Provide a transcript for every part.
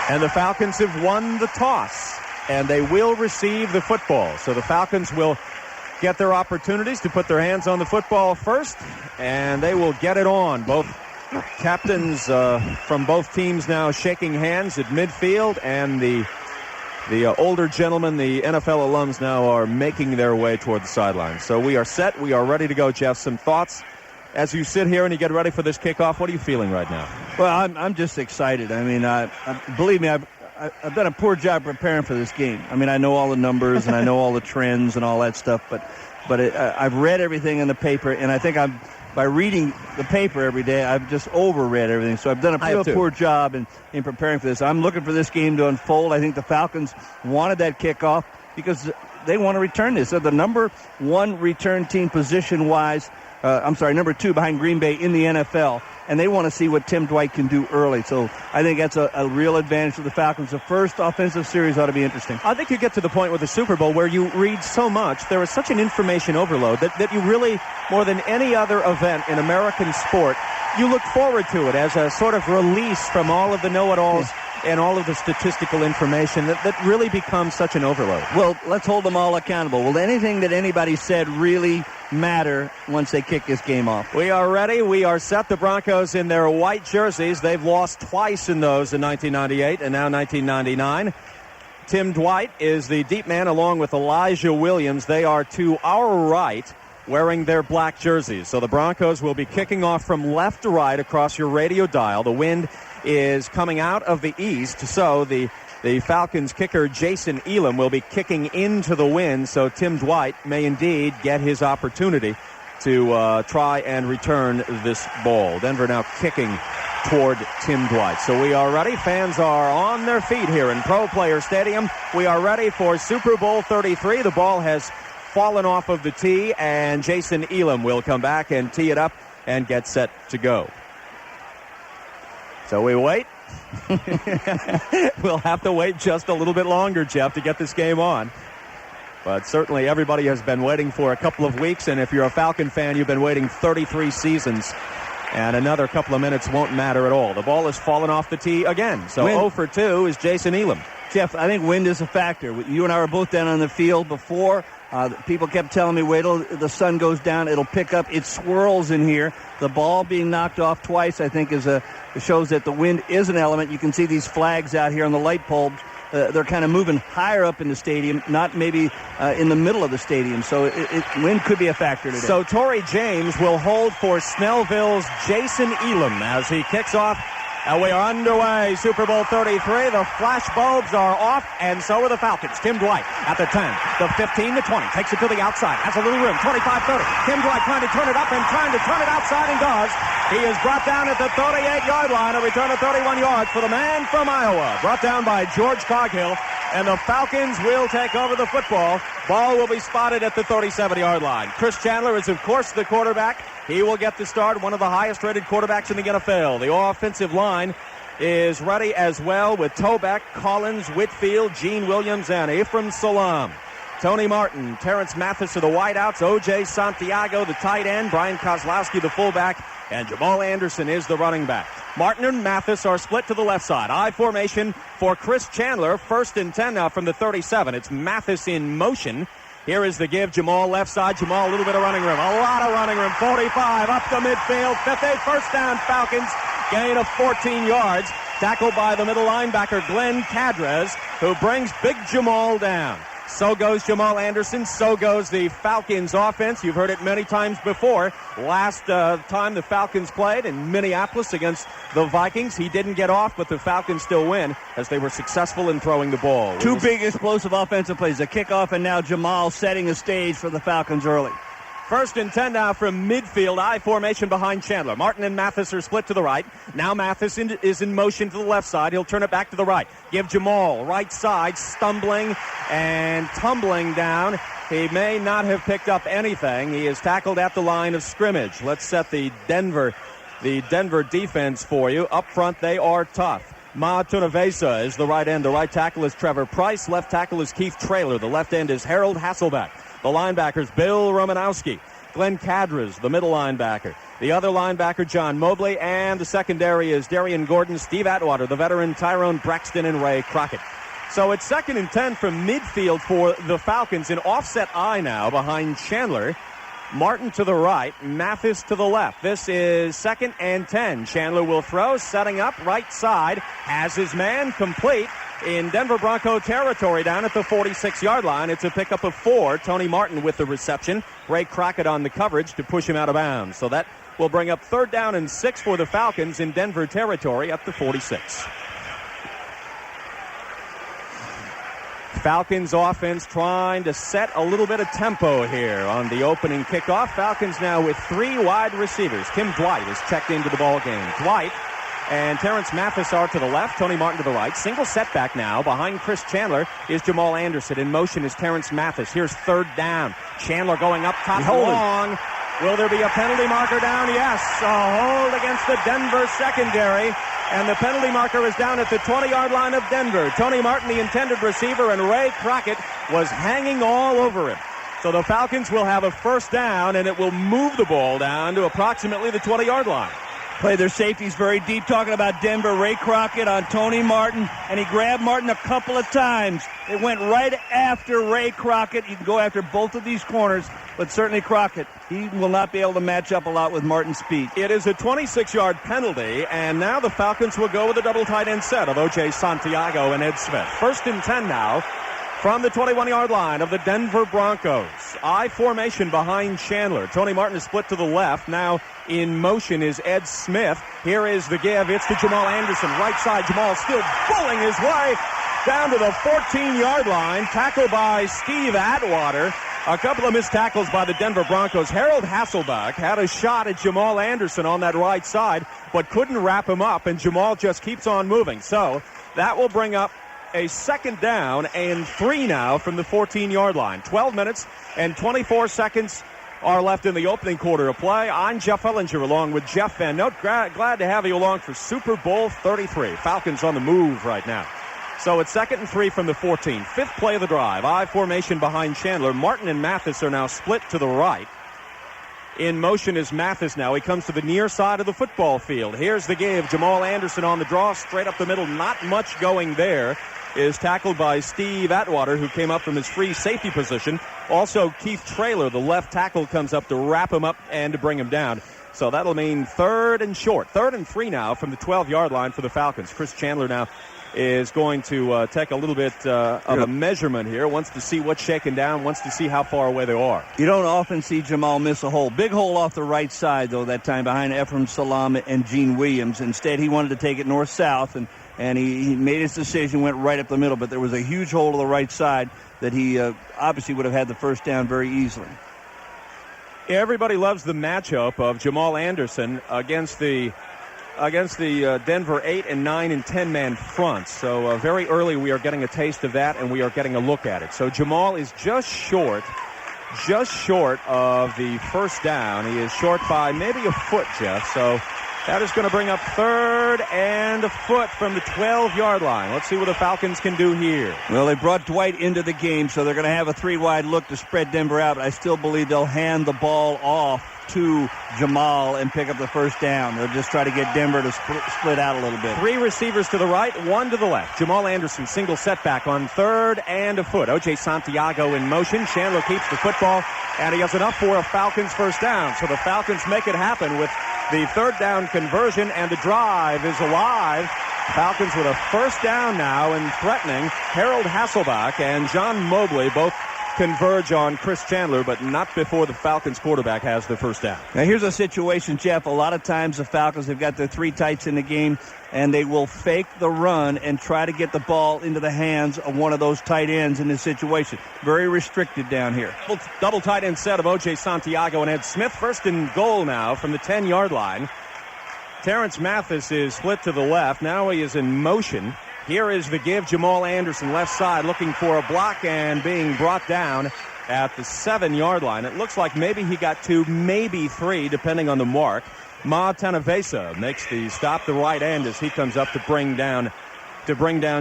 And the Falcons have won the toss, and they will receive the football. So the Falcons will get their opportunities to put their hands on the football first, and they will get it on. Both captains from both teams now shaking hands at midfield, and the older gentlemen, the NFL alums, now are making their way toward the sideline. So we are set. We are ready to go, Jeff. Some thoughts as you sit here and you get ready for this kickoff. What are you feeling right now? Well, I'm just excited. I mean, believe me, I've done a poor job preparing for this game. I mean, I know all the numbers and I know all the trends and all that stuff, but I've read everything in the paper, and I think by reading the paper every day, I've just overread everything. So I've done a poor job in preparing for this. I'm looking for this game to unfold. I think the Falcons wanted that kickoff because they want to return this. They're the number one return team position-wise. Number two behind Green Bay in the NFL. And they want to see what Tim Dwight can do early. So I think that's a real advantage for the Falcons. The first offensive series ought to be interesting. I think you get to the point with the Super Bowl where you read so much. There is such an information overload that you really, more than any other event in American sport, you look forward to it as a sort of release from all of the know-it-alls and all of the statistical information that really becomes such an overload. Well, let's hold them all accountable. Will anything that anybody said really matter once they kick this game off? We are ready. We are set. The Broncos in their white jerseys. They've lost twice in those in 1998 and now 1999. Tim Dwight is the deep man along with Elijah Williams. They are to our right wearing their black jerseys. So the Broncos will be kicking off from left to right across your radio dial. The wind is coming out of the east, so the Falcons kicker Jason Elam will be kicking into the wind, so Tim Dwight may indeed get his opportunity to try and return this ball. Denver now kicking toward Tim Dwight. So we are ready. Fans are on their feet here in Pro Player Stadium. We are ready for Super Bowl 33. The ball has fallen off of the tee, and Jason Elam will come back and tee it up and get set to go. So we wait. We'll have to wait just a little bit longer, Jeff, to get this game on. But certainly everybody has been waiting for a couple of weeks, and if you're a Falcon fan, you've been waiting 33 seasons, and another couple of minutes won't matter at all. The ball has fallen off the tee again, so 0 for 2 is Jason Elam. Jeff, I think wind is a factor. You and I were both down on the field before. People kept telling me, wait till the sun goes down, it'll pick up. It swirls in here. The ball being knocked off twice, I think, shows that the wind is an element. You can see these flags out here on the light bulbs. They're kind of moving higher up in the stadium, not maybe in the middle of the stadium. So wind could be a factor today. So Torrey James will hold for Snellville's Jason Elam as he kicks off. We are underway. Super Bowl 33. The flash bulbs are off, and so are the Falcons. Tim Dwight at the 10, the 15, the 20. Takes it to the outside. Has a little room. 25-30. Tim Dwight trying to turn it up and trying to turn it outside, and does. He is brought down at the 38-yard line. A return of 31 yards for the man from Iowa. Brought down by George Coghill, and the Falcons will take over the football. Ball will be spotted at the 37-yard line. Chris Chandler is, of course, the quarterback. He will get the start, one of the highest-rated quarterbacks in the NFL. The offensive line is ready as well with Tobeck, Collins, Whitfield, Gene Williams, and Ephraim Salam. Tony Martin, Terrence Mathis are the wideouts, O.J. Santiago, the tight end, Brian Kozlowski, the fullback, and Jamal Anderson is the running back. Martin and Mathis are split to the left side. I formation for Chris Chandler, 1st and 10 now from the 37. It's Mathis in motion. Here is the give. Jamal left side. Jamal, a little bit of running room. A lot of running room. 45 up the midfield. 58 first down Falcons. Gain of 14 yards. Tackled by the middle linebacker, Glenn Cadres, who brings big Jamal down. So goes Jamal Anderson. So goes the Falcons offense. You've heard it many times before. Last time the Falcons played in Minneapolis against the Vikings, he didn't get off, but the Falcons still win as they were successful in throwing the ball. Two big explosive offensive plays, a kickoff and now Jamal setting the stage for the Falcons early. 1st and 10 now from midfield. I formation behind Chandler. Martin and Mathis are split to the right. Now Mathis is in motion to the left side. He'll turn it back to the right. Give Jamal right side, stumbling and tumbling down. He may not have picked up anything. He is tackled at the line of scrimmage. Let's set the Denver defense for you. Up front, they are tough. Ma Tunavesa is the right end. The right tackle is Trevor Price. Left tackle is Keith Traylor. The left end is Harold Hasselbeck. The linebackers, Bill Romanowski. Glenn Cadres, the middle linebacker, the other linebacker, John Mobley, and the secondary is Darian Gordon, Steve Atwater, the veteran, Tyrone Braxton, and Ray Crockett. So it's 2nd and 10 from midfield for the Falcons. In offset I now behind Chandler. Martin to the right, Mathis to the left. This is 2nd and 10. Chandler will throw, setting up right side, has his man complete in Denver Bronco territory down at the 46-yard line. It's a pickup of 4. Tony Martin with the reception. Ray Crockett on the coverage to push him out of bounds. So that will bring up 3rd down and 6 for the Falcons in Denver territory at the 46. Falcons offense trying to set a little bit of tempo here on the opening kickoff. Falcons now with 3 wide receivers. Tim Dwight is checked into the ball game. Dwight and Terrence Mathis are to the left, Tony Martin to the right. Single setback now. Behind Chris Chandler is Jamal Anderson. In motion is Terrence Mathis. Here's 3rd down. Chandler going up top long. Will there be a penalty marker down? Yes. A hold against the Denver secondary. And the penalty marker is down at the 20-yard line of Denver. Tony Martin, the intended receiver, and Ray Crockett was hanging all over him. So the Falcons will have a 1st down, and it will move the ball down to approximately the 20-yard line. Play their safeties very deep. Talking about Denver, Ray Crockett on Tony Martin, and he grabbed Martin a couple of times. It went right after Ray Crockett. You can go after both of these corners, but certainly Crockett, he will not be able to match up a lot with Martin's speed. It is a 26-yard penalty, and now the Falcons will go with a double tight end set of O.J. Santiago and Ed Smith. 1st and 10 now from the 21-yard line of the Denver Broncos. I formation behind Chandler. Tony Martin is split to the left. Now in motion is Ed Smith. Here is the give. It's to Jamal Anderson. Right side, Jamal still bulling his way down to the 14-yard line. Tackled by Steve Atwater. A couple of missed tackles by the Denver Broncos. Harold Hasselbeck had a shot at Jamal Anderson on that right side, but couldn't wrap him up, and Jamal just keeps on moving. So that will bring up a 2nd down and 3 now from the 14-yard line. 12 minutes and 24 seconds are left in the opening quarter of play. I'm Jeff Hullinger along with Jeff Van Note. Glad to have you along for Super Bowl 33. Falcons on the move right now. So it's 2nd and 3 from the 14. 5th play of the drive. I formation behind Chandler. Martin and Mathis are now split to the right. In motion is Mathis now. He comes to the near side of the football field. Here's the give. Jamal Anderson on the draw, straight up the middle. Not much going there. Is tackled by Steve Atwater, who came up from his free safety position. Also, Keith Traylor, the left tackle, comes up to wrap him up and to bring him down. So that'll mean 3rd and short. 3rd and 3 now from the 12-yard line for the Falcons. Chris Chandler now is going to take a little bit of a measurement here. Wants to see what's shaking down. Wants to see how far away they are. You don't often see Jamal miss a hole. Big hole off the right side, though, that time behind Ephraim Salam and Gene Williams. Instead, he wanted to take it north-south, and he made his decision, went right up the middle. But there was a huge hole to the right side that he obviously would have had the 1st down very easily. Everybody loves the matchup of Jamal Anderson against the Denver 8 and 9 and 10-man front. So very early we are getting a taste of that, and we are getting a look at it. So Jamal is just short of the 1st down. He is short by maybe a foot, Jeff. So that is going to bring up 3rd and a foot from the 12-yard line. Let's see what the Falcons can do here. Well, they brought Dwight into the game, so they're going to have a 3-wide look to spread Denver out. But I still believe they'll hand the ball off to Jamal and pick up the 1st down. They'll just try to get Denver to split out a little bit. 3 receivers to the right, 1 to the left. Jamal Anderson, single setback on 3rd and a foot. O.J. Santiago in motion. Chandler keeps the football, and he has enough for a Falcons 1st down. So the Falcons make it happen with the 3rd down conversion, and the drive is alive. Falcons with a 1st down now and threatening. Harold Hasselbeck and John Mobley both converge on Chris Chandler, but not before the Falcons quarterback has the 1st down. Now here's a situation, Jeff. A lot of times the Falcons have got their 3 tights in the game, and they will fake the run and try to get the ball into the hands of one of those tight ends in this situation. Very restricted down here. Double tight end set of O.J. Santiago and Ed Smith. 1st and goal now from the 10-yard line. Terrence Mathis is split to the left. Now he is in motion. Here is the give. Jamal Anderson, left side, looking for a block and being brought down at the 7-yard line. It looks like maybe he got 2, maybe 3, depending on the mark. Ma Tanavesa makes the stop, the right end, as he comes up to bring down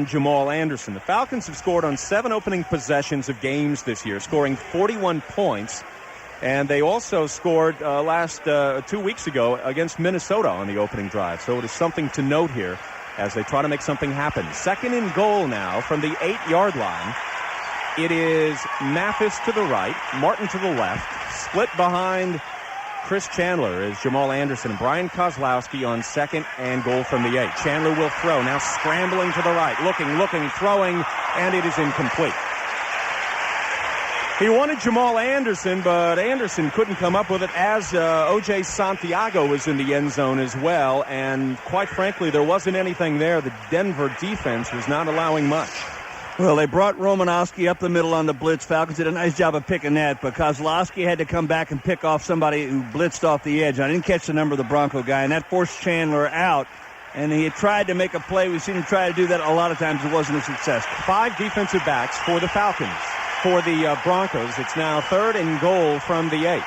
Jamal Anderson. The Falcons have scored on 7 opening possessions of games this year, scoring 41 points And they also scored 2 weeks ago against Minnesota on the opening drive. So it is something to note here as they try to make something happen. Second and goal now from the 8-yard line. It is Mathis to the right, Martin to the left. Split behind Chris Chandler is Jamal Anderson and Brian Kozlowski on second and goal from the 8. Chandler will throw, now scrambling to the right, looking, throwing, and it is incomplete. He wanted Jamal Anderson, but Anderson couldn't come up with it, as O.J. Santiago was in the end zone as well, and quite frankly, there wasn't anything there. The Denver defense was not allowing much. Well, they brought Romanowski up the middle on the blitz. Falcons did a nice job of picking that, but Kozlowski had to come back and pick off somebody who blitzed off the edge. I didn't catch the number of the Bronco guy, and that forced Chandler out. And he had tried to make a play. We've seen him try to do that a lot of times. It wasn't a success. 5 defensive backs for the Falcons. For the Broncos, it's now third and goal from the 8.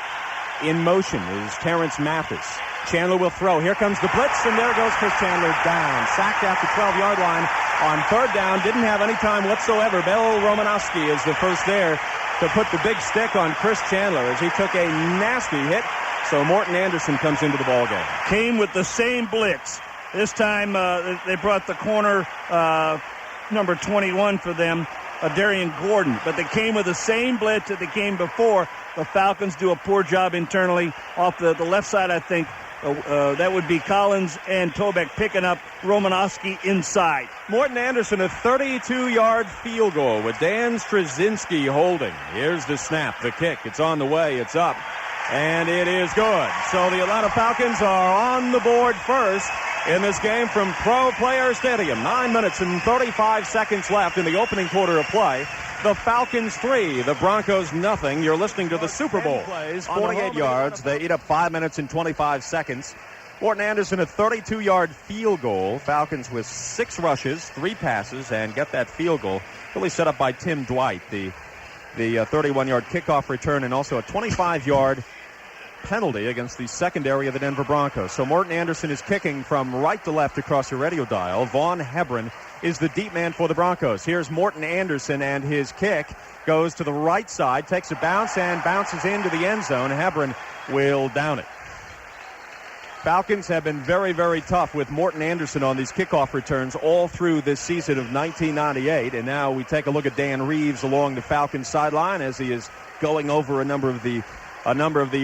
In motion is Terrence Mathis. Chandler will throw. Here comes the blitz, and there goes Chris Chandler down. Sacked at the 12-yard line on third down. Didn't have any time whatsoever. Bill Romanowski is the first there to put the big stick on Chris Chandler as he took a nasty hit. So Morton Anderson comes into the ballgame. Came with the same blitz. This time they brought the corner number 21 for them, Darian Gordon. But they came with the same blitz that they came before. The Falcons do a poor job internally off the left side, I think. That would be Collins and Tobeck picking up Romanowski inside. Morton Anderson, a 32-yard field goal with Dan Straczynski holding. Here's the snap, the kick. It's on the way. It's up. And it is good. So the Atlanta Falcons are on the board first in this game from Pro Player Stadium. 9 minutes and 35 seconds left in the opening quarter of play. The Falcons 3, the Broncos nothing. You're listening to the Super Bowl. Plays 48 yards. They eat up 5 minutes and 25 seconds. Morton Anderson, a 32-yard field goal. Falcons with 6 rushes, 3 passes, and get that field goal. Really set up by Tim Dwight, the 31-yard kickoff return, and also a 25-yard penalty against the secondary of the Denver Broncos. So Morton Anderson is kicking from right to left across your radio dial. Vaughn Hebron is the deep man for the Broncos. Here's Morton Anderson, and his kick goes to the right side, takes a bounce, and bounces into the end zone. Hebron will down it. Falcons have been very, very tough with Morton Anderson on these kickoff returns all through this season of 1998. And now we take a look at Dan Reeves along the Falcons sideline as he is going over a number of the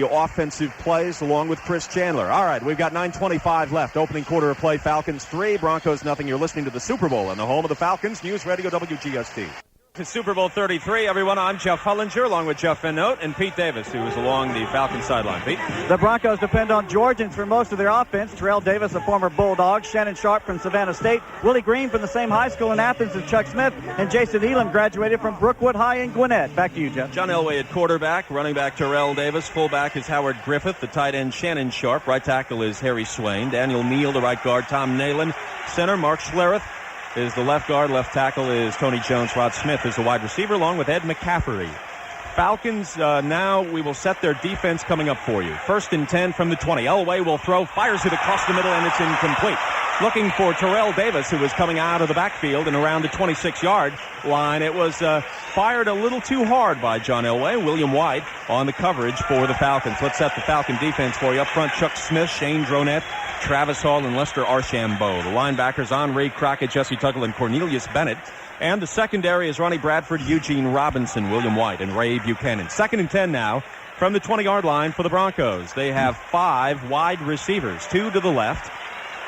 offensive plays along with Chris Chandler. All right, we've got 9:25 left. Opening quarter of play, Falcons 3, Broncos nothing. You're listening to the Super Bowl and the home of the Falcons, News Radio WGST. To Super Bowl 33, everyone. I'm Jeff Hullinger along with Jeff Van Note and Pete Davis, who is along the Falcons sideline. Pete? The Broncos depend on Georgians for most of their offense. Terrell Davis, a former Bulldog. Shannon Sharp from Savannah State. Willie Green from the same high school in Athens as Chuck Smith. And Jason Elam graduated from Brookwood High in Gwinnett. Back to you, Jeff. John Elway at quarterback. Running back Terrell Davis. Fullback is Howard Griffith. The tight end Shannon Sharp. Right tackle is Harry Swain. Daniel Neal, the right guard. Tom Nalen. Center Mark Schlereth is the left guard. Left tackle is Tony Jones. Rod Smith is the wide receiver, along with Ed McCaffrey. Falcons, now we will set their defense coming up for you. 1st and 10 from the 20. Elway will throw, fires it across the middle, and it's incomplete. Looking for Terrell Davis, who was coming out of the backfield and around the 26-yard line. It was fired a little too hard by John Elway. William White on the coverage for the Falcons. Let's set the Falcon defense for you. Up front, Chuck Smith, Shane Dronette, Travis Hall, and Lester Archambault. The linebackers, Henri Crockett, Jesse Tuggle, and Cornelius Bennett. And the secondary is Ronnie Bradford, Eugene Robinson, William White, and Ray Buchanan. 2nd and 10 now from the 20-yard line for the Broncos. They have 5 wide receivers, 2 to the left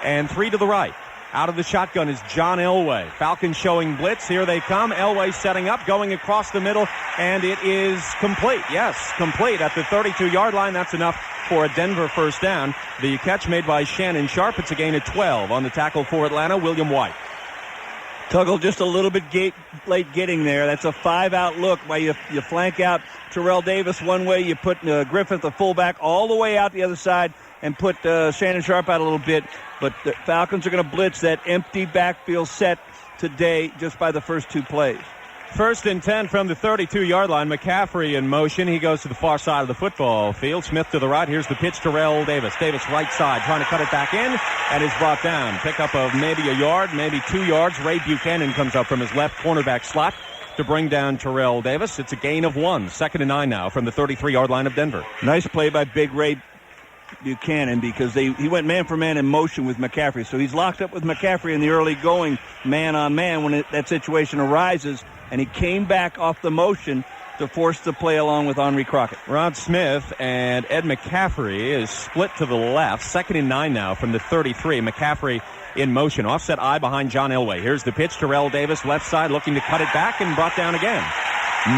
and 3 to the right. Out of the shotgun is John Elway. Falcons showing blitz. Here they come. Elway setting up, going across the middle, and it is complete. Yes, complete at the 32-yard line. That's enough for a Denver first down. The catch made by Shannon Sharp. It's a gain of 12 on the tackle for Atlanta, William White. Tuggle just a little bit late getting there. That's a 5-out look while you flank out Terrell Davis one way. You put Griffith, the fullback, all the way out the other side and put Shannon Sharp out a little bit. But the Falcons are going to blitz that empty backfield set today just by the first 2 plays. 1st and 10 from the 32-yard line. McCaffrey in motion. He goes to the far side of the football field. Smith to the right. Here's the pitch to Terrell Davis. Davis right side trying to cut it back in and is brought down. Pickup of maybe a yard, maybe 2 yards. Ray Buchanan comes up from his left cornerback slot. to bring down Terrell Davis. It's a gain of 1. 2nd and 9 now from the 33-yard line of Denver. Nice play by Big Ray Buchanan, because he went man for man in motion with McCaffrey. So he's locked up with McCaffrey in the early going man-on-man when that situation arises, and he came back off the motion to force the play along with Henri Crockett. Rod Smith and Ed McCaffrey is split to the left. 2nd and 9 now from the 33. McCaffrey in motion. Offset eye behind John Elway. Here's the pitch. Terrell Davis, left side, looking to cut it back and brought down again.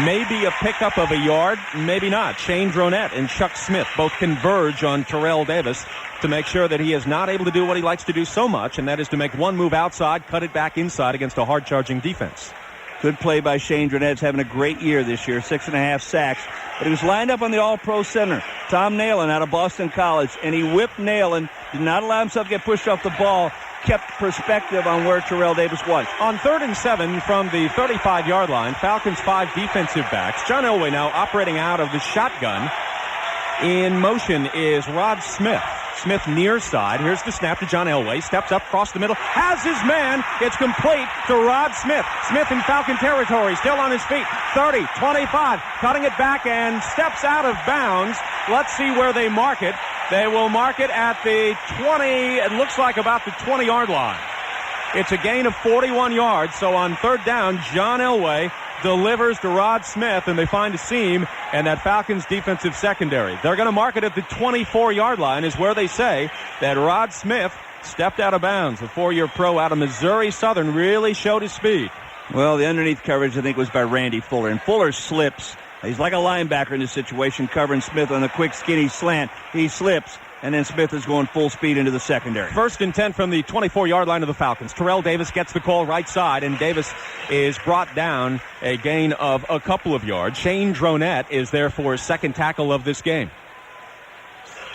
Maybe a pickup of a yard, maybe not. Shane Dronette and Chuck Smith both converge on Terrell Davis to make sure that he is not able to do what he likes to do so much, and that is to make one move outside, cut it back inside against a hard-charging defense. Good play by Shane Dronette's having a great year this year, 6.5 sacks. But he was lined up on the All-Pro center, Tom Nalen out of Boston College, and he whipped Nalen, did not allow himself to get pushed off the ball, kept perspective on where Terrell Davis was. On 3rd and 7 from the 35-yard line, Falcons 5 defensive backs. John Elway now operating out of the shotgun. In motion is Rod Smith. Smith near side. Here's the snap to John Elway. Steps up across the middle. Has his man. It's complete to Rod Smith. Smith in Falcon territory. Still on his feet. 30, 25. Cutting it back and steps out of bounds. Let's see where they mark it. They will mark it at the 20. It looks like about the 20-yard line. It's a gain of 41 yards. So on 3rd down, John Elway delivers to Rod Smith, and they find a seam, and that Falcons defensive secondary. They're going to mark it at the 24-yard line, is where they say that Rod Smith stepped out of bounds. A 4-year pro out of Missouri Southern really showed his speed. Well, the underneath coverage, I think, was by Randy Fuller, and Fuller slips. He's like a linebacker in this situation, covering Smith on the quick, skinny slant. He slips, and then Smith is going full speed into the secondary. 1st and 10 from the 24-yard line of the Falcons. Terrell Davis gets the call right side, and Davis is brought down a gain of a couple of yards. Shane Dronette is there for his 2nd tackle of this game.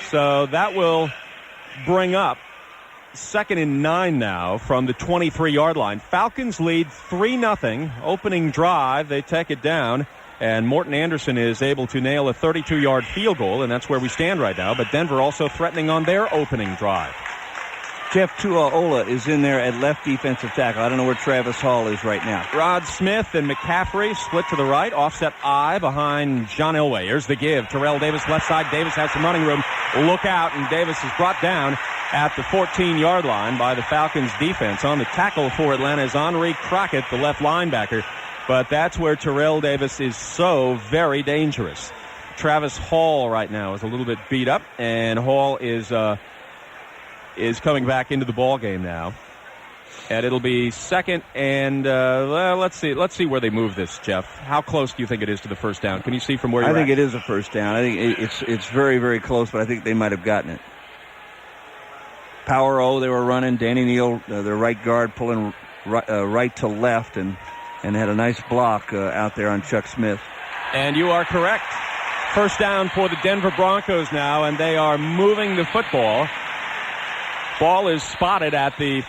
So that will bring up 2nd and 9 now from the 23-yard line. Falcons lead 3-0. Opening drive, they take it down. And Morton Anderson is able to nail a 32-yard field goal, and that's where we stand right now. But Denver also threatening on their opening drive. Jeff Tuaola is in there at left defensive tackle. I don't know where Travis Hall is right now. Rod Smith and McCaffrey split to the right. Offset eye behind John Elway. Here's the give. Terrell Davis left side. Davis has some running room. Look out, and Davis is brought down at the 14-yard line by the Falcons defense. On the tackle for Atlanta is Henri Crockett, the left linebacker. But that's where Terrell Davis is so very dangerous. Travis Hall right now is a little bit beat up, and Hall is coming back into the ball game now. And it'll be 2nd and let's see where they move this, Jeff. How close do you think it is to the 1st down? Can you see from where you're at? I think it is a 1st down. I think it's very, very close, but I think they might have gotten it. Power O, they were running. Danny Neal, their right guard, pulling right to left, and had a nice block out there on Chuck Smith. And you are correct. 1st down for the Denver Broncos now, and they are moving the football. Ball is spotted at the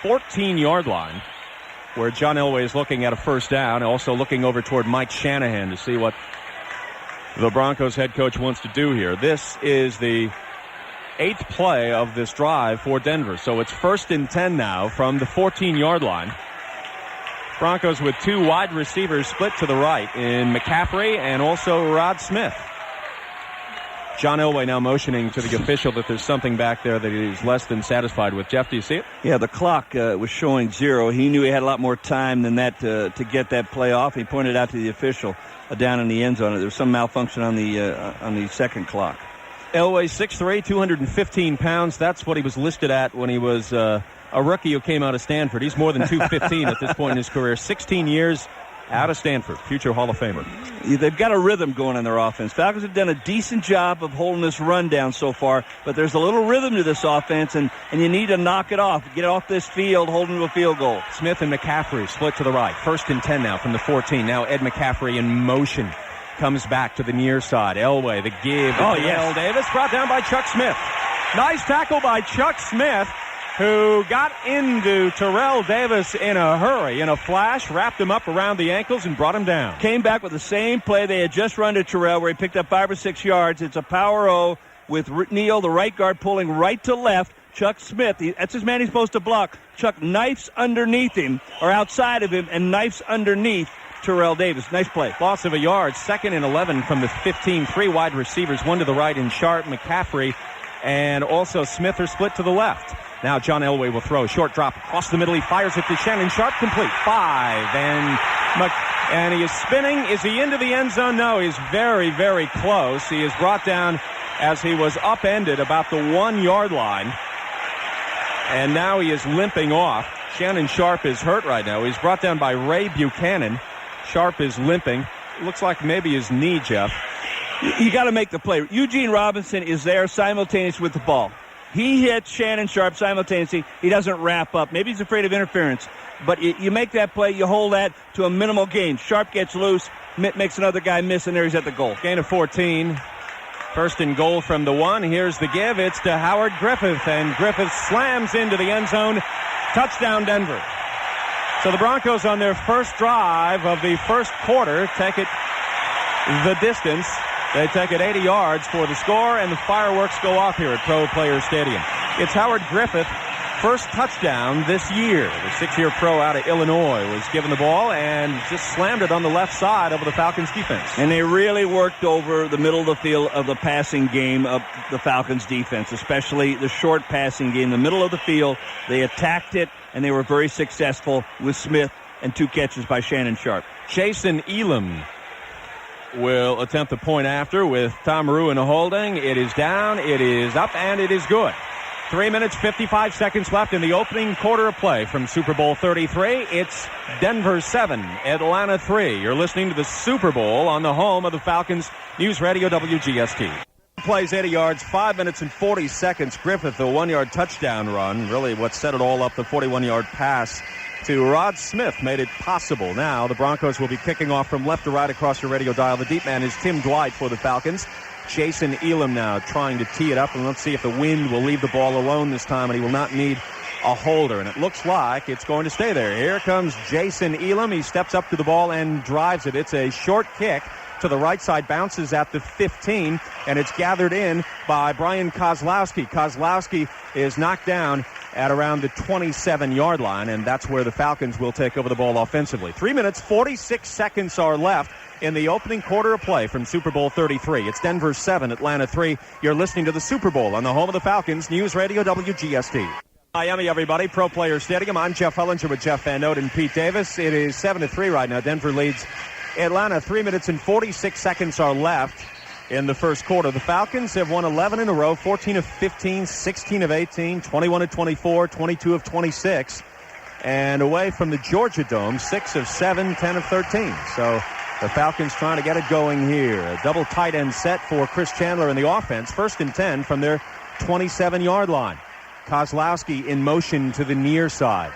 14-yard line, where John Elway is looking at a 1st down, also looking over toward Mike Shanahan to see what the Broncos head coach wants to do here. This is the 8th play of this drive for Denver, so it's 1st and 10 now from the 14-yard line. Broncos with 2 wide receivers split to the right in McCaffrey and also Rod Smith. John Elway now motioning to the official that there's something back there that he's less than satisfied with. Jeff, do you see it? Yeah, the clock was showing 0. He knew he had a lot more time than that to get that play off. He pointed out to the official down in the end zone. There was some malfunction on the second clock. Elway, 6'3", 215 pounds. That's what he was listed at when he was a rookie who came out of Stanford. He's more than 215 at this point in his career. 16 years out of Stanford, future Hall of Famer. They've got a rhythm going in their offense. Falcons have done a decent job of holding this run down so far, but there's a little rhythm to this offense, and you need to knock it off. Get it off this field, holding to a field goal. Smith and McCaffrey split to the right. 1st and 10 now from the 14. Now Ed McCaffrey in motion. Comes back to the near side. Elway, the give. Oh, yes. Davis brought down by Chuck Smith. Nice tackle by Chuck Smith, who got into Terrell Davis in a hurry, in a flash, wrapped him up around the ankles and brought him down. Came back with the same play they had just run to Terrell, where he picked up 5 or 6 yards. It's a power O with Neal, the right guard, pulling right to left. Chuck Smith, that's his man he's supposed to block. Chuck knifes underneath him, or outside of him, and knifes underneath. Terrell Davis. Nice play. Loss of a yard. 2nd and 11 from the 15. 3 wide receivers, one to the right in Sharp, McCaffrey, and also Smith are split to the left. Now John Elway will throw. Short drop across the middle. He fires it to Shannon Sharp. Complete. 5. And he is spinning. Is he into the end zone? No, he's very, very close. He is brought down as he was upended about the 1 yard line. And now he is limping off. Shannon Sharp is hurt right now. He's brought down by Ray Buchanan. Sharp is limping. Looks like maybe his knee, Jeff. You got to make the play. Eugene Robinson is there simultaneous with the ball. He hits Shannon Sharp simultaneously. He doesn't wrap up. Maybe he's afraid of interference. But you make that play, you hold that to a minimal gain. Sharp gets loose, makes another guy miss, and there he's at the goal. Gain of 14. 1st and goal from the 1. Here's the give. It's to Howard Griffith, and Griffith slams into the end zone. Touchdown, Denver. So the Broncos on their first drive of the first quarter take it the distance. They take it 80 yards for the score, and the fireworks go off here at Pro Players Stadium. It's Howard Griffith, first touchdown this year. The 6-year pro out of Illinois was given the ball and just slammed it on the left side over the Falcons defense. And they really worked over the middle of the field of the passing game of the Falcons defense, especially the short passing game. The middle of the field, they attacked it, and they were very successful with Smith and 2 catches by Shannon Sharp. Jason Elam will attempt the point after with Tom Ruin holding. It is down, it is up, and it is good. 3 minutes, 55 seconds left in the opening quarter of play from Super Bowl 33. It's Denver 7, Atlanta 3. You're listening to the Super Bowl on the home of the Falcons, News Radio WGST. Plays 80 yards, 5 minutes and 40 seconds. Griffith, a 1-yard touchdown run. Really what set it all up, the 41-yard pass to Rod Smith made it possible. Now the Broncos will be kicking off from left to right across your radio dial. The deep man is Tim Dwight for the Falcons. Jason Elam now trying to tee it up, and let's see if the wind will leave the ball alone this time, and he will not need a holder. And it looks like it's going to stay there. Here comes Jason Elam. He steps up to the ball and drives it. It's a short kick to the right side, bounces at the 15, and it's gathered in by Brian Kozlowski. Kozlowski is knocked down at around the 27-yard line, and that's where the Falcons will take over the ball offensively. 3 minutes, 46 seconds are left in the opening quarter of play from Super Bowl 33. It's Denver 7, Atlanta 3. You're listening to the Super Bowl on the home of the Falcons, News Radio WGST. Miami, everybody. Pro Players Stadium. I'm Jeff Hullinger with Jeff Van Note and Pete Davis. It is 7-3 right now. Denver leads Atlanta. 3 minutes and 46 seconds are left in the first quarter. The Falcons have won 11 in a row, 14 of 15, 16 of 18, 21 of 24, 22 of 26. And away from the Georgia Dome, 6 of 7, 10 of 13. So the Falcons trying to get it going here. A double tight end set for Chris Chandler in the offense. 1st and 10 from their 27-yard line. Kozlowski in motion to the near side.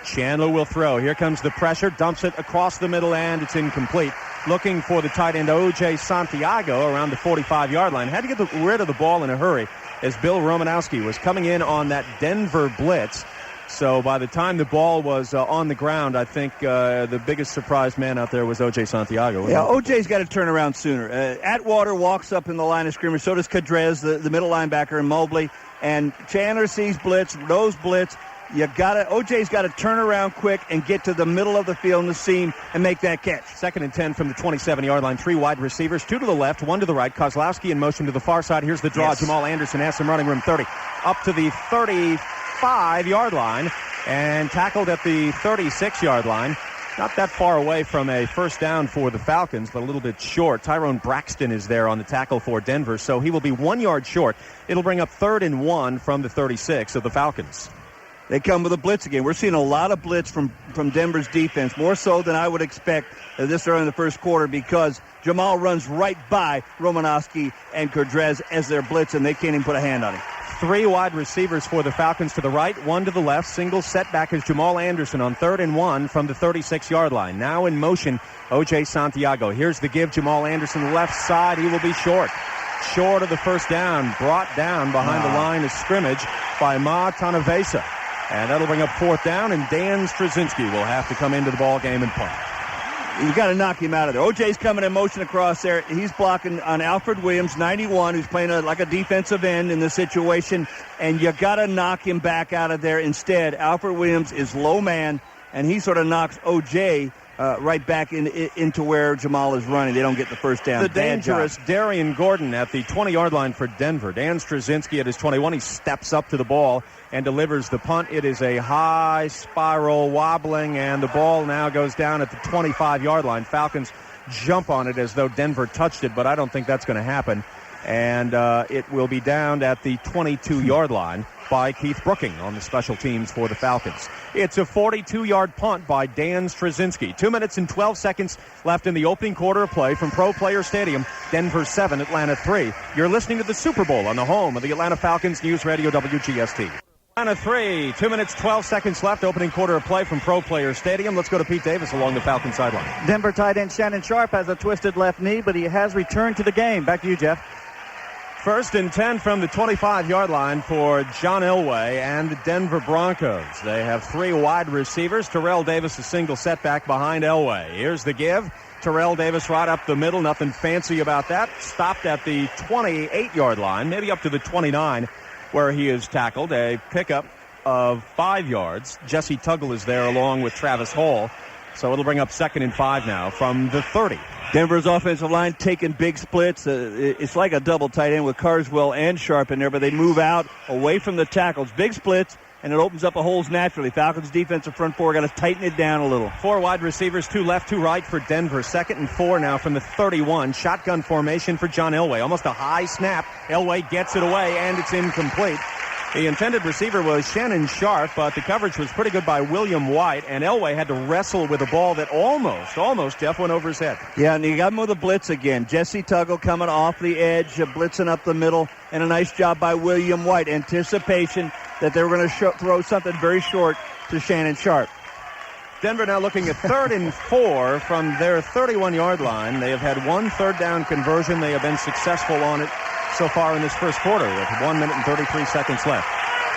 Chandler will throw. Here comes the pressure. Dumps it across the middle, and it's incomplete. Looking for the tight end, O.J. Santiago, around the 45-yard line. Had to get rid of the ball in a hurry as Bill Romanowski was coming in on that Denver blitz. So by the time the ball was on the ground, I think the biggest surprise man out there was O.J. Santiago. Yeah, O.J.'s got to turn around sooner. Atwater walks up in the line of scrimmage. So does Cadrez, the middle linebacker, and Mobley. And Chandler sees blitz, knows blitz. O.J.'s got to turn around quick and get to the middle of the field in the seam and make that catch. 2nd and 10 from the 27-yard line. 3 wide receivers, 2 to the left, 1 to the right. Kozlowski in motion to the far side. Here's the draw. Yes. Jamal Anderson has some running room. 30 up to the 35-yard line and tackled at the 36-yard line. Not that far away from a first down for the Falcons, but a little bit short. Tyrone Braxton is there on the tackle for Denver, so he will be 1 yard short. It'll bring up 3rd and 1 from the 36 of the Falcons. They come with a blitz again. We're seeing a lot of blitz from Denver's defense, more so than I would expect this early in the first quarter, because Jamal runs right by Romanowski and Cadrez as their blitz, and they can't even put a hand on him. 3 wide receivers for the Falcons to the right, 1 to the left. Single setback is Jamal Anderson on 3rd and 1 from the 36-yard line. Now in motion, O.J. Santiago. Here's the give. Jamal Anderson left side. He will be short. Short of the first down. Brought down behind the line of scrimmage by Ma Tanavesa. And that'll bring up 4th down, and Dan Straczynski will have to come into the ball game and punt. You got to knock him out of there. O.J.'s coming in motion across there. He's blocking on Alfred Williams, 91, who's playing like a defensive end in this situation, and you got to knock him back out of there. Instead, Alfred Williams is low man, and he sort of knocks O.J. right back into where Jamal is running. They don't get the first down. The dangerous Darian Gordon at the 20-yard line for Denver. Dan Straczynski at his 21. He steps up to the ball and delivers the punt. It is a high spiral wobbling, and the ball now goes down at the 25-yard line. Falcons jump on it as though Denver touched it, but I don't think that's going to happen. And it will be downed at the 22-yard line by Keith Brooking on the special teams for the Falcons. It's a 42-yard punt by Dan Straczynski. 2 minutes and 12 seconds left in the opening quarter of play from Pro Player Stadium. Denver 7, Atlanta 3. You're listening to the Super Bowl on the home of the Atlanta Falcons, News Radio WGST. Atlanta 3, 2 minutes, 12 seconds left, opening quarter of play from Pro Player Stadium. Let's go to Pete Davis along the Falcon sideline. Denver tight end Shannon Sharp has a twisted left knee, but he has returned to the game. Back to you, Jeff. 1st and 10 from the 25-yard line for John Elway and the Denver Broncos. They have 3 wide receivers. Terrell Davis, a single setback behind Elway. Here's the give. Terrell Davis right up the middle. Nothing fancy about that. Stopped at the 28-yard line, maybe up to the 29, where he is tackled. A pickup of 5 yards. Jesse Tuggle is there along with Travis Hall. So it'll bring up 2nd and 5 now from the 30. Denver's offensive line taking big splits. It's like a double tight end with Carswell and Sharp in there, but they move out away from the tackles. Big splits, and it opens up the holes naturally. Falcons defensive front 4 got to tighten it down a little. 4 wide receivers, 2 left, 2 right for Denver. 2nd and 4 now from the 31. Shotgun formation for John Elway. Almost a high snap. Elway gets it away, and it's incomplete. The intended receiver was Shannon Sharp, but the coverage was pretty good by William White, and Elway had to wrestle with a ball that almost, Jeff, went over his head. Yeah, and you got him with a blitz again. Jesse Tuggle coming off the edge, blitzing up the middle, and a nice job by William White. Anticipation that they were going to throw something very short to Shannon Sharp. Denver now looking at 3rd and 4 from their 31-yard line. They have had 1 third down conversion. They have been successful on it so far in this first quarter with 1 minute and 33 seconds left.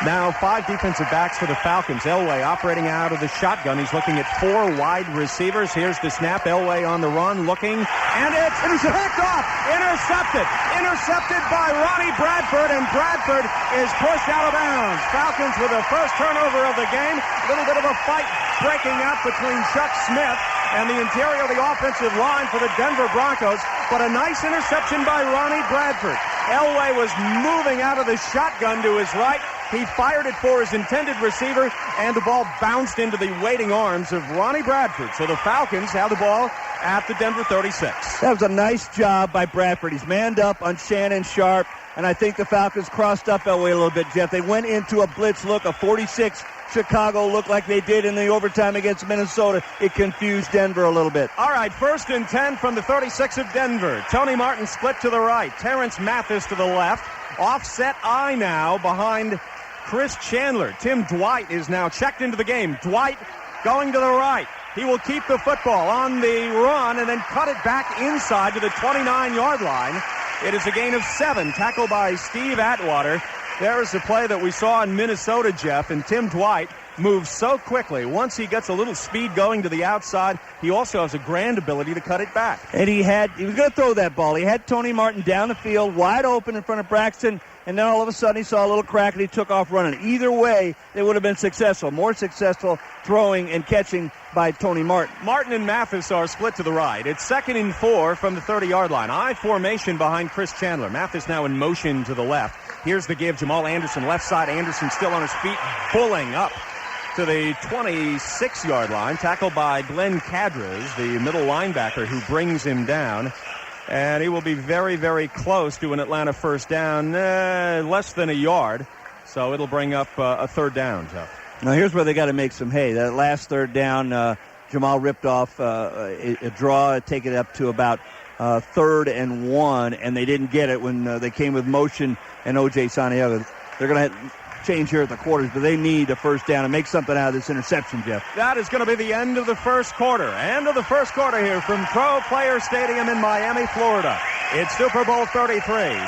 Now 5 defensive backs for the Falcons. Elway operating out of the shotgun. He's looking at 4 wide receivers. Here's the snap. Elway on the run looking, and it's picked off. Intercepted by Ronnie Bradford, and Bradford is pushed out of bounds. Falcons with the first turnover of the game. A little bit of a fight breaking out between Chuck Smith and the interior of the offensive line for the Denver Broncos, but a nice interception by Ronnie Bradford. Elway was moving out of the shotgun to his right. He fired it for his intended receiver, and the ball bounced into the waiting arms of Ronnie Bradford. So the Falcons have the ball at the Denver 36. That was a nice job by Bradford. He's manned up on Shannon Sharp, and I think the Falcons crossed up Elway a little bit, Jeff. They went into a blitz look, a 46 Chicago looked like they did in the overtime against Minnesota. It confused Denver a little bit. All right, 1st and 10 from the 36 of Denver. Tony Martin split to the right. Terrence Mathis to the left. Offset I now behind Chris Chandler. Tim Dwight is now checked into the game. Dwight going to the right. He will keep the football on the run and then cut it back inside to the 29-yard line. It is a gain of 7, tackled by Steve Atwater. There is the play that we saw in Minnesota, Jeff, and Tim Dwight moves so quickly. Once he gets a little speed going to the outside, he also has a grand ability to cut it back. And he was going to throw that ball. He had Tony Martin down the field, wide open in front of Braxton, and then all of a sudden he saw a little crack and he took off running. Either way, they would have been successful. More successful throwing and catching by Tony Martin. Martin and Mathis are split to the right. It's 2nd and 4 from the 30-yard line. I formation behind Chris Chandler. Mathis now in motion to the left. Here's the give. Jamal Anderson, left side. Anderson still on his feet, pulling up to the 26-yard line. Tackled by Glenn Cadres, the middle linebacker, who brings him down. And he will be very, very close to an Atlanta first down, less than a yard. So it'll bring up a 3rd down, Jeff. Now here's where they got to make some hay. That last 3rd down, Jamal ripped off a draw, take it up to about 3rd and 1, and they didn't get it when they came with motion and O.J. Santiago. They're going to change here at the quarters, but they need a first down and make something out of this interception, Jeff. That is going to be the end of the first quarter. End of the first quarter here from Pro Player Stadium in Miami, Florida. It's Super Bowl 33.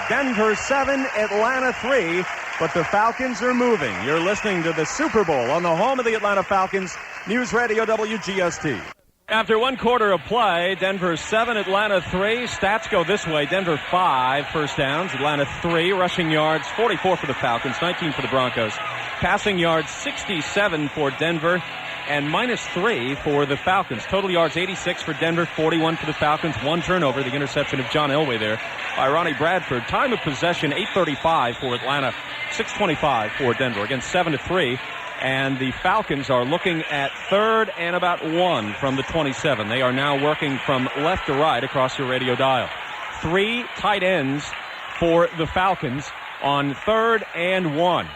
Denver 7, Atlanta 3, but the Falcons are moving. You're listening to the Super Bowl on the home of the Atlanta Falcons, News Radio WGST. After 1 quarter of play, Denver 7, Atlanta 3. Stats go this way. Denver 5 first downs, Atlanta 3. Rushing yards 44 for the Falcons, 19 for the Broncos. Passing yards 67 for Denver and -3 for the Falcons. Total yards 86 for Denver, 41 for the Falcons. One turnover, the interception of John Elway there by Ronnie Bradford. Time of possession 8:35 for Atlanta, 6:25 for Denver. Again, 7-3. And the Falcons are looking at 3rd and about 1 from the 27. They are now working from left to right across your radio dial. 3 tight ends for the Falcons on 3rd and 1.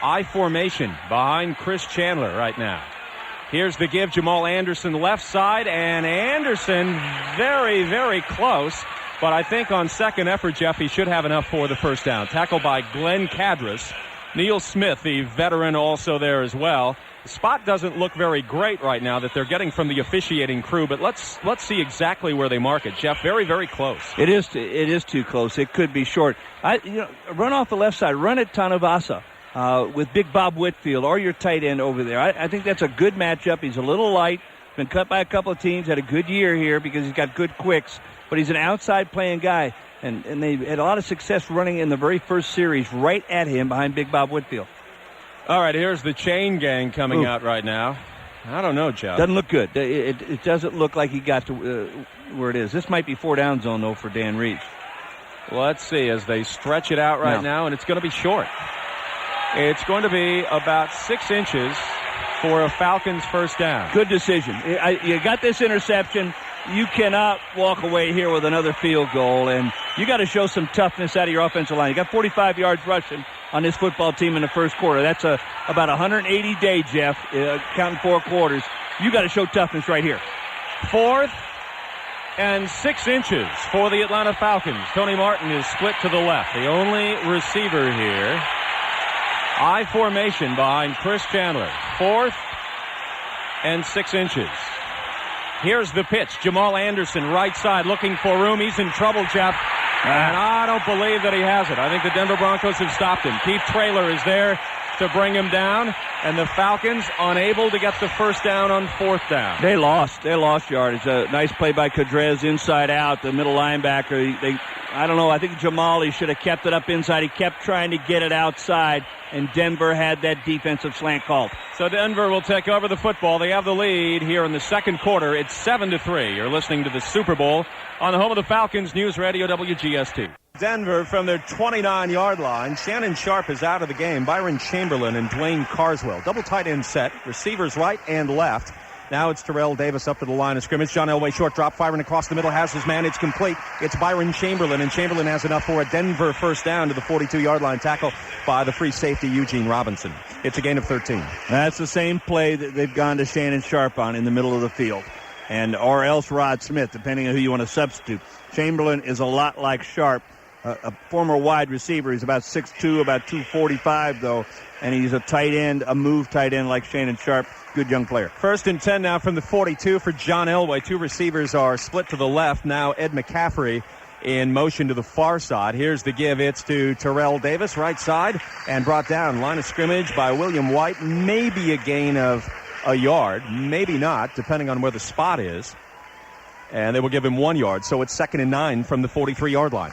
I formation behind Chris Chandler right now. Here's the give. Jamal Anderson left side, and Anderson very, very close. But I think on second effort, Jeff, he should have enough for the first down. Tackled by Glenn Cadras. Neil Smith, the veteran, also there as well. The spot doesn't look very great right now that they're getting from the officiating crew, but let's see exactly where they mark it. Jeff, very, very close. It is too close. It could be short. Run off the left side. Run at Tanavasa with Big Bob Whitfield or your tight end over there. I think that's a good matchup. He's a little light. Been cut by a couple of teams. Had a good year here because he's got good quicks, but he's an outside playing guy. And they had a lot of success running in the very first series right at him behind Big Bob Whitfield. All right, here's the chain gang coming out right now. I don't know, Jeff. Doesn't look good. It doesn't look like he got to where it is. This might be 4-down zone, though, for Dan Reeves. Let's see as they stretch it out right now, and it's going to be short. It's going to be about 6 inches for a Falcons first down. Good decision. You got this interception. You cannot walk away here with another field goal, and you got to show some toughness out of your offensive line. You got 45 yards rushing on this football team in the first quarter. That's about 180 days, Jeff, counting 4 quarters. You got to show toughness right here. 4th and 6 inches for the Atlanta Falcons. Tony Martin is split to the left. The only receiver here. I formation behind Chris Chandler. 4th and 6 inches. Here's the pitch. Jamal Anderson, right side, looking for room. He's in trouble, Jeff. And I don't believe that he has it. I think the Denver Broncos have stopped him. Keith Traylor is there to bring him down. And the Falcons unable to get the first down on 4th down. They lost yardage. A nice play by Cadrez inside out, the middle linebacker. I don't know. I think Jamal, he should have kept it up inside. He kept trying to get it outside, and Denver had that defensive slant called. So Denver will take over the football. They have the lead here in the second quarter. It's 7-3. You're listening to the Super Bowl on the home of the Falcons, News Radio WGST. Denver from their 29-yard line. Shannon Sharp is out of the game. Byron Chamberlain and Dwayne Carswell. Double tight end set. Receivers right and left. Now it's Terrell Davis up to the line of scrimmage. John Elway, short drop, firing across the middle, has his man. It's complete. It's Byron Chamberlain, and Chamberlain has enough for a Denver first down to the 42-yard line, tackle by the free safety Eugene Robinson. It's a gain of 13. That's the same play that they've gone to Shannon Sharp on in the middle of the field. And or else Rod Smith, depending on who you want to substitute. Chamberlain is a lot like Sharp, a former wide receiver. He's about 6'2", about 245, though. And he's a tight end, a move tight end like Shannon Sharp. Good young player. 1st and 10 now from the 42 for John Elway. 2 receivers are split to the left. Now Ed McCaffrey in motion to the far side. Here's the give. It's to Terrell Davis, right side, and brought down. Line of scrimmage by William White. Maybe a gain of a yard. Maybe not, depending on where the spot is. And they will give him 1 yard. So it's 2nd and 9 from the 43-yard line.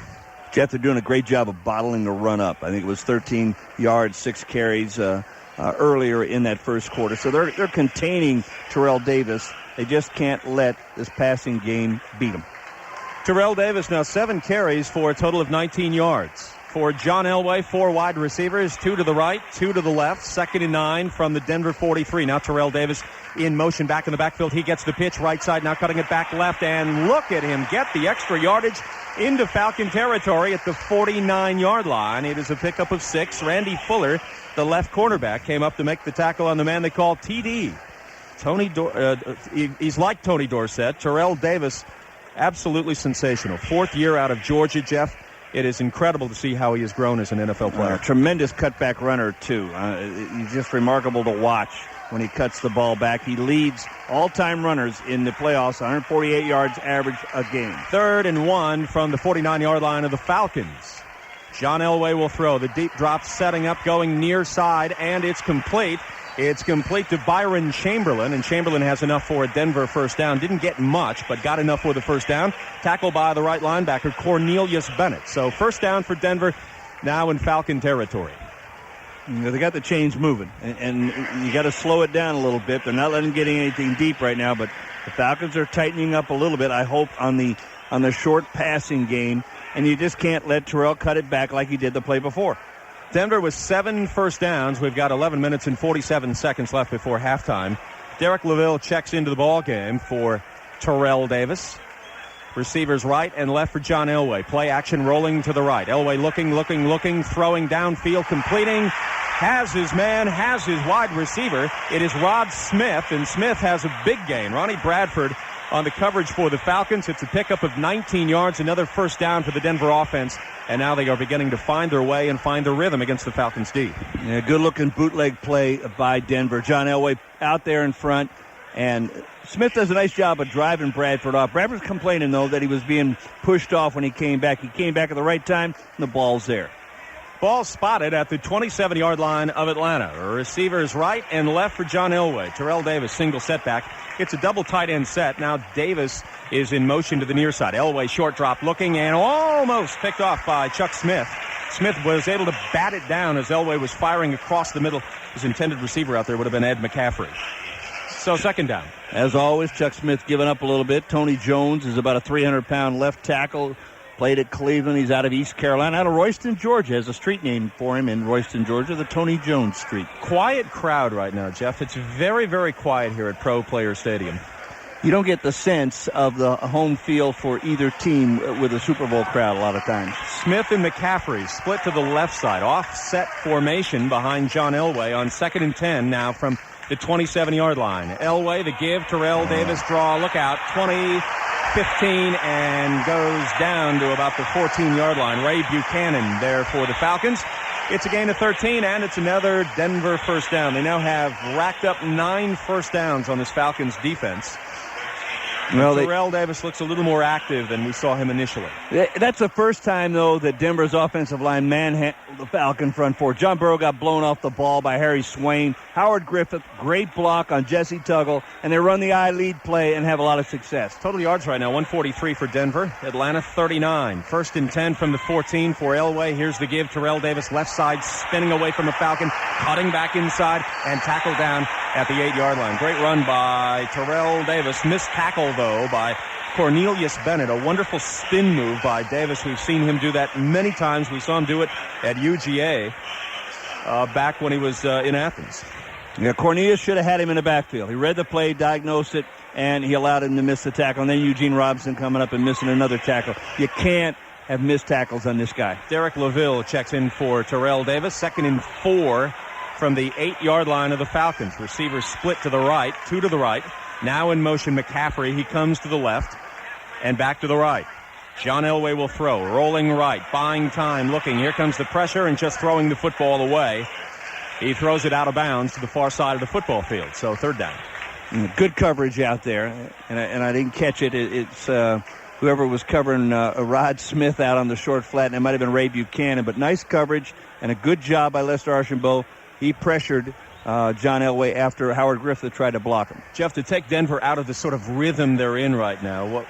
Jeff, they're doing a great job of bottling the run up. I think it was 13 yards, 6 carries earlier in that first quarter. So they're containing Terrell Davis. They just can't let this passing game beat them. Terrell Davis now 7 carries for a total of 19 yards. For John Elway, 4 wide receivers, 2 to the right, 2 to the left. 2nd and 9 from the Denver 43. Now Terrell Davis in motion back in the backfield. He gets the pitch right side, now cutting it back left. And look at him get the extra yardage into Falcon territory at the 49-yard line. It is a pickup of 6. Randy Fuller, the left cornerback, came up to make the tackle on the man they call TD. He's like Tony Dorsett. Terrell Davis, absolutely sensational. 4th year out of Georgia, Jeff. It is incredible to see how he has grown as an NFL player. Tremendous cutback runner, too. He's just remarkable to watch when he cuts the ball back. He leads all-time runners in the playoffs, 148 yards average a game. 3rd and 1 from the 49-yard line of the Falcons. John Elway will throw. The deep drop setting up, going near side, and it's complete. It's complete to Byron Chamberlain, and Chamberlain has enough for a Denver first down. Didn't get much, but got enough for the first down. Tackled by the right linebacker, Cornelius Bennett. So first down for Denver, now in Falcon territory. They got the chains moving, and you got to slow it down a little bit. They're not letting getting anything deep right now, but the Falcons are tightening up a little bit, I hope, on the short passing game, and you just can't let Terrell cut it back like he did the play before. Denver with 7 first downs. We've got 11 minutes and 47 seconds left before halftime. Derek LaVille checks into the ball game for Terrell Davis. Receivers right and left for John Elway. Play action rolling to the right. Elway looking, throwing downfield, completing. Has his man, has his wide receiver. It is Rod Smith, and Smith has a big gain. Ronnie Bradford on the coverage for the Falcons. It's a pickup of 19 yards, another first down for the Denver offense. And now they are beginning to find their way and find their rhythm against the Falcons D. Yeah, good-looking bootleg play by Denver. John Elway out there in front, and Smith does a nice job of driving Bradford off. Bradford's complaining, though, that he was being pushed off when he came back. He came back at the right time, and the ball's there. Ball spotted at the 27-yard line of Atlanta. Receivers right and left for John Elway. Terrell Davis, single setback. It's a double tight end set. Now Davis is in motion to the near side. Elway short drop looking and almost picked off by Chuck Smith. Smith was able to bat it down as Elway was firing across the middle. His intended receiver out there would have been Ed McCaffrey. So second down. As always, Chuck Smith giving up a little bit. Tony Jones is about a 300-pound left tackle. Played at Cleveland. He's out of East Carolina, out of Royston, Georgia. Has a street name for him in Royston, Georgia, the Tony Jones Street. Quiet crowd right now, Jeff. It's very, very quiet here at Pro Player Stadium. You don't get the sense of the home field for either team with a Super Bowl crowd a lot of times. Smith and McCaffrey split to the left side. Offset formation behind John Elway on 2nd and 10 now from the 27-yard line. Elway, the give, Terrell Davis draw, look out, 20, 15, and goes down to about the 14-yard line. Ray Buchanan there for the Falcons. It's a gain of 13, and it's another Denver first down. They now have racked up 9 first downs on this Falcons defense. Well, Terrell Davis looks a little more active than we saw him initially. That's the first time, though, that Denver's offensive line manhandled the Falcon front four. John Burrow got blown off the ball by Harry Swain. Howard Griffith, great block on Jesse Tuggle, and they run the I lead play and have a lot of success. Total yards right now, 143 for Denver. Atlanta, 39. 1st and 10 from the 14 for Elway. Here's the give. Terrell Davis, left side, spinning away from the Falcon, cutting back inside, and tackled down at the 8-yard line. Great run by Terrell Davis. Missed tackle, though, by Cornelius Bennett. A wonderful spin move by Davis. We've seen him do that many times. We saw him do it at UGA back when he was in Athens. Yeah, Cornelius should have had him in the backfield. He read the play, diagnosed it, and he allowed him to miss the tackle. And then Eugene Robinson coming up and missing another tackle. You can't have missed tackles on this guy. Derek LaVille checks in for Terrell Davis. 2nd and 4 from the 8-yard line of the Falcons. Receivers split to the right, 2 to the right. Now in motion, McCaffrey. He comes to the left and back to the right. John Elway will throw, rolling right, buying time, looking. Here comes the pressure and just throwing the football away. He throws it out of bounds to the far side of the football field. So 3rd down. Good coverage out there, and I didn't catch it. It's whoever was covering Rod Smith out on the short flat, and it might have been Ray Buchanan, but nice coverage and a good job by Lester Archambault. He pressured John Elway after Howard Griffith tried to block him. Jeff, to take Denver out of the sort of rhythm they're in right now,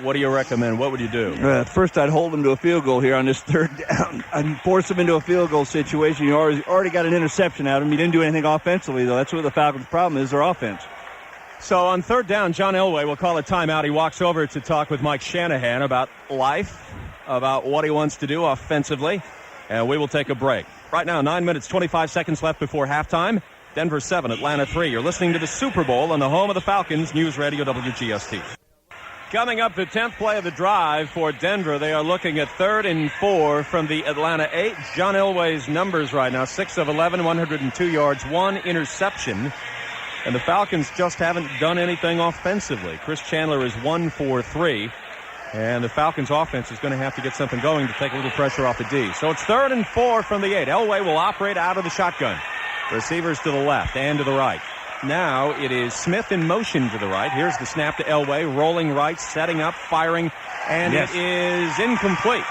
what do you recommend? What would you do? First, I'd hold them to a field goal here on this 3rd down. I'd force them into a field goal situation. You already got an interception out of them. You didn't do anything offensively, though. That's what the Falcons' problem is, their offense. So on 3rd down, John Elway will call a timeout. He walks over to talk with Mike Shanahan about life, about what he wants to do offensively, and we will take a break. Right now, 9 minutes, 25 seconds left before halftime. Denver 7, Atlanta 3. You're listening to the Super Bowl on the home of the Falcons, News Radio WGST. Coming up, the 10th play of the drive for Denver. They are looking at 3rd and 4 from the Atlanta 8. John Elway's numbers right now, 6 of 11, 102 yards, 1 interception. And the Falcons just haven't done anything offensively. Chris Chandler is 1 for 3. And the Falcons offense is going to have to get something going to take a little pressure off the D. So it's 3rd and 4 from the 8. Elway will operate out of the shotgun. Receivers to the left and to the right. Now it is Smith in motion to the right. Here's the snap to Elway, rolling right, setting up, firing, and It is incomplete.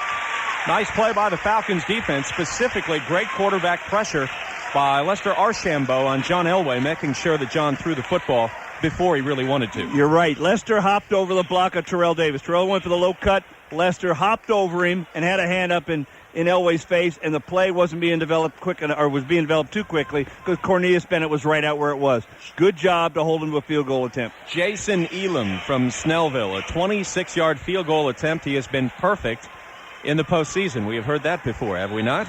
Nice play by the Falcons defense, specifically great quarterback pressure by Lester Archambault on John Elway, making sure that John threw the football before he really wanted to. You're right. Lester hopped over the block of Terrell Davis. Terrell went for the low cut. Lester hopped over him and had a hand up and in Elway's face, and the play wasn't being developed was being developed too quickly because Cornelius Bennett was right out where it was. Good job to hold him to a field goal attempt. Jason Elam from Snellville, a 26-yard field goal attempt. He has been perfect in the postseason. We have heard that before, have we not?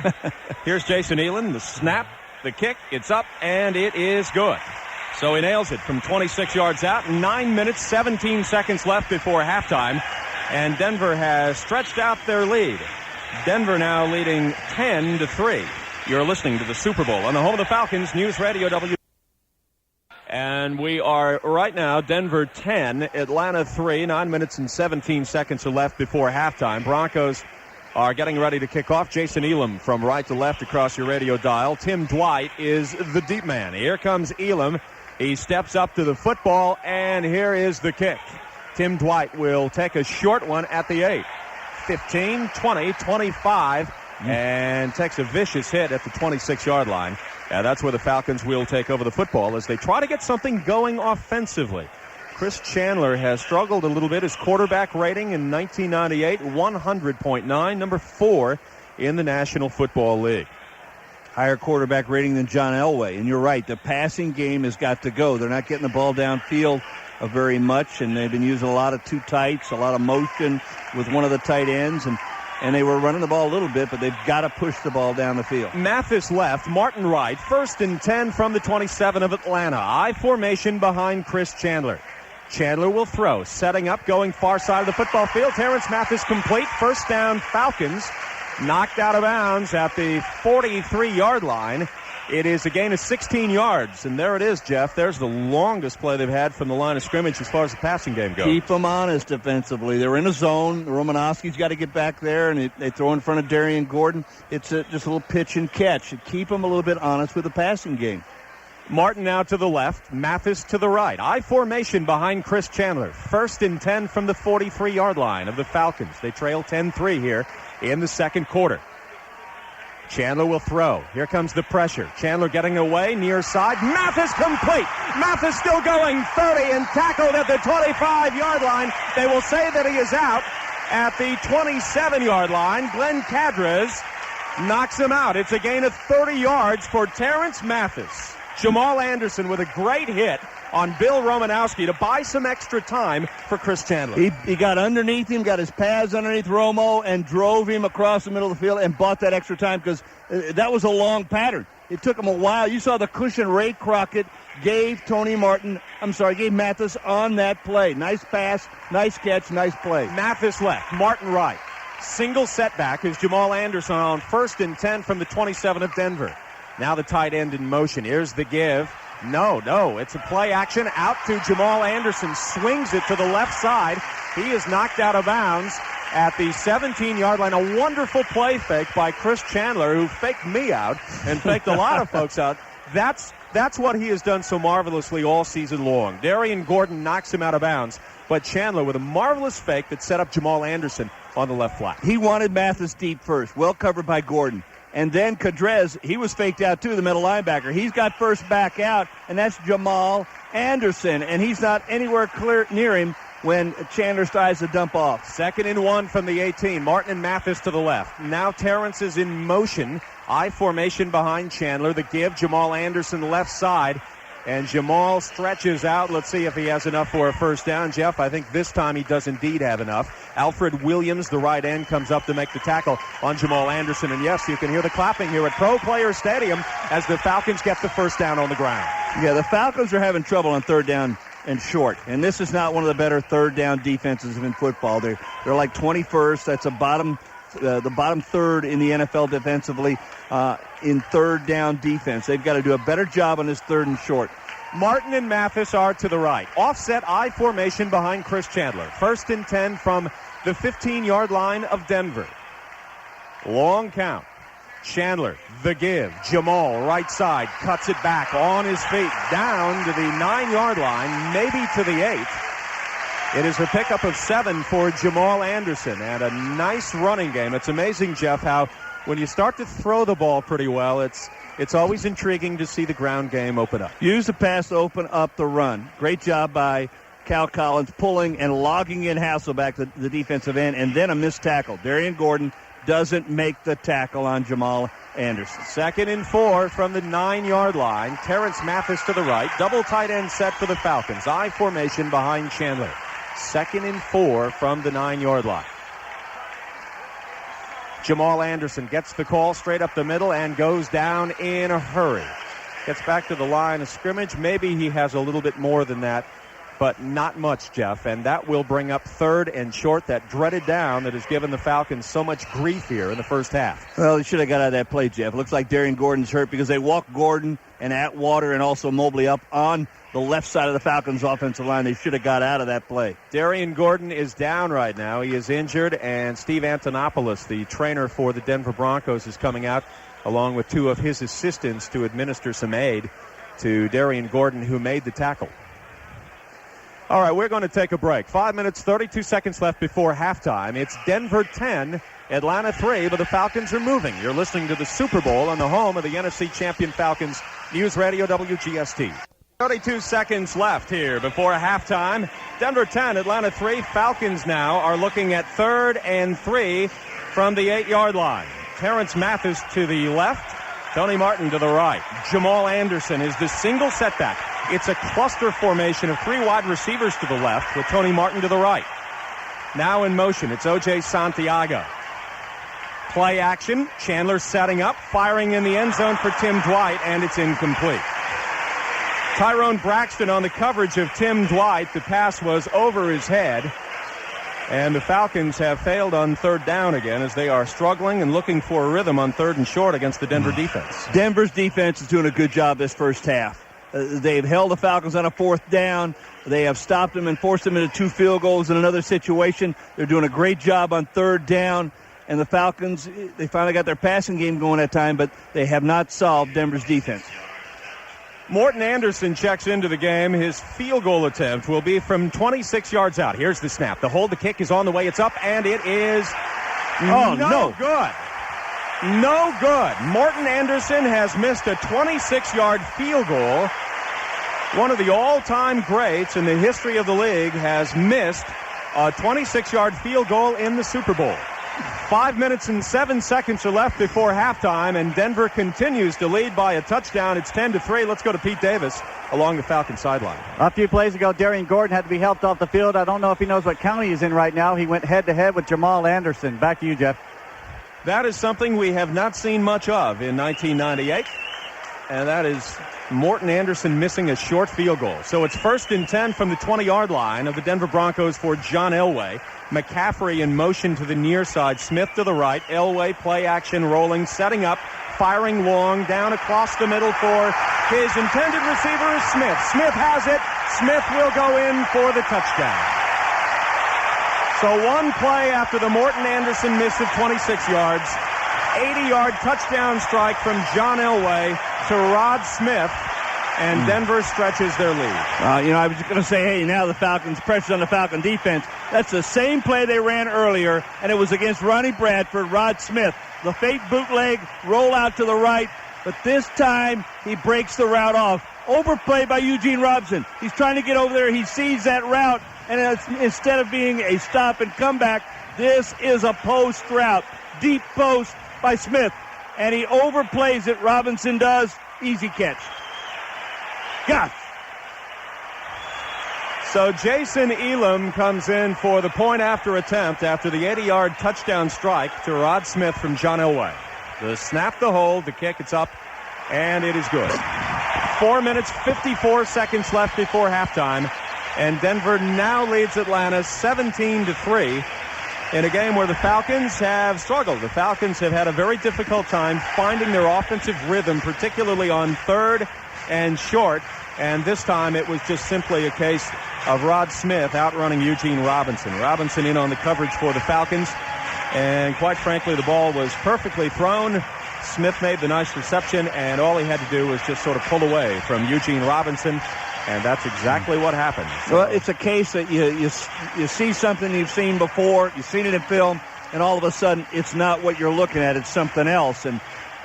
Here's Jason Elam, the snap, the kick, it's up, and it is good. So he nails it from 26 yards out. 9 minutes, 17 seconds left before halftime, and Denver has stretched out their lead. Denver now leading 10-3. You're listening to the Super Bowl on the home of the Falcons, News Radio W. And we are right now, Denver 10, Atlanta 3. 9 minutes and 17 seconds are left before halftime. Broncos are getting ready to kick off. Jason Elam from right to left across your radio dial. Tim Dwight is the deep man. Here comes Elam. He steps up to the football, and here is the kick. Tim Dwight will take a short one at the 8. 15, 20, 25, and takes a vicious hit at the 26-yard line. That's where the Falcons will take over the football as they try to get something going offensively. Chris Chandler has struggled a little bit. His quarterback rating in 1998, 100.9, number 4 in the National Football League. Higher quarterback rating than John Elway. And you're right, the passing game has got to go. They're not getting the ball downfield very much, and they've been using a lot of two tights, a lot of motion with one of the tight ends, and they were running the ball a little bit, but they've got to push the ball down the field. Mathis left, Martin right, 1st and 10 from the 27 of Atlanta. I formation behind Chris Chandler. Chandler will throw, setting up, going far side of the football field. Terrence Mathis complete, first down Falcons, knocked out of bounds at the 43-yard line. It is a gain of 16 yards, and there it is, Jeff. There's the longest play they've had from the line of scrimmage as far as the passing game goes. Keep them honest defensively. They're in a zone. Romanowski's got to get back there, and they throw in front of Darian Gordon. It's just a little pitch and catch. Keep them a little bit honest with the passing game. Martin now to the left, Mathis to the right. I formation behind Chris Chandler. 1st and 10 from the 43-yard line of the Falcons. They trail 10-3 here in the second quarter. Chandler will throw. Here comes the pressure. Chandler getting away, near side. Mathis complete. Mathis still going, 30 and tackled at the 25-yard line. They will say that he is out at the 27-yard line. Glenn Cadres knocks him out. It's a gain of 30 yards for Terrence Mathis. Jamal Anderson with a great hit on Bill Romanowski to buy some extra time for Chris Chandler. He got underneath him, got his pads underneath Romo, and drove him across the middle of the field and bought that extra time because that was a long pattern. It took him a while. You saw the cushion Ray Crockett gave Mathis on that play. Nice pass, nice catch, nice play. Mathis left, Martin right. Single setback is Jamal Anderson on 1st and 10 from the 27 of Denver. Now the tight end in motion. Here's the give. No, it's a play action out to Jamal Anderson. Swings it to the left side. He is knocked out of bounds at the 17-yard line. A wonderful play fake by Chris Chandler, who faked me out and faked a lot of folks out. That's what he has done so marvelously all season long. Darian Gordon knocks him out of bounds, but Chandler with a marvelous fake that set up Jamal Anderson on the left flat. He wanted Mathis deep first, well covered by Gordon. And then Cadrez, he was faked out too, the middle linebacker. He's got first back out, and that's Jamal Anderson. And he's not anywhere clear near him when Chandler tries to dump off. 2nd and 1 from the 18. Martin and Mathis to the left. Now Terrence is in motion. I formation behind Chandler. The give, Jamal Anderson left side. And Jamal stretches out. Let's see if he has enough for a first down. Jeff, I think this time he does indeed have enough. Alfred Williams, the right end, comes up to make the tackle on Jamal Anderson. And yes, you can hear the clapping here at Pro Player Stadium as the Falcons get the first down on the ground. Yeah, the Falcons are having trouble on 3rd down and short. And this is not one of the better 3rd down defenses in football. They're like 21st. That's the bottom 3rd in the NFL defensively in 3rd down defense. They've got to do a better job on this 3rd and short. Martin and Mathis are to the right. Offset I formation behind Chris Chandler. 1st and 10 from the 15-yard line of Denver. Long count. Chandler, the give. Jamal, right side, cuts it back on his feet, down to the 9-yard line, maybe to the 8. It is a pickup of 7 for Jamal Anderson, and a nice running game. It's amazing, Jeff, how when you start to throw the ball pretty well, it's always intriguing to see the ground game open up. Use the pass to open up the run. Great job by Cal Collins pulling and logging in Hasselback, the defensive end, and then a missed tackle. Darian Gordon doesn't make the tackle on Jamal Anderson. 2nd and 4 from the 9-yard line. Terrence Mathis to the right. Double tight end set for the Falcons. I formation behind Chandler. 2nd and 4 from the 9-yard line. Jamal Anderson gets the call straight up the middle and goes down in a hurry. Gets back to the line of scrimmage. Maybe he has a little bit more than that, but not much, Jeff. And that will bring up 3rd and short, that dreaded down that has given the Falcons so much grief here in the first half. Well, he should have got out of that play, Jeff. Looks like Darian Gordon's hurt because they walked Gordon and Atwater and also Mobley up on the left side of the Falcons' offensive line. They should have got out of that play. Darian Gordon is down right now. He is injured, and Steve Antonopoulos, the trainer for the Denver Broncos, is coming out along with 2 of his assistants to administer some aid to Darian Gordon, who made the tackle. All right, we're going to take a break. 5 minutes, 32 seconds left before halftime. It's Denver 10, Atlanta 3, but the Falcons are moving. You're listening to the Super Bowl on the home of the NFC champion Falcons, News Radio WGST. 32 seconds left here before halftime. Denver 10, Atlanta 3. Falcons now are looking at 3rd and 3 from the 8-yard line. Terrence Mathis to the left, Tony Martin to the right. Jamal Anderson is the single setback. It's a cluster formation of 3 wide receivers to the left with Tony Martin to the right. Now in motion, it's O.J. Santiago. Play action, Chandler setting up, firing in the end zone for Tim Dwight, and it's incomplete. Tyrone Braxton on the coverage of Tim Dwight. The pass was over his head. And the Falcons have failed on 3rd down again as they are struggling and looking for a rhythm on 3rd and short against the Denver defense. Denver's defense is doing a good job this first half. They've held the Falcons on a 4th down. They have stopped them and forced them into 2 field goals in another situation. They're doing a great job on 3rd down. And the Falcons, they finally got their passing game going that time, but they have not solved Denver's defense. Morton Anderson checks into the game. His field goal attempt will be from 26 yards out. Here's the snap. The hold, the kick is on the way. It's up, and it is no good. No good. Morton Anderson has missed a 26-yard field goal. One of the all-time greats in the history of the league has missed a 26-yard field goal in the Super Bowl. 5 minutes and 7 seconds are left before halftime, and Denver continues to lead by a touchdown. It's 10-3. Let's go to Pete Davis along the Falcon sideline. A few plays ago, Darian Gordon had to be helped off the field. I don't know if he knows what county he's in right now. He went head-to-head with Jamal Anderson. Back to you, Jeff. That is something we have not seen much of in 1998, and that is Morton Anderson missing a short field goal. So it's 1st and 10 from the 20-yard line of the Denver Broncos for John Elway. McCaffrey in motion to the near side. Smith to the right. Elway play action rolling, setting up, firing long down across the middle for his intended receiver is Smith. Smith has it. Smith will go in for the touchdown. So one play after the Morton Anderson miss of 26 yards. 80-yard touchdown strike from John Elway to Rod Smith, and Denver stretches their lead. I was just going to say, hey, now the Falcons pressure on the Falcon defense. That's the same play they ran earlier, and it was against Ronnie Bradford, Rod Smith. The fake bootleg, roll out to the right, but this time he breaks the route off. Overplay by Eugene Robinson. He's trying to get over there. He sees that route, and instead of being a stop and comeback, this is a post route. Deep post by Smith, and he overplays it. Robinson does. Easy catch. Gosh. So Jason Elam comes in for the point after attempt after the 80-yard touchdown strike to Rod Smith from John Elway. The snap, the hold, the kick, it's up, and it is good. 4 minutes, 54 seconds left before halftime, and Denver now leads Atlanta 17-3 in a game where the Falcons have struggled. The Falcons have had a very difficult time finding their offensive rhythm, particularly on 3rd and short, and this time it was just simply a case of Rod Smith outrunning Eugene Robinson. Robinson in on the coverage for the Falcons, and quite frankly, the ball was perfectly thrown. Smith made the nice reception, and all he had to do was just sort of pull away from Eugene Robinson, and that's exactly what happened. So, well, it's a case that you see something you've seen before, you've seen it in film, and all of a sudden it's not what you're looking at, it's something else.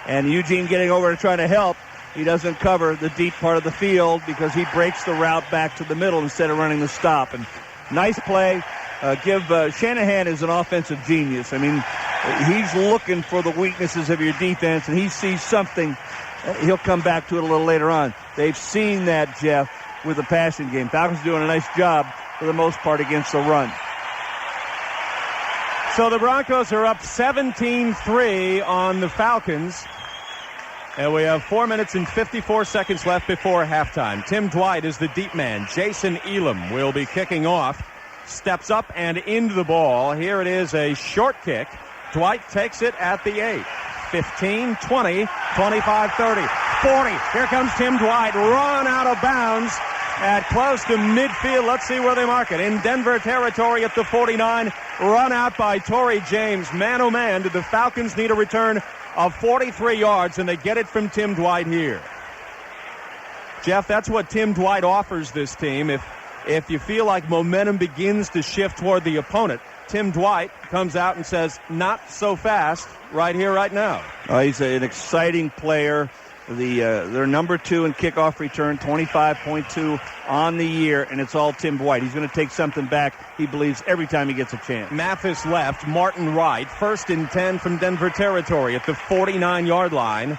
And Eugene getting over to try to help, he doesn't cover the deep part of the field because he breaks the route back to the middle instead of running the stop. And nice play. Shanahan is an offensive genius. I mean, He's looking for the weaknesses of your defense, and he sees something. He'll come back to it a little later on. They've seen that, Jeff, with the passing game. Falcons doing a nice job for the most part against the run. So the Broncos are up 17-3 on the Falcons. And we have 4 minutes and 54 seconds left before halftime. Tim Dwight is the deep man. Jason Elam will be kicking off. Steps up and into the ball. Here it is, a short kick. Dwight takes it at the 8. 15, 20, 25, 30, 40. Here comes Tim Dwight. Run out of bounds at close to midfield. Let's see where they mark it. In Denver territory at the 49. Run out by Torrey James. Man, oh man, did the Falcons need a return of 43 yards, and they get it from Tim Dwight here. Jeff, that's what Tim Dwight offers this team. If you feel like momentum begins to shift toward the opponent, Tim Dwight comes out and says, not so fast, right here, right now. He's an exciting player. They're number 2 in kickoff return, 25.2 on the year, and it's all Tim Dwight. He's going to take something back, he believes, every time he gets a chance. Mathis left, Martin right. 1st and 10 from Denver territory at the 49-yard line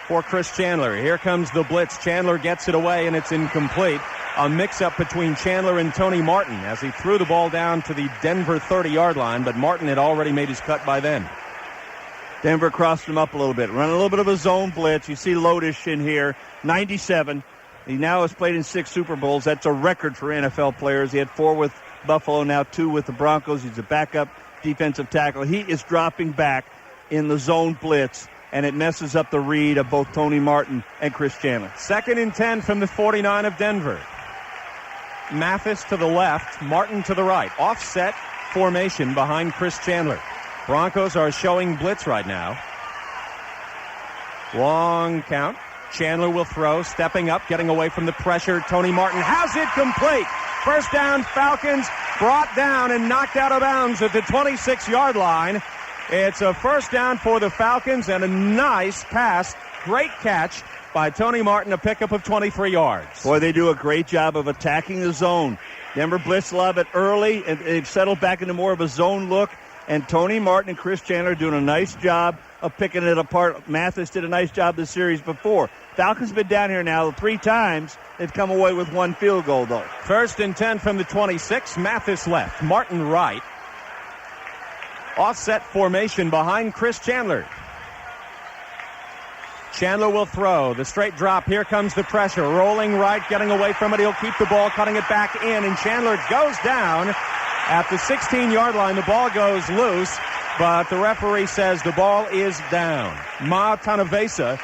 for Chris Chandler. Here comes the blitz. Chandler gets it away, and it's incomplete. A mix-up between Chandler and Tony Martin as he threw the ball down to the Denver 30-yard line, but Martin had already made his cut by then. Denver crossed him up a little bit, running a little bit of a zone blitz. You see Lodish in here, 97. He now has played in 6 Super Bowls. That's a record for NFL players. He had 4 with Buffalo, now 2 with the Broncos. He's a backup defensive tackle. He is dropping back in the zone blitz, and it messes up the read of both Tony Martin and Chris Chandler. 2nd and 10 from the 49 of Denver. Mathis to the left, Martin to the right. Offset formation behind Chris Chandler. Broncos are showing blitz right now. Long count. Chandler will throw, stepping up, getting away from the pressure. Tony Martin has it complete. First down, Falcons brought down and knocked out of bounds at the 26-yard line. It's a first down for the Falcons and a nice pass. Great catch by Tony Martin, a pickup of 23 yards. Boy, they do a great job of attacking the zone. Denver blitzed a lot of it early, and they've settled back into more of a zone look. And Tony Martin and Chris Chandler doing a nice job of picking it apart. Mathis did a nice job this series before. Falcons been down here now 3 times. They've come away with 1 field goal, though. 1st and 10 from the 26. Mathis left. Martin right. Offset formation behind Chris Chandler. Chandler will throw. The straight drop. Here comes the pressure. Rolling right, getting away from it. He'll keep the ball, cutting it back in. And Chandler goes down at the 16-yard line. The ball goes loose, but the referee says the ball is down. Ma Tanavesa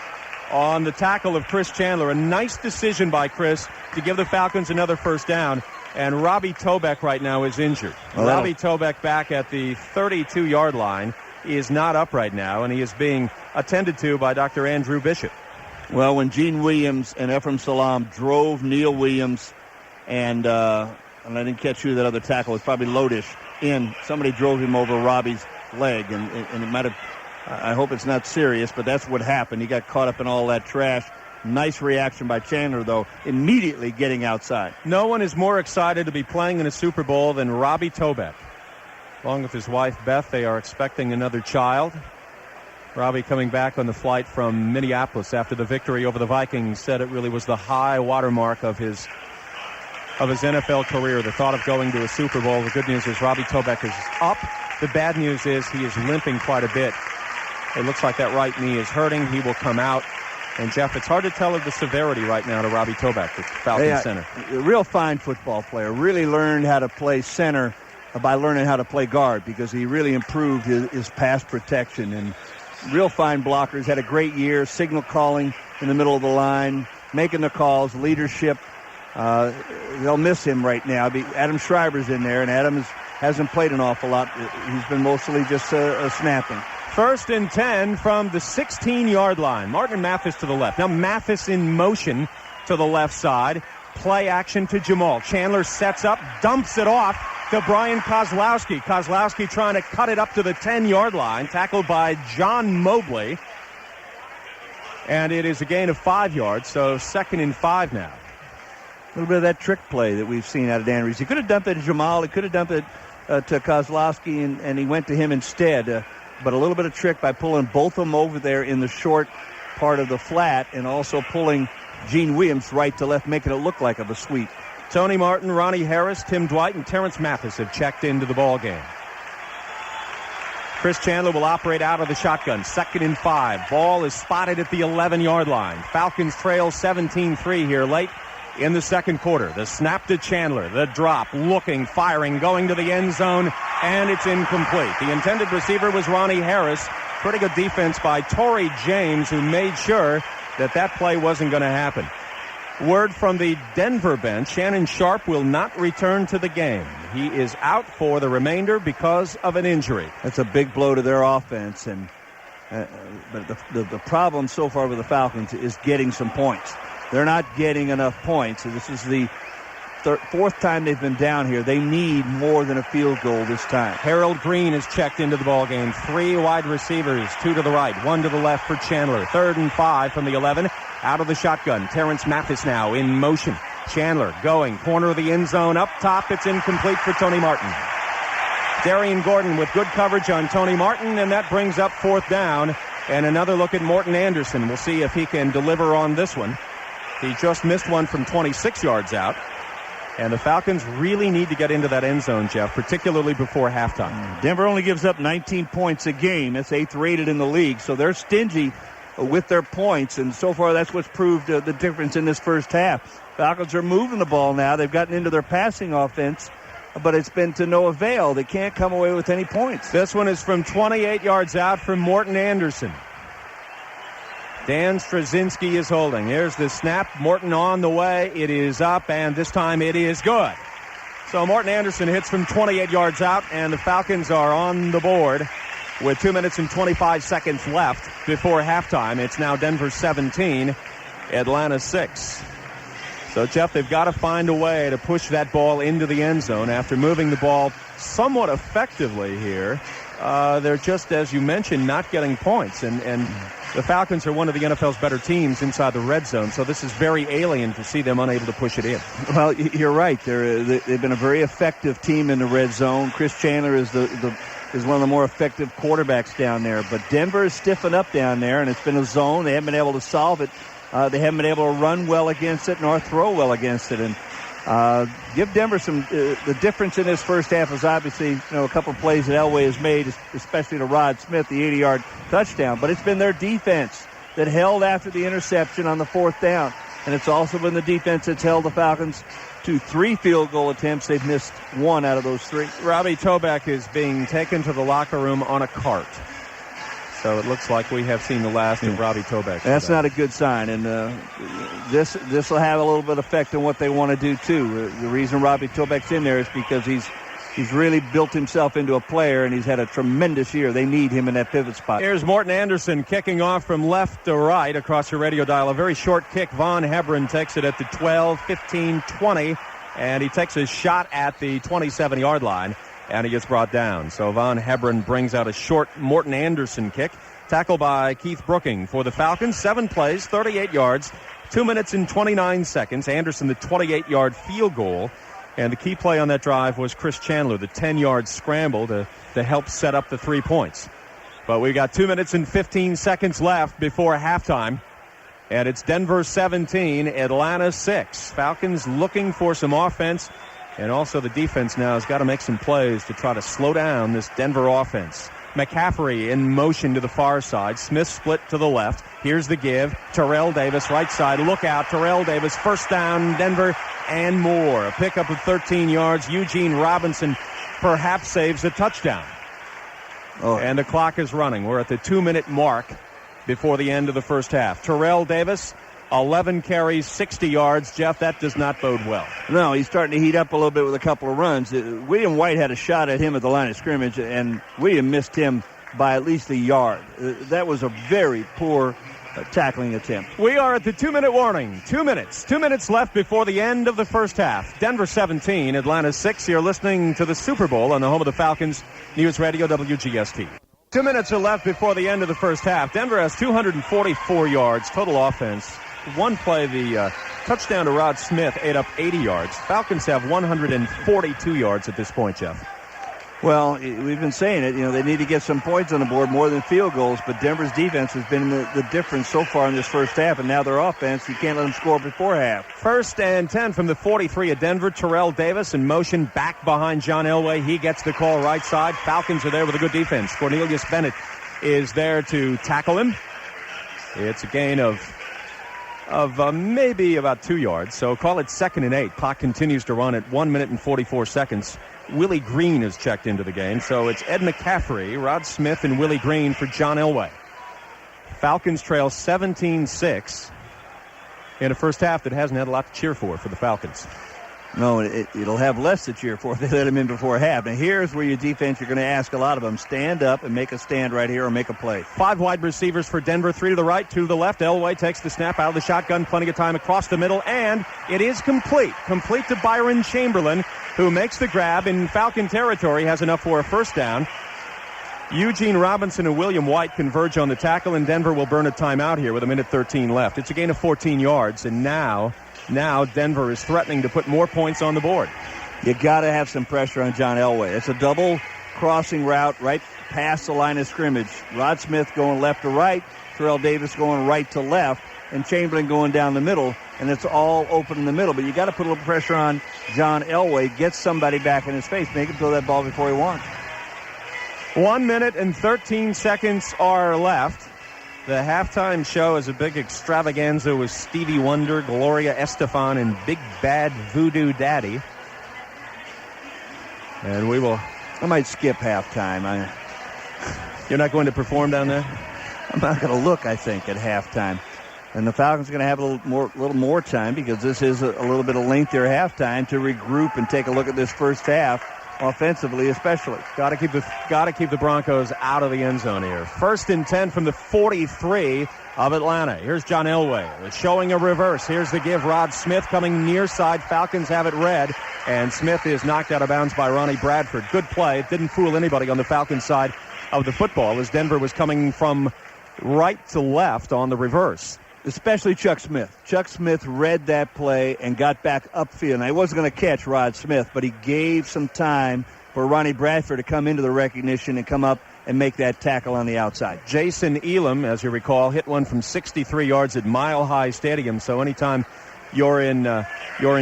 on the tackle of Chris Chandler. A nice decision by Chris to give the Falcons another first down. And Robbie Tobeck right now is injured. Robbie Tobeck back at the 32-yard line. He is not up right now, and he is being attended to by Dr. Andrew Bishop. Well, when Gene Williams and Ephraim Salam drove Neil Williams and I didn't catch who that other tackle was, probably Lodish, in, somebody drove him over Robbie's leg, and it might have, I hope it's not serious, but that's what happened. He got caught up in all that trash. Nice reaction by Chandler, though, immediately getting outside. No one is more excited to be playing in a Super Bowl than Robbie Tobeck. Along with his wife, Beth, they are expecting another child. Robbie, coming back on the flight from Minneapolis after the victory over the Vikings, said it really was the high watermark of his NFL career, the thought of going to a Super Bowl. The good news is Robbie Tobeck is up. The bad news is he is limping quite a bit. It looks like that right knee is hurting. He will come out. And, Jeff, it's hard to tell of the severity right now to Robbie Tobeck, the Falcons center. A real fine football player. Really learned how to play center by learning how to play guard, because he really improved his pass protection. And real fine blockers. Had a great year. Signal calling in the middle of the line. Making the calls. Leadership. They'll miss him right now. Adam Schreiber's in there, and Adam hasn't played an awful lot. He's been mostly just snapping. 1st and 10 from the 16-yard line. Martin Mathis to the left. Now Mathis in motion to the left side. Play action to Jamal. Chandler sets up, dumps it off to Brian Kozlowski. Kozlowski trying to cut it up to the 10-yard line. Tackled by John Mobley. And it is a gain of 5 yards, so 2nd and 5 now. A little bit of that trick play that we've seen out of Dan Reeves. He could have dumped it to Jamal. He could have dumped it to Kozlowski, and he went to him instead. but a little bit of trick by pulling both of them over there in the short part of the flat and also pulling Gene Williams right to left, making it look like of a sweep. Tony Martin, Ronnie Harris, Tim Dwight, and Terrence Mathis have checked into the ball game. Chris Chandler will operate out of the shotgun. 2nd and 5. Ball is spotted at the 11-yard line. Falcons trail 17-3 here late in the second quarter. The snap to Chandler. The drop. Looking, firing, going to the end zone, and it's incomplete. The intended receiver was Ronnie Harris. Pretty good defense by Torrey James, who made sure that play wasn't going to happen. Word from the Denver bench, Shannon Sharp will not return to the game. He is out for the remainder because of an injury. That's a big blow to their offense, and but the problem so far with the Falcons is getting some points. They're not getting enough points. This is the fourth time they've been down here. They need more than a field goal this time. Harold Green is checked into the ball game. 3 wide receivers, 2 to the right, 1 to the left for Chandler. 3rd and 5 from the 11. Out of the shotgun. Terrence Mathis now in motion. Chandler going. Corner of the end zone. Up top. It's incomplete for Tony Martin. Darian Gordon with good coverage on Tony Martin, and that brings up 4th down. And another look at Morton Anderson. We'll see if he can deliver on this one. He just missed one from 26 yards out. And the Falcons really need to get into that end zone, Jeff, particularly before halftime. Denver only gives up 19 points a game. That's 8th rated in the league. So they're stingy with their points, and so far that's what's proved the difference in this first half. Falcons are moving the ball now. They've gotten into their passing offense, but it's been to no avail. They can't come away with any points. This one is from 28 yards out from Morton Anderson. Dan Straczynski is holding. Here's the snap. Morton on the way. It is up, and this time it is good. So Morton Anderson hits from 28 yards out, and the Falcons are on the board with 2 minutes and 25 seconds left before halftime. It's now Denver 17, Atlanta 6. So, Jeff, they've got to find a way to push that ball into the end zone after moving the ball somewhat effectively here. They're just, as you mentioned, not getting points. And the Falcons are one of the NFL's better teams inside the red zone, so this is very alien to see them unable to push it in. Well, you're right. They've been a very effective team in the red zone. Chris Chandler is one of the more effective quarterbacks down there. But Denver is stiffened up down there, and it's been a zone. They haven't been able to solve it. They haven't been able to run well against it nor throw well against it. And give Denver some the difference in this first half is obviously a couple of plays that Elway has made, especially to Rod Smith, the 80-yard touchdown. But it's been their defense that held after the interception on the 4th down. And it's also been the defense that's held the Falcons to 3 field goal attempts. They've missed 1 out of those 3. Robbie Toback is being taken to the locker room on a cart. So it looks like we have seen the last of Robbie Toback. That's not a good sign, and this will have a little bit of effect on what they want to do too. The reason Robbie Toback's in there is because he's really built himself into a player, and he's had a tremendous year. They need him in that pivot spot. Here's Morton Anderson kicking off from left to right across your radio dial. A very short kick. Von Hebron takes it at the 12, 15, 20, and he takes a shot at the 27-yard line. And he gets brought down. So Von Hebron brings out a short Morton Anderson kick. Tackled by Keith Brooking for the Falcons. 7 plays, 38 yards, 2 minutes and 29 seconds. Anderson, the 28-yard field goal. And the key play on that drive was Chris Chandler, the 10-yard scramble to help set up the 3 points. But we've got 2 minutes and 15 seconds left before halftime. And it's Denver 17, Atlanta 6. Falcons looking for some offense. And also the defense now has got to make some plays to try to slow down this Denver offense. McCaffrey in motion to the far side. Smith split to the left. Here's the give. Terrell Davis, right side. Look out. Terrell Davis, first down, Denver, and more. A pickup of 13 yards. Eugene Robinson perhaps saves a touchdown. And the clock is running. We're at the 2-minute mark before the end of the first half. Terrell Davis, 11 carries, 60 yards. Jeff, that does not bode well. No, he's starting to heat up a little bit with a couple of runs. William White had a shot at him at the line of scrimmage, and William missed him by at least a yard. That was a very poor tackling attempt. We are at the 2-minute warning. 2 minutes. 2 minutes left before the end of the first half. Denver 17, Atlanta 6. You're listening to the Super Bowl on the home of the Falcons, News Radio WGST. 2 minutes are left before the end of the first half. Denver has 244 yards total offense. One play, the touchdown to Rod Smith ate up 80 yards. Falcons have 142 yards at this point, Jeff. Well, we've been saying it. They need to get some points on the board more than field goals, but Denver's defense has been the difference so far in this first half, and now their offense, you can't let them score before half. 1st and 10 from the 43 of Denver. Terrell Davis in motion back behind John Elway. He gets the call right side. Falcons are there with a good defense. Cornelius Bennett is there to tackle him. It's a gain of maybe about 2 yards, so call it 2nd and 8. Clock continues to run at 1 minute and 44 seconds. Willie Green is checked into the game, so it's Ed McCaffrey, Rod Smith, and Willie Green for John Elway. Falcons trail 17-6 in a first half that hasn't had a lot to cheer for the Falcons. No, it'll have less to cheer for if they let him in before half. And here's where your defense, you're going to ask a lot of them. Stand up and make a stand right here or make a play. 5 wide receivers for Denver, 3 to the right, 2 to the left. Elway takes the snap out of the shotgun, plenty of time across the middle, and it is complete. Complete to Byron Chamberlain, who makes the grab in Falcon territory, has enough for a first down. Eugene Robinson and William White converge on the tackle, and Denver will burn a timeout here with 1:13 left. It's a gain of 14 yards, and now Denver is threatening to put more points on the board. You got to have some pressure on John Elway. It's a double crossing route right past the line of scrimmage. Rod Smith going left to right, Terrell Davis going right to left, and Chamberlain going down the middle, and it's all open in the middle. But you got to put a little pressure on John Elway, get somebody back in his face, make him throw that ball before he wants. 1 minute and 13 seconds are left. The halftime show is a big extravaganza with Stevie Wonder, Gloria Estefan, and Big Bad Voodoo Daddy. And I might skip halftime. You're not going to perform down there? I'm not going to look, I think, at halftime. And the Falcons are going to have a little more time because this is a little bit of lengthier halftime to regroup and take a look at this first half, offensively especially. Got to keep the Broncos out of the end zone here. 1st and 10 from the 43 of Atlanta. Here's John Elway showing a reverse. Here's the give. Rod Smith coming near side. Falcons have it red, and Smith is knocked out of bounds by Ronnie Bradford. Good play. Didn't fool anybody on the Falcons side of the football as Denver was coming from right to left on the reverse. Especially Chuck Smith. Chuck Smith read that play and got back upfield. Now, he wasn't going to catch Rod Smith, but he gave some time for Ronnie Bradford to come into the recognition and come up and make that tackle on the outside. Jason Elam, as you recall, hit one from 63 yards at Mile High Stadium. So anytime you're in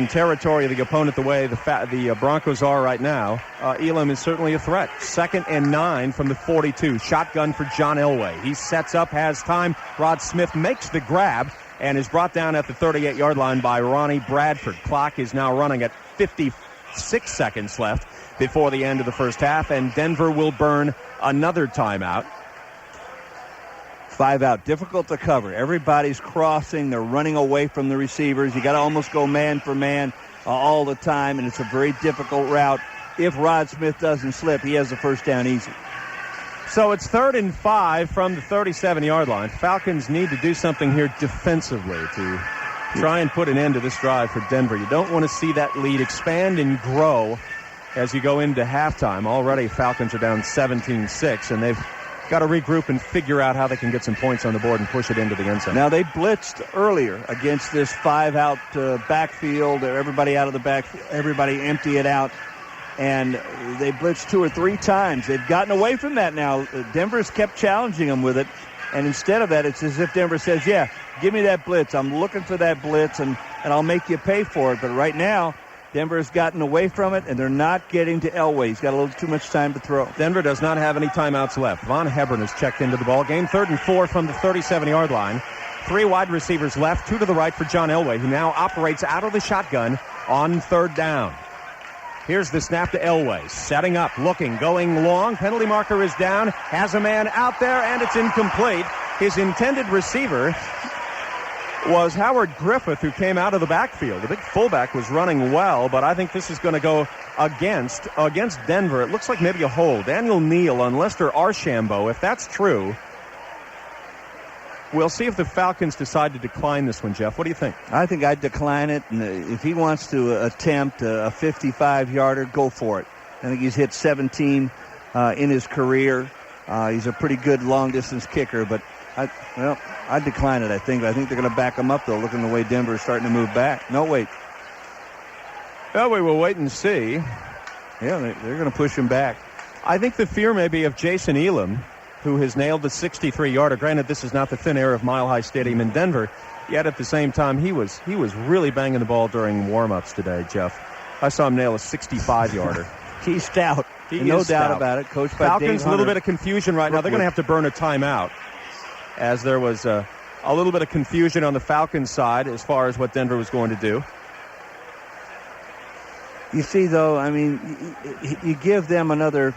territory of the opponent the way the Broncos are right now, Elam is certainly a threat. 2nd and 9 from the 42. Shotgun for John Elway. He sets up, has time. Rod Smith makes the grab and is brought down at the 38-yard line by Ronnie Bradford. Clock is now running at 56 seconds left before the end of the first half, and Denver will burn another timeout. 5 out. Difficult to cover. Everybody's crossing. They're running away from the receivers. You got to almost go man for man all the time, and it's a very difficult route. If Rod Smith doesn't slip, he has the first down easy. So it's 3rd and 5 from the 37-yard line. Falcons need to do something here defensively to try and put an end to this drive for Denver. You don't want to see that lead expand and grow as you go into halftime. Already Falcons are down 17-6, and they've got to regroup and figure out how they can get some points on the board and push it into the end zone. Now, they blitzed earlier against this 5-out backfield. Everybody out of the back, everybody empty it out. And they blitzed 2 or 3 times. They've gotten away from that now. Denver's kept challenging them with it. And instead of that, it's as if Denver says, yeah, give me that blitz. I'm looking for that blitz, and I'll make you pay for it. But right now, Denver has gotten away from it, and they're not getting to Elway. He's got a little too much time to throw. Denver does not have any timeouts left. Von Hebron is checked into the ball game. 3rd and 4 from the 37-yard line. 3 wide receivers left, 2 to the right for John Elway, who now operates out of the shotgun on 3rd down. Here's the snap to Elway. Setting up, looking, going long. Penalty marker is down. Has a man out there, and it's incomplete. His intended receiver was Howard Griffith, who came out of the backfield. The big fullback was running well, but I think this is going to go against Denver. It looks like maybe a hold. Daniel Neal on Lester Archambault. If that's true, we'll see if the Falcons decide to decline this one, Jeff. What do you think? I think I'd decline it, and if he wants to attempt a 55-yarder, go for it. I think he's hit 17 in his career. He's a pretty good long-distance kicker, but I'd decline it, I think. I think they're going to back him up, though, looking the way Denver is starting to move back. No, wait. Well, we will wait and see. Yeah, they're going to push him back. I think the fear may be of Jason Elam, who has nailed the 63-yarder. Granted, this is not the thin air of Mile High Stadium in Denver, yet at the same time, he was really banging the ball during warm-ups today, Jeff. I saw him nail a 65-yarder. He's stout. No doubt about it. Coached by Falcons, Dave a little Hunter. bit of confusion right now. They're going to have to burn a timeout, as there was a little bit of confusion on the Falcons side as far as what Denver was going to do. You see, though, I mean, you give them another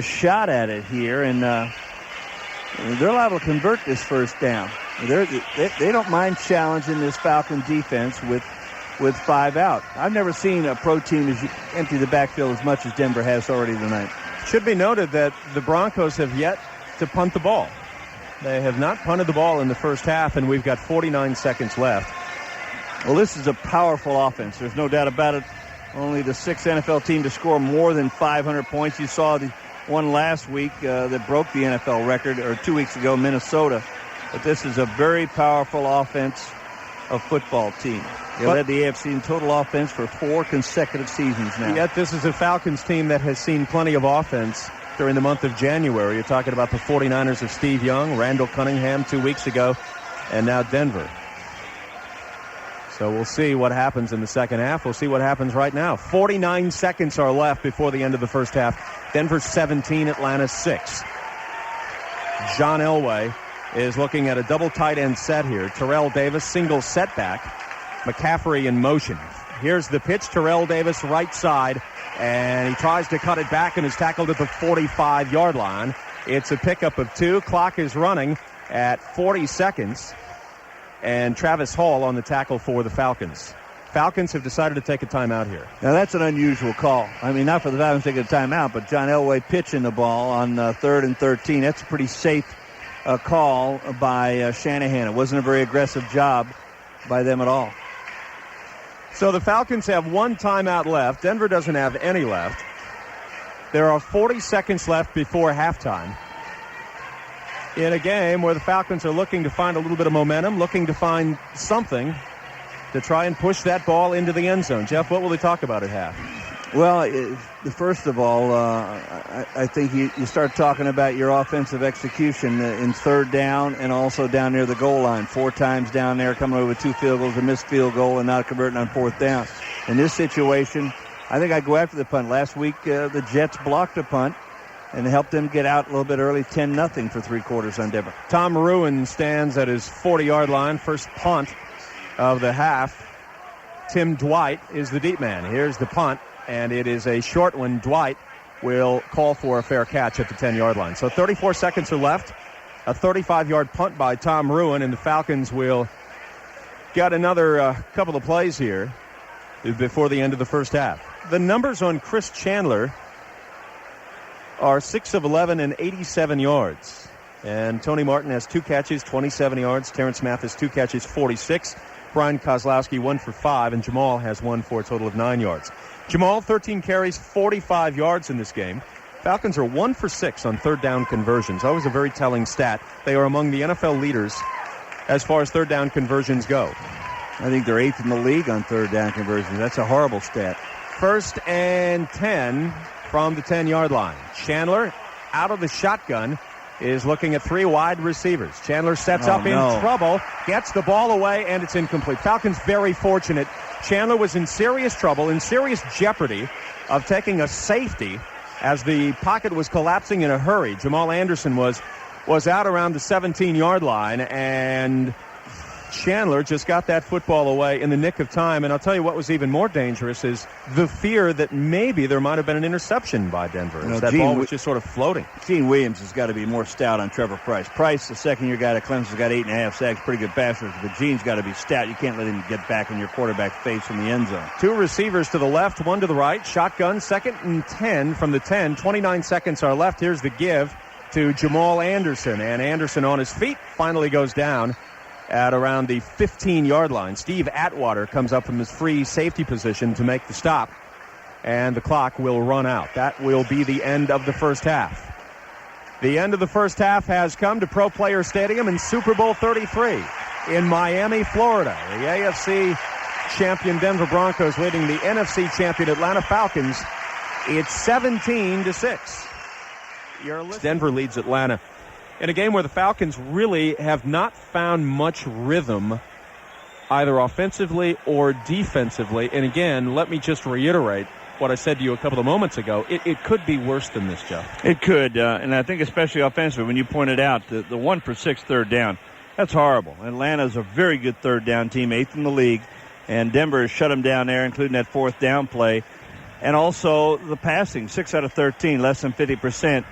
shot at it here, and they're liable to convert this first down. They don't mind challenging this Falcon defense with 5 out. I've never seen a pro team empty the backfield as much as Denver has already tonight. Should be noted that the Broncos have yet to punt the ball. They have not punted the ball in the first half, and we've got 49 seconds left. Well, this is a powerful offense. There's no doubt about it. Only the 6th NFL team to score more than 500 points. You saw the one last week that broke the NFL record, or 2 weeks ago, Minnesota. But this is a very powerful offense of football team. They led the AFC in total offense for 4 consecutive seasons now. Yet this is a Falcons team that has seen plenty of offense during the month of January. You're talking about the 49ers of Steve Young, Randall Cunningham 2 weeks ago, and now Denver. So we'll see what happens in the second half. We'll see what happens right now. 49 seconds are left before the end of the first half. Denver 17, Atlanta 6. John Elway is looking at a double tight end set here. Terrell Davis, single setback. McCaffrey in motion. Here's the pitch. Terrell Davis, right side. And he tries to cut it back and is tackled at the 45-yard line. It's a pickup of 2. Clock is running at 40 seconds. And Travis Hall on the tackle for the Falcons. Falcons have decided to take a timeout here. Now, that's an unusual call. I mean, not for the Falcons taking a timeout, but John Elway pitching the ball on 3rd and 13. That's a pretty safe call by Shanahan. It wasn't a very aggressive job by them at all. So the Falcons have 1 timeout left. Denver doesn't have any left. There are 40 seconds left before halftime in a game where the Falcons are looking to find a little bit of momentum, looking to find something to try and push that ball into the end zone. Jeff, what will they talk about at half? Well, first of all, I think you start talking about your offensive execution in 3rd down and also down near the goal line. 4 times down there, coming over with 2 field goals, a missed field goal, and not converting on 4th down. In this situation, I think I'd go after the punt. Last week, the Jets blocked a punt and helped them get out a little bit early, 10-0 for 3 quarters on Denver. Tom Ruin stands at his 40-yard line, first punt of the half. Tim Dwight is the deep man. Here's the punt, and it is a short one. Dwight will call for a fair catch at the 10-yard line. So 34 seconds are left. A 35-yard punt by Tom Ruin, and the Falcons will get another couple of plays here before the end of the first half. The numbers on Chris Chandler are 6 of 11 and 87 yards. And Tony Martin has 2 catches, 27 yards. Terrence Mathis, 2 catches, 46. Brian Kozlowski, 1 for 5. And Jamal has 1 for a total of 9 yards. Jamal, 13 carries, 45 yards in this game. Falcons are 1 for 6 on 3rd down conversions. Always a very telling stat. They are among the NFL leaders as far as 3rd down conversions go. I think they're 8th in the league on 3rd down conversions. That's a horrible stat. 1st and 10 from the 10-yard line. Chandler, out of the shotgun, is looking at 3 wide receivers. Chandler sets up in trouble, gets the ball away, and it's incomplete. Falcons very fortunate. Chandler was in serious trouble, in serious jeopardy of taking a safety as the pocket was collapsing in a hurry. Jamal Anderson was out around the 17-yard line, and Chandler just got that football away in the nick of time. And I'll tell you what was even more dangerous is the fear that maybe there might have been an interception by Denver. That ball was just sort of floating. Gene Williams has got to be more stout on Trevor Price. Price, the second-year guy at Clemson, has got 8.5 sacks, pretty good passer. But Gene's got to be stout. You can't let him get back in your quarterback face from the end zone. 2 receivers to the left, 1 to the right. Shotgun, 2nd and 10 from the 10. 29 seconds are left. Here's the give to Jamal Anderson. And Anderson on his feet finally goes down at around the 15-yard line. Steve Atwater comes up from his free safety position to make the stop, and the clock will run out. That will be the end of the first half. The end of the first half has come to Pro Player Stadium in Super Bowl 33 in Miami, Florida. The AFC champion Denver Broncos leading the NFC champion Atlanta Falcons. It's 17-6. Denver leads Atlanta in a game where the Falcons really have not found much rhythm, either offensively or defensively. And again, let me just reiterate what I said to you a couple of moments ago. It could be worse than this, Jeff. It could, and I think especially offensively, when you pointed out the 1 for 6 third down, that's horrible. Atlanta's a very good third down team, 8th in the league, and Denver has shut them down there, including that 4th down play. And also the passing, 6 out of 13, less than 50%.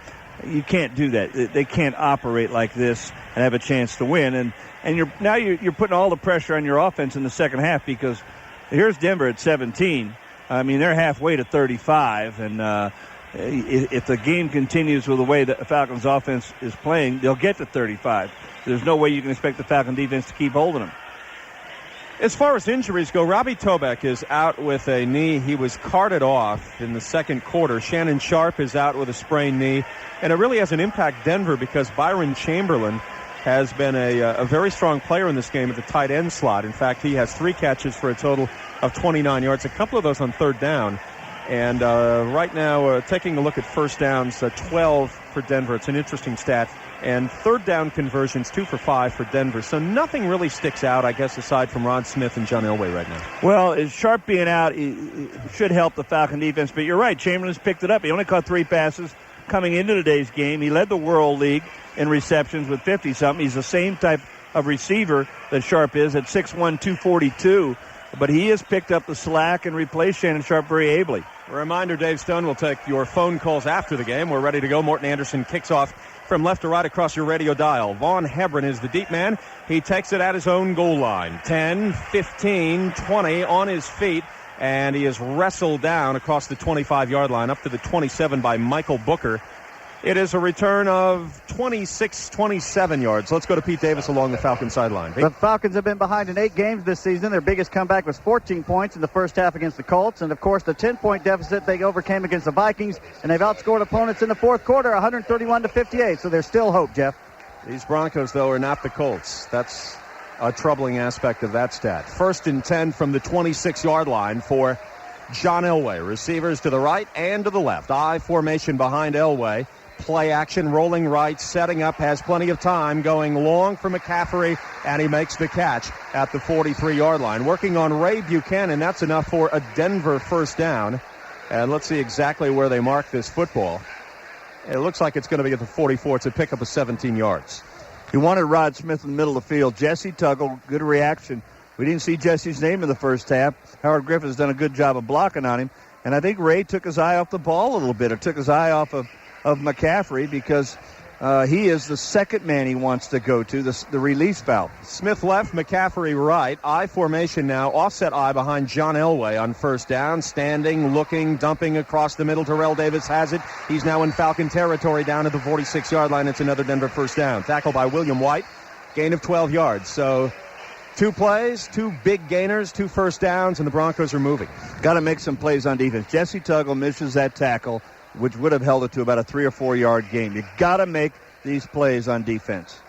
You can't do that. They can't operate like this and have a chance to win. And you're putting all the pressure on your offense in the second half, because here's Denver at 17. I mean, they're halfway to 35, and if the game continues with the way that the Falcons offense is playing, they'll get to 35. There's no way you can expect the Falcon defense to keep holding them. As far as injuries go, Robbie Tobeck is out with a knee. He was carted off in the second quarter. Shannon Sharp is out with a sprained knee, and it really hasn't impacted Denver because Byron Chamberlain has been a very strong player in this game at the tight end slot. In fact, he has 3 catches for a total of 29 yards, a couple of those on third down. And right now, taking a look at first downs, 12 for Denver. It's an interesting stat. And third down conversions, 2 for 5 for Denver. So nothing really sticks out, I guess, aside from Rod Smith and John Elway right now. Well, Sharp being out it should help the Falcon defense. But you're right, Chamberlain's picked it up. He only caught 3 passes coming into today's game. He led the World League in receptions with 50-something. He's the same type of receiver that Sharp is at 6'1", 242. But he has picked up the slack and replaced Shannon Sharp very ably. A reminder, Dave Stone will take your phone calls after the game. We're ready to go. Morton Anderson kicks off from left to right across your radio dial. Vaughn Hebron is the deep man. He takes it at his own goal line. 10, 15, 20 on his feet. And he is wrestled down across the 25-yard line up to the 27 by Michael Booker. It is a return of 26, 27 yards. Let's go to Pete Davis along the Falcons sideline. The Falcons have been behind in 8 games this season. Their biggest comeback was 14 points in the first half against the Colts. And, of course, the 10-point deficit they overcame against the Vikings. And they've outscored opponents in the fourth quarter, 131-58. So there's still hope, Jeff. These Broncos, though, are not the Colts. That's a troubling aspect of that stat. 1st and 10 from the 26-yard line for John Elway. Receivers to the right and to the left. I formation behind Elway. Play action, rolling right, setting up, has plenty of time, going long for McCaffrey, and he makes the catch at the 43-yard line. Working on Ray Buchanan, that's enough for a Denver first down. And let's see exactly where they mark this football. It looks like it's going to be at the 44. It's a pickup of 17 yards. He wanted Rod Smith in the middle of the field. Jesse Tuggle, good reaction. We didn't see Jesse's name in the first half. Howard Griffith's done a good job of blocking on him. And I think Ray took his eye off the ball a little bit, or took his eye off of McCaffrey, because he is the second man he wants to go to, the release valve. Smith left, McCaffrey right. I formation now, offset I behind John Elway on first down. Standing, looking, dumping across the middle. Terrell Davis has it. He's now in Falcon territory down at the 46-yard line. It's another Denver first down. Tackled by William White. Gain of 12 yards. So 2 plays, 2 big gainers, 2 first downs, and the Broncos are moving. Got to make some plays on defense. Jesse Tuggle misses that tackle, which would have held it to about a 3 or 4 yard game. You got to make these plays on defense.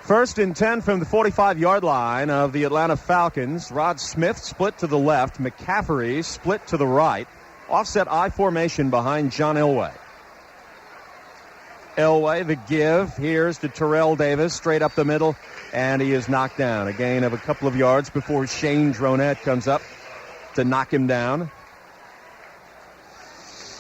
1st and 10 from the 45-yard line of the Atlanta Falcons. Rod Smith split to the left. McCaffrey split to the right. Offset I formation behind John Elway. Elway, the give. Here's to Terrell Davis, straight up the middle, and he is knocked down. A gain of a couple of yards before Shane Dronette comes up to knock him down.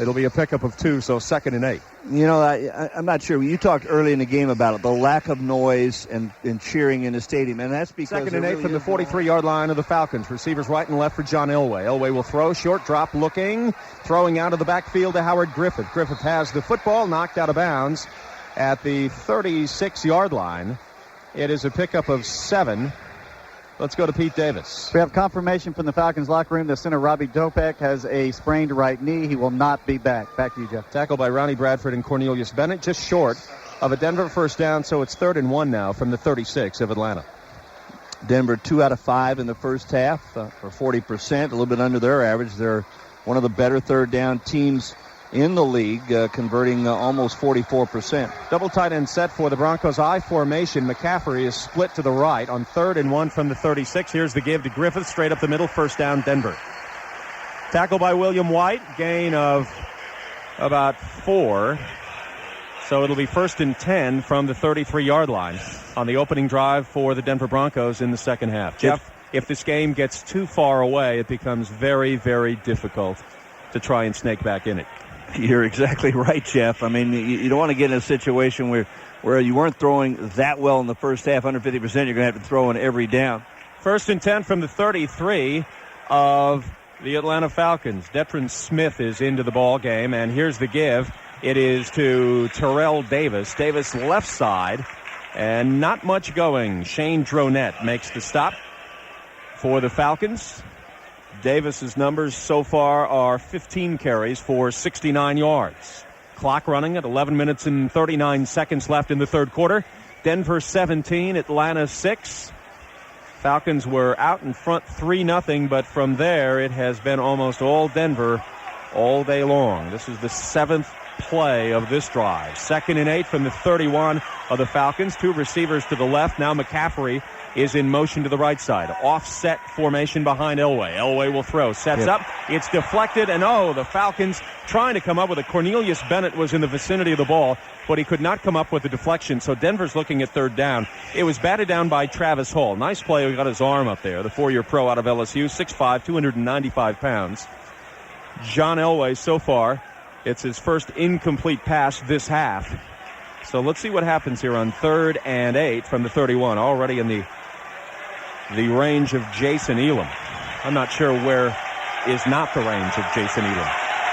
It'll be a pickup of 2, so 2nd and 8. You know, I'm not sure. You talked early in the game about it, the lack of noise and cheering in the stadium, and that's because 2nd and 8 from the 43-yard line of the Falcons. Receivers right and left for John Elway. Elway will throw, short drop, looking, throwing out of the backfield to Howard Griffith. Griffith has the football, knocked out of bounds at the 36-yard line. It is a pickup of 7. Let's go to Pete Davis. We have confirmation from the Falcons locker room that center Robbie Dopak has a sprained right knee. He will not be back. Back to you, Jeff. Tackled by Ronnie Bradford and Cornelius Bennett, just short of a Denver first down, so it's 3rd and 1 now from the 36 of Atlanta. Denver 2 out of 5 in the first half for 40%, a little bit under their average. They're one of the better third down teams in the league, converting almost 44%. Double tight end set for the Broncos I formation. McCaffrey is split to the right on 3rd and 1 from the 36. Here's the give to Griffith, straight up the middle, first down Denver. Tackle by William White, gain of about 4. So it'll be 1st and 10 from the 33-yard line on the opening drive for the Denver Broncos in the second half. Jeff, if this game gets too far away, it becomes very, very difficult to try and snake back in it. You're exactly right, Jeff. I mean, you don't want to get in a situation where you weren't throwing that well in the first half, 150%. You're going to have to throw in every down. 1st and 10 from the 33 of the Atlanta Falcons. Detron Smith is into the ball game, and here's the give. It is to Terrell Davis. Davis left side, and not much going. Shane Dronette makes the stop for the Falcons. Davis's numbers so far are 15 carries for 69 yards. Clock running at 11 minutes and 39 seconds left in the third quarter. Denver 17, Atlanta 6. Falcons were out in front 3-0, but from there it has been almost all Denver all day long. This is the 7th play of this drive. 2nd and 8 from the 31 of the Falcons. 2 receivers to the left. Now McCaffrey is in motion to the right side. Offset formation behind Elway. Elway will throw. Sets up. It's deflected. And the Falcons trying to come up with it. Cornelius Bennett was in the vicinity of the ball, but he could not come up with the deflection. So Denver's looking at 3rd down. It was batted down by Travis Hall. Nice play. He got his arm up there. The 4-year pro out of LSU. 6'5", 295 pounds. John Elway so far. It's his first incomplete pass this half. So let's see what happens here on 3rd and 8 from the 31. Already in the range of Jason Elam. I'm not sure where is not the range of Jason Elam.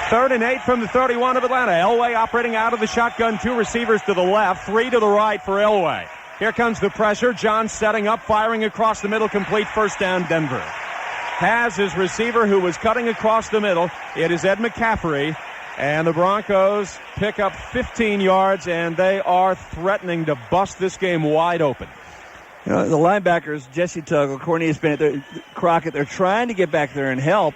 3rd and 8 from the 31 of Atlanta. Elway operating out of the shotgun. 2 receivers to the left, 3 to the right for Elway. Here comes the pressure. John setting up, firing across the middle, complete. 1st down, Denver. Has his receiver who was cutting across the middle. It is Ed McCaffrey. And the Broncos pick up 15 yards, and they are threatening to bust this game wide open. You know, the linebackers, Jesse Tuggle, Cornelius Bennett, Crockett, they're trying to get back there and help,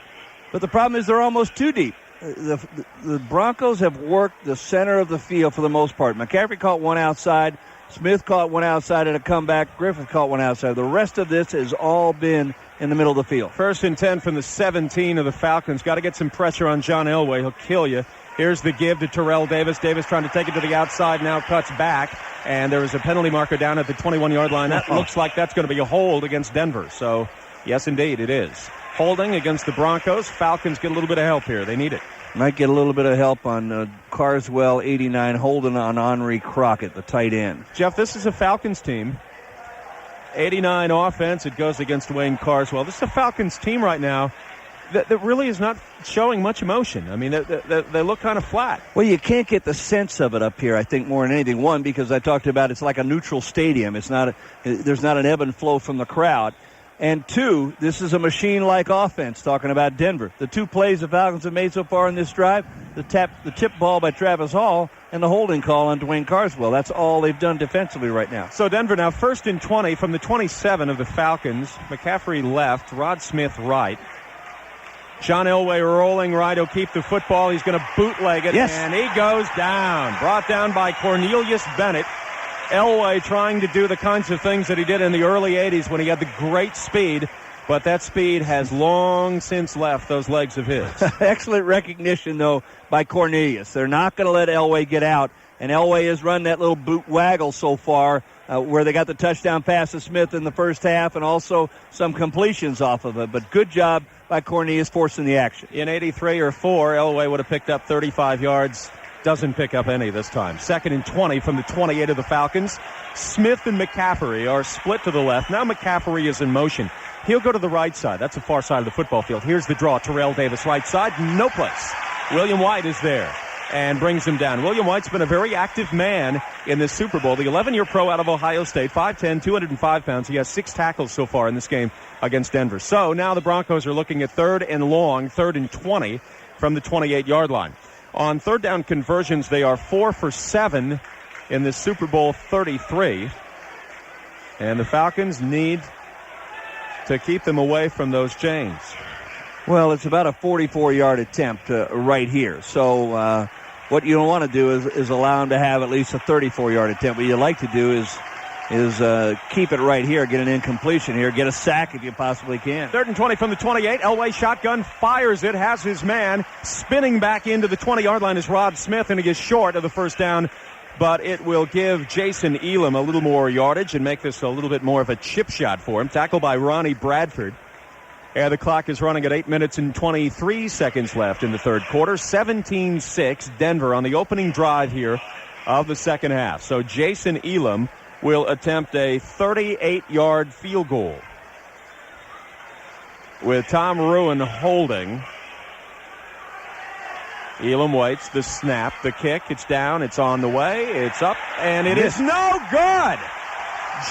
but the problem is they're almost too deep. The Broncos have worked the center of the field for the most part. McCaffrey caught one outside. Smith caught one outside at a comeback. Griffith caught one outside. The rest of this has all been in the middle of the field. 1st and 10 from the 17 of the Falcons. Got to get some pressure on John Elway. He'll kill you. Here's the give to Terrell Davis. Davis trying to take it to the outside, now cuts back. And there is a penalty marker down at the 21-yard line. That looks like that's going to be a hold against Denver. So, yes, indeed, it is. Holding against the Broncos. Falcons get a little bit of help here. They need it. Might get a little bit of help on Carswell, 89, holding on Henri Crockett, the tight end. Jeff, this is a Falcons team. 89 offense. It goes against Wayne Carswell. This is a Falcons team right now that really is not showing much emotion. I mean, they look kind of flat. Well, you can't get the sense of it up here, I think, more than anything. One, because I talked about it's like a neutral stadium. There's not an ebb and flow from the crowd. And 2, this is a machine-like offense, talking about Denver. The 2 plays the Falcons have made so far in this drive, the tip ball by Travis Hall and the holding call on Dwayne Carswell. That's all they've done defensively right now. So Denver now 1st and 20 from the 27 of the Falcons. McCaffrey left, Rod Smith right. John Elway rolling right. He'll keep the football. He's going to bootleg it. Yes. And he goes down. Brought down by Cornelius Bennett. Elway trying to do the kinds of things that he did in the early 80s when he had the great speed. But that speed has long since left those legs of his. Excellent recognition, though, by Cornelius. They're not going to let Elway get out. And Elway has run that little boot waggle so far where they got the touchdown pass to Smith in the first half and also some completions off of it. But good job by Cornelius forcing the action. In 83 or 4, Elway would have picked up 35 yards. Doesn't pick up any this time. 2nd and 20 from the 28 of the Falcons. Smith and McCaffrey are split to the left. Now McCaffrey is in motion. He'll go to the right side. That's the far side of the football field. Here's the draw. Terrell Davis, right side. No place. William White is there and brings him down. William White's been a very active man in this Super Bowl. The 11-year pro out of Ohio State, 5'10", 205 pounds. He has 6 tackles so far in this game against Denver. So now the Broncos are looking at 3rd and long, 3rd and 20 from the 28-yard line. On 3rd down conversions, they are 4 for 7 in the Super Bowl 33. And the Falcons need to keep them away from those chains. Well, it's about a 44-yard attempt right here. So what you don't want to do is allow them to have at least a 34-yard attempt. What you like to do is keep it right here, get an incompletion here, get a sack if you possibly can. 3rd and 20 from the 28. Elway shotgun, fires it, has his man spinning back into the 20-yard line is Rod Smith, and he is short of the first down. But it will give Jason Elam a little more yardage and make this a little bit more of a chip shot for him. Tackled by Ronnie Bradford. And the clock is running at 8 minutes and 23 seconds left in the third quarter. 17-6 Denver on the opening drive here of the second half. So Jason Elam will attempt a 38-yard field goal with Tom Ruin holding. Elam waits, the snap, the kick, it's down, it's on the way, it's up, and it is no good!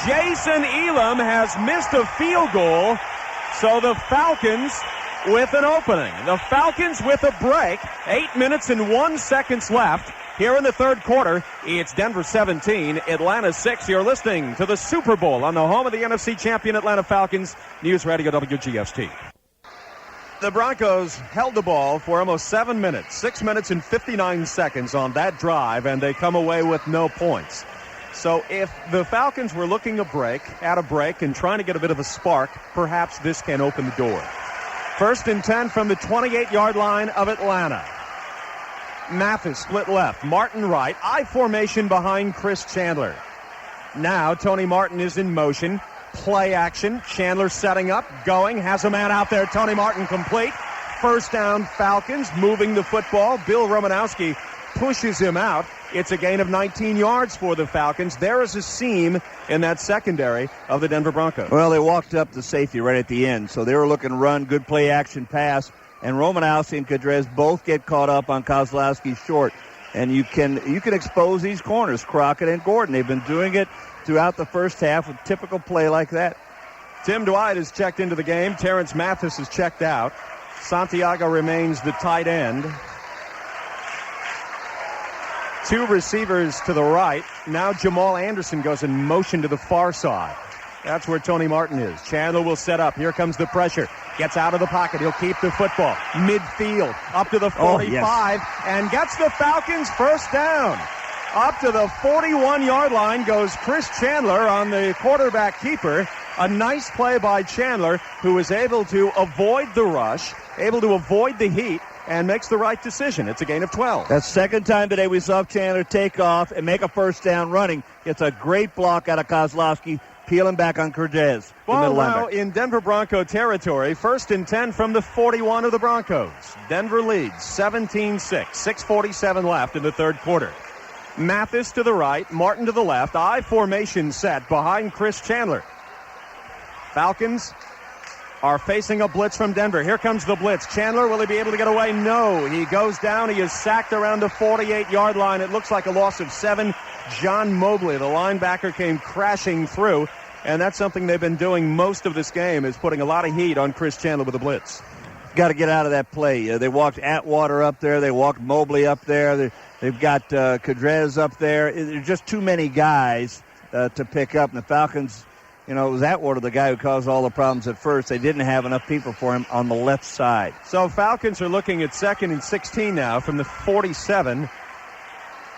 Jason Elam has missed a field goal, so the Falcons with an opening. The Falcons with a break, 8 minutes and 1 second left here in the third quarter. It's Denver 17, Atlanta 6. You're listening to the Super Bowl on the home of the NFC champion Atlanta Falcons, News Radio WGST. The Broncos held the ball for almost 7 minutes, 6 minutes and 59 seconds on that drive, and they come away with no points. So if the Falcons were looking at a break and trying to get a bit of a spark, perhaps this can open the door. 1st and 10 from the 28-yard line of Atlanta. Mathis split left, Martin right, I formation behind Chris Chandler. Now Tony Martin is in motion. Play action. Chandler setting up, going, has a man out there. Tony Martin complete. First down, Falcons, moving the football. Bill Romanowski pushes him out. It's a gain of 19 yards for the Falcons. There is a seam in that secondary of the Denver Broncos. Well, they walked up the safety right at the end, so they were looking to run, good play action pass, and Romanowski and Kadrez both get caught up on Kozlowski short. And you can expose these corners, Crockett and Gordon. They've been doing it throughout the first half with typical play like that. Tim Dwight is checked into the game. Terrence Mathis is checked out. Santiago remains the tight end. 2 receivers to the right. Now Jamal Anderson goes in motion to the far side. That's where Tony Martin is. Chandler will set up. Here comes the pressure. Gets out of the pocket. He'll keep the football. Midfield. Up to the 45. And gets the Falcons first down. Up to the 41-yard line goes Chris Chandler on the quarterback keeper. A nice play by Chandler, who is able to avoid the rush, able to avoid the heat, and makes the right decision. It's a gain of 12. That's the second time today we saw Chandler take off and make a first down running. Gets a great block out of Kozlowski, peeling back on Cortez. Well, now in Denver Bronco territory, 1st and 10 from the 41 of the Broncos. Denver leads 17-6, 6:47 left in the third quarter. Mathis to the right, Martin to the left. I formation set behind Chris Chandler. Falcons are facing a blitz from Denver. Here comes the blitz. Chandler, will he be able to get away? No. He goes down. He is sacked around the 48-yard line. It looks like a loss of 7. John Mobley, the linebacker, came crashing through. And that's something they've been doing most of this game, is putting a lot of heat on Chris Chandler with the blitz. Got to get out of that play. They walked Atwater up there. They walked Mobley up there. They've got Kadrez up there. There's just too many guys to pick up. And the Falcons, it was Atwater, the guy who caused all the problems at first. They didn't have enough people for him on the left side. So Falcons are looking at 2nd and 16 now from the 47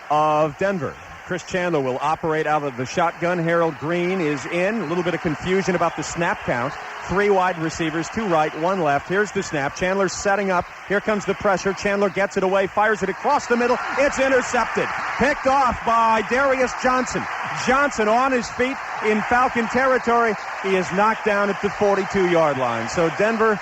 of Denver. Chris Chandler will operate out of the shotgun. Harold Green is in. A little bit of confusion about the snap count. 3 wide receivers, 2 right, 1 left. Here's the snap. Chandler's setting up. Here comes the pressure. Chandler gets it away, fires it across the middle. It's intercepted. Picked off by Darius Johnson. Johnson on his feet in Falcon territory. He is knocked down at the 42-yard line. So Denver,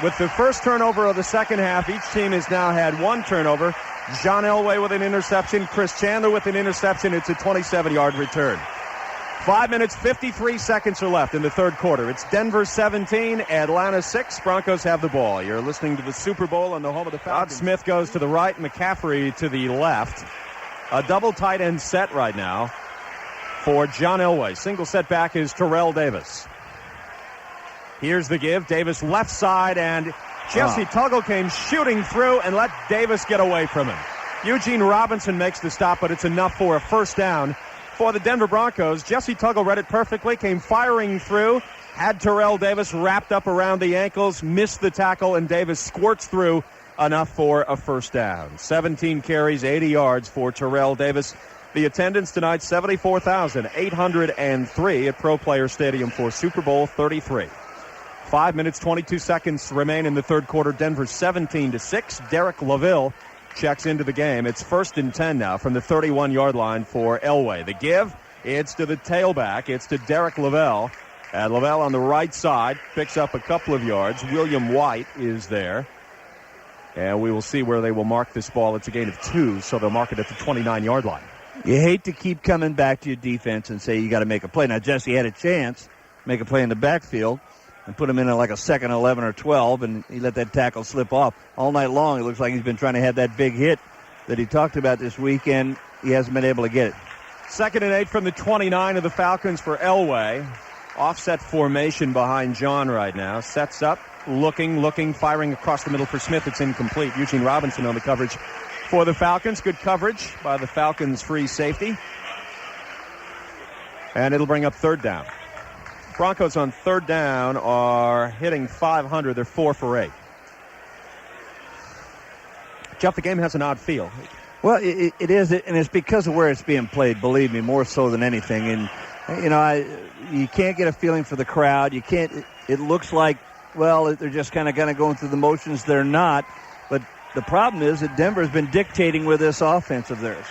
with the first turnover of the second half, each team has now had 1 turnover. John Elway with an interception. Chris Chandler with an interception. It's a 27-yard return. 5 minutes, 53 seconds are left in the third quarter. It's Denver 17, Atlanta 6. Broncos have the ball. You're listening to the Super Bowl on the home of the Falcons. Smith goes to the right, McCaffrey to the left. A double tight end set right now for John Elway. Single set back is Terrell Davis. Here's the give. Davis left side, and Jesse Tuggle came shooting through and let Davis get away from him. Eugene Robinson makes the stop, but it's enough for a first down for the Denver Broncos. Jesse Tuggle read it perfectly, came firing through, had Terrell Davis wrapped up around the ankles, missed the tackle, and Davis squirts through enough for a first down. 17 carries, 80 yards for Terrell Davis. The attendance tonight, 74,803 at Pro Player Stadium for Super Bowl 33. 5 minutes, 22 seconds remain in the third quarter. Denver 17-6. Derek LaVille checks into the game. It's 1st and 10 now from the 31-yard line for Elway. The give, it's to the tailback. It's to Derek LaVille. And LaVelle on the right side picks up a couple of yards. William White is there. And we will see where they will mark this ball. It's a gain of 2, so they'll mark it at the 29-yard line. You hate to keep coming back to your defense and say you got to make a play. Now, Jesse had a chance to make a play in the backfield and put him in at like a 2nd 11 or 12, and he let that tackle slip off. All night long, it looks like he's been trying to have that big hit that he talked about this weekend. He hasn't been able to get it. 2nd and 8 from the 29 of the Falcons for Elway. Offset formation behind John right now. Sets up, looking, firing across the middle for Smith. It's incomplete. Eugene Robinson on the coverage for the Falcons. Good coverage by the Falcons free safety. And it'll bring up 3rd down. Broncos on 3rd down are hitting 500. They're 4 for 8. Jeff, the game has an odd feel. Well, it is, and it's because of where it's being played, believe me, more so than anything. And, you know, you can't get a feeling for the crowd. You can't. It looks like, well, they're just kind of going through the motions. They're not. But the problem is that Denver's been dictating with this offense of theirs.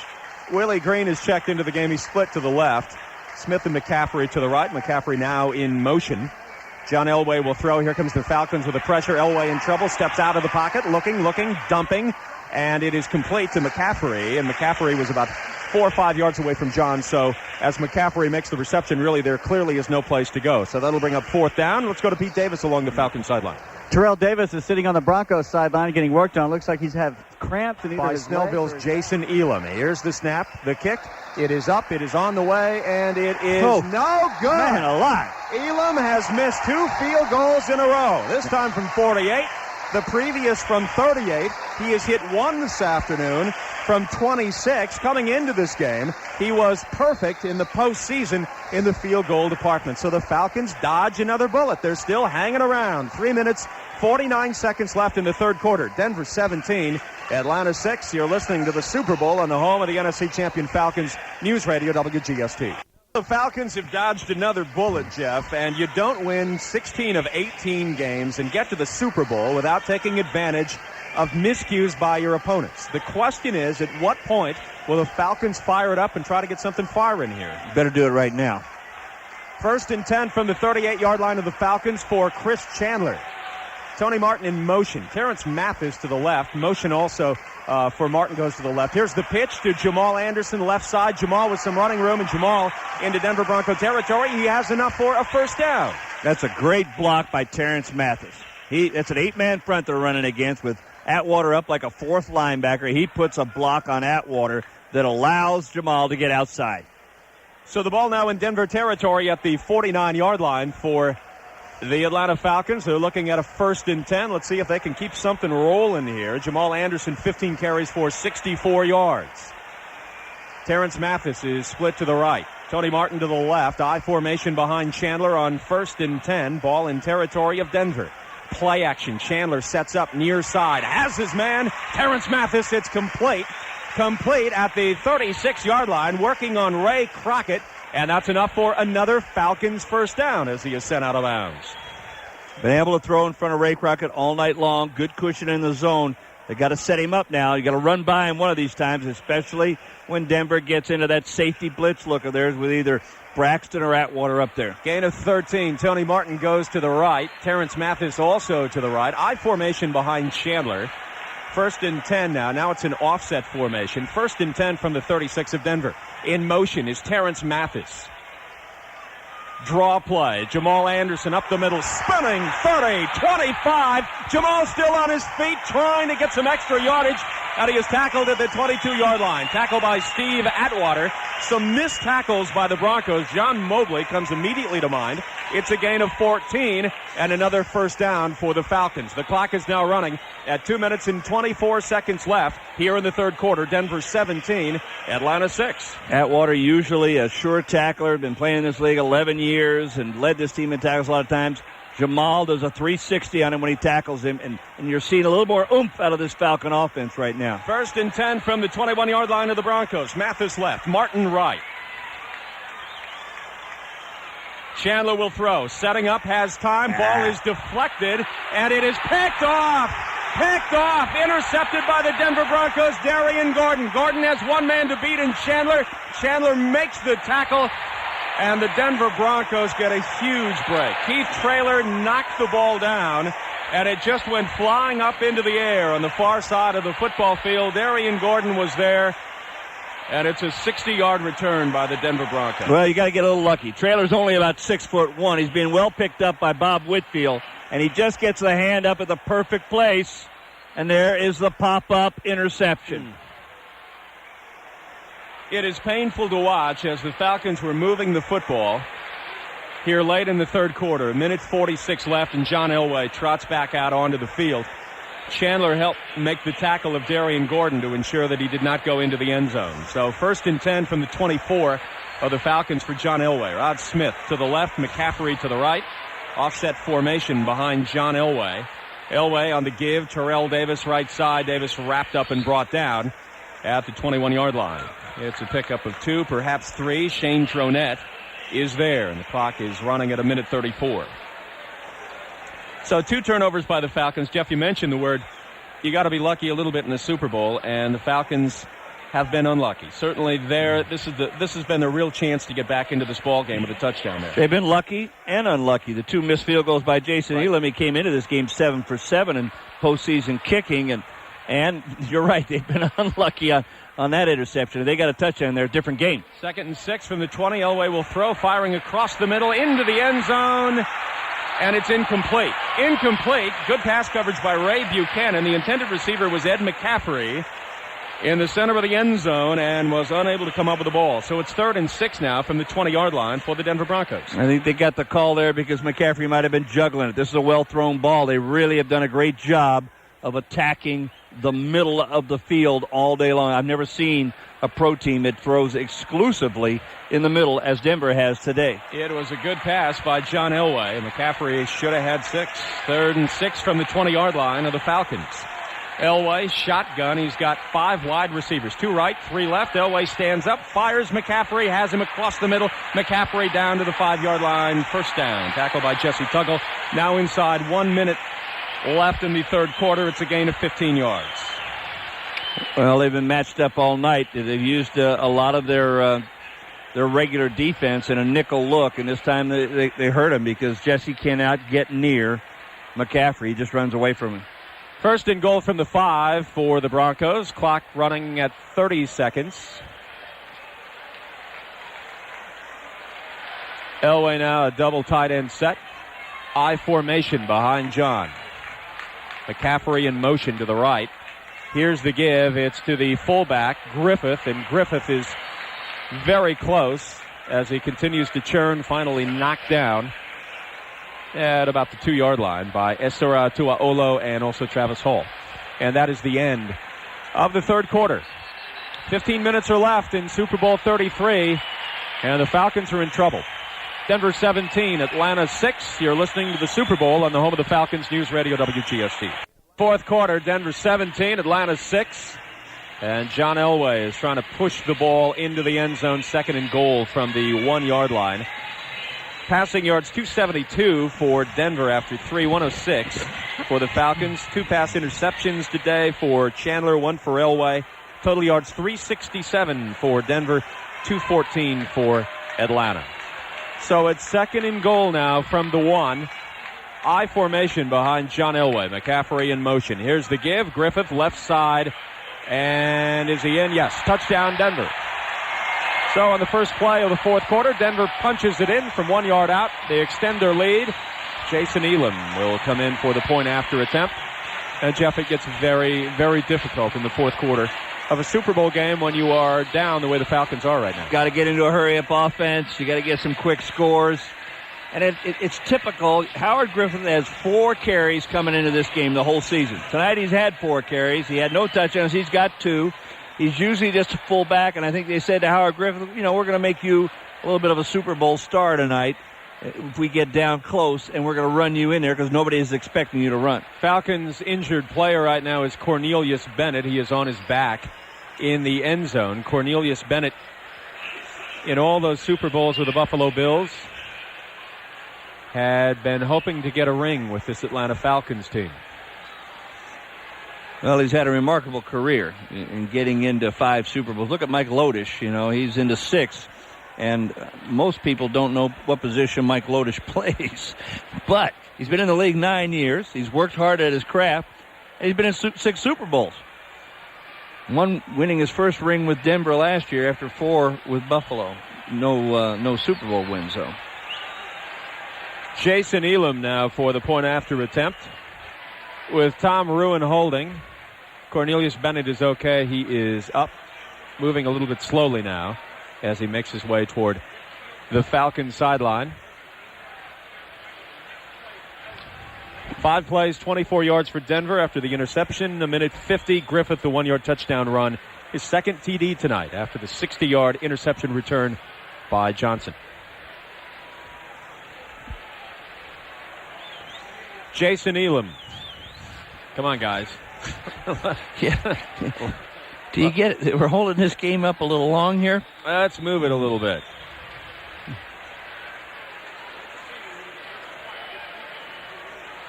Willie Green has checked into the game. He's split to the left. Smith and McCaffrey to the right. McCaffrey now in motion. John Elway will throw. Here comes the Falcons with the pressure. Elway in trouble. Steps out of the pocket. Looking, dumping. And it is complete to McCaffrey. And McCaffrey was about 4 or 5 yards away from John. So as McCaffrey makes the reception, really there clearly is no place to go. So that'll bring up 4th down. Let's go to Pete Davis along the Falcons sideline. Terrell Davis is sitting on the Broncos sideline getting worked on. Looks like he's had cramps in either by his Snellville's legs Jason Elam. Here's the snap, the kick. It is up, it is on the way, and it is no good. Man alive. Elam has missed 2 field goals in a row, this time from 48. The previous from 38. He has hit 1 this afternoon from 26. Coming into this game, he was perfect in the postseason in the field goal department. So the Falcons dodge another bullet. They're still hanging around. 3 minutes, 49 seconds left in the third quarter. Denver 17, Atlanta 6. You're listening to the Super Bowl on the home of the NFC champion Falcons, News Radio WGST. The Falcons have dodged another bullet, Jeff, and you don't win 16 of 18 games and get to the Super Bowl without taking advantage of miscues by your opponents. The question is, at what point will the Falcons fire it up and try to get something firing here? Better do it right now. 1st and 10 from the 38-yard line of the Falcons for Chris Chandler. Tony Martin in motion. Terrence Mathis to the left. Motion also for Martin goes to the left. Here's the pitch to Jamal Anderson, left side. Jamal with some running room, and Jamal into Denver Bronco territory. He has enough for a 1st down. That's a great block by Terrence Mathis. That's an 8-man front they're running against with Atwater up like a 4th linebacker. He puts a block on Atwater that allows Jamal to get outside. So the ball now in Denver territory at the 49-yard line for the Atlanta Falcons. They're looking at a 1st and 10. Let's see if they can keep something rolling here. Jamal Anderson, 15 carries for 64 yards. Terrence Mathis is split to the right. Tony Martin to the left. I formation behind Chandler on 1st and 10. Ball in territory of Denver. Play action. Chandler sets up near side. Has his man. Terrence Mathis. It's complete. Complete at the 36-yard line. Working on Ray Crockett. And that's enough for another Falcons 1st down as he is sent out of bounds. Been able to throw in front of Ray Crockett all night long. Good cushion in the zone. They got to set him up now. You got to run by him one of these times, especially when Denver gets into that safety blitz look of theirs with either Braxton or Atwater up there. Gain of 13. Tony Martin goes to the right. Terrence Mathis also to the right. I formation behind Chandler. 1st and 10 now. Now it's an offset formation. 1st and 10 from the 36 of Denver. In motion is Terrence Mathis. Draw play. Jamal Anderson up the middle, spinning, 30, 25. Jamal still on his feet, trying to get some extra yardage, and he is tackled at the 22-yard line. Tackle by Steve Atwater. Some missed tackles by the Broncos. John Mobley comes immediately to mind. It's a gain of 14 and another 1st down for the Falcons. The clock is now running at 2 minutes and 24 seconds left here in the third quarter. Denver 17, Atlanta 6. Atwater, usually a sure tackler, been playing in this league 11 years and led this team in tackles a lot of times. Jamal does a 360 on him when he tackles him, and you're seeing a little more oomph out of this Falcon offense right now. 1st and 10 from the 21-yard line of the Broncos. Mathis left, Martin right. Chandler will throw. Setting up, has time. Ball is deflected, and it is picked off. Picked off. Intercepted by the Denver Broncos, Darian Gordon. Gordon has one man to beat in Chandler. Chandler makes the tackle, and the Denver Broncos get a huge break. Keith Traylor knocked the ball down, and it just went flying up into the air on the far side of the football field. Darian Gordon was there. And it's a 60-yard return by the Denver Broncos. Well, you got to get a little lucky. Traylor's only about 6'1". He's being well picked up by Bob Whitfield, and he just gets the hand up at the perfect place, and there is the pop-up interception. It is painful to watch as the Falcons were moving the football here late in the third quarter. 1:46 left, and John Elway trots back out onto the field. Chandler helped make the tackle of Darian Gordon to ensure that he did not go into the end zone. So 1st and 10 from the 24 of the Falcons for John Elway. Rod Smith to the left, McCaffrey to the right. Offset formation behind John Elway. Elway on the give, Terrell Davis right side. Davis wrapped up and brought down at the 21-yard line. It's a pickup of 2, perhaps 3. Shane Tronette is there, and the clock is running at 1:34. So 2 turnovers by the Falcons. Jeff, you mentioned the word, you got to be lucky a little bit in the Super Bowl, and the Falcons have been unlucky. Certainly this has been their real chance to get back into this ball game with a touchdown there. They've been lucky and unlucky. The 2 missed field goals by Jason Elam. He came into this game 7 for 7 in postseason kicking, and you're right, they've been unlucky on that interception. They got a touchdown there, different game. 2nd and 6 from the 20. Elway will throw, firing across the middle into the end zone. And it's incomplete. Incomplete. Good pass coverage by Ray Buchanan. The intended receiver was Ed McCaffrey in the center of the end zone and was unable to come up with the ball. So it's 3rd and 6 now from the 20-yard line for the Denver Broncos. I think they got the call there because McCaffrey might have been juggling it. This is a well-thrown ball. They really have done a great job of attacking the middle of the field all day long. I've never seen a pro team that throws exclusively in the middle as Denver has today. It was a good pass by John Elway. McCaffrey should have had 6. 3rd and 6 from the 20-yard line of the Falcons. Elway, shotgun. He's got 5 wide receivers. 2 right, 3 left. Elway stands up, fires. McCaffrey has him across the middle. McCaffrey down to the 5-yard line. First down. Tackle by Jesse Tuggle. Now inside 1 minute left in the third quarter. It's a gain of 15 yards. Well, they've been matched up all night. They've used a lot of their regular defense in a nickel look, and this time they hurt him because Jesse cannot get near McCaffrey. He just runs away from him. 1st and goal from the 5 for the Broncos. Clock running at 30 seconds. Elway now a double tight end set. I formation behind John. McCaffrey in motion to the right. Here's the give. It's to the fullback, Griffith, and Griffith is very close as he continues to churn, finally knocked down at about the 2-yard line by Esera Tuaolo and also Travis Hall. And that is the end of the third quarter. 15 minutes are left in Super Bowl 33, and the Falcons are in trouble. Denver 17, Atlanta 6. You're listening to the Super Bowl on the home of the Falcons, News Radio WGST. Fourth quarter, Denver 17, Atlanta 6. And John Elway is trying to push the ball into the end zone, 2nd and goal from the 1-yard line. Passing yards 272 for Denver after 3, 106 for the Falcons. 2 pass interceptions today for Chandler, 1 for Elway. Total yards 367 for Denver, 214 for Atlanta. So it's 2nd and goal now from the 1. I formation behind John Elway. McCaffrey in motion. Here's the give. Griffith left side. And is he in? Yes. Touchdown Denver. So on the first play of the fourth quarter, Denver punches it in from 1 yard out. They extend their lead. Jason Elam will come in for the point after attempt. And Jeff, it gets very, very difficult in the fourth quarter of a Super Bowl game when you are down the way the Falcons are right now. Got to get into a hurry-up offense. You got to get some quick scores. And it's typical. Howard Griffin has 4 carries coming into this game the whole season. Tonight he's had 4 carries. He had no touchdowns. He's got 2. He's usually just a fullback, and I think they said to Howard Griffin, we're going to make you a little bit of a Super Bowl star tonight. if we get down close, and we're going to run you in there because nobody is expecting you to run. Falcons' injured player right now is Cornelius Bennett. He is on his back in the end zone. Cornelius Bennett, in all those Super Bowls with the Buffalo Bills, had been hoping to get a ring with this Atlanta Falcons team. Well, he's had a remarkable career in getting into 5 Super Bowls. Look at Mike Lodish. He's into 6. And most people don't know what position Mike Lodish plays. But he's been in the league 9 years. He's worked hard at his craft. And he's been in 6 Super Bowls. One winning his first ring with Denver last year after 4 with Buffalo. No Super Bowl wins, though. Jason Elam now for the point after attempt with Tom Ruin holding. Cornelius Bennett is okay. He is up, moving a little bit slowly now as he makes his way toward the Falcons sideline. 5 plays, 24 yards for Denver after the interception. A minute 50. Griffith, the 1-yard touchdown run. His second TD tonight after the 60-yard interception return by Johnson. Jason Elam. Come on, guys. Yeah. Do you get it? We're holding this game up a little long here. Let's move it a little bit.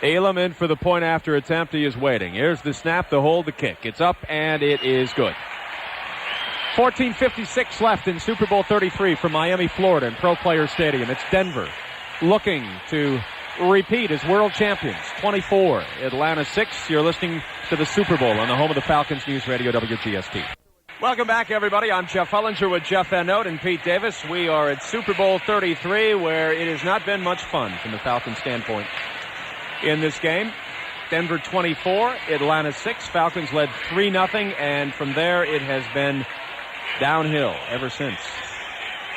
Elam in for the point after attempt. He is waiting. Here's the snap, the hold, the kick. It's up, and it is good. 14:56 left in Super Bowl 33 from Miami, Florida, in Pro Player Stadium. It's Denver looking to repeat as world champions. 24, Atlanta 6. You're listening to the Super Bowl on the home of the Falcons, News Radio WGST. Welcome back, everybody. I'm Jeff Hullinger with Jeff Van Note and Pete Davis. We are at Super Bowl 33, where it has not been much fun from the Falcons standpoint in this game. Denver 24, Atlanta 6. Falcons led 3-0, and from there it has been downhill ever since.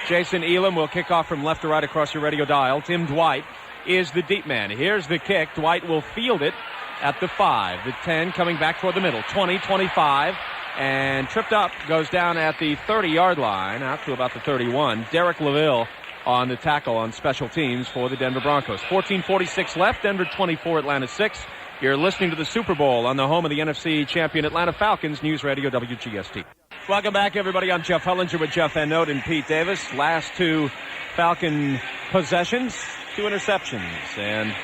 Jason Elam will kick off from left to right across your radio dial. Tim Dwight is the deep man. Here's the kick. Dwight will field it at the 5, the 10, coming back toward the middle. 20, 25, and tripped up, goes down at the 30-yard line, out to about the 31. Derek LaVille on the tackle on special teams for the Denver Broncos. 14:46 left, Denver 24, Atlanta 6. You're listening to the Super Bowl on the home of the NFC champion Atlanta Falcons, News Radio WGST. Welcome back, everybody. I'm Jeff Hullinger with Jeff Van Note and Pete Davis. Last 2 Falcon possessions, 2 interceptions, and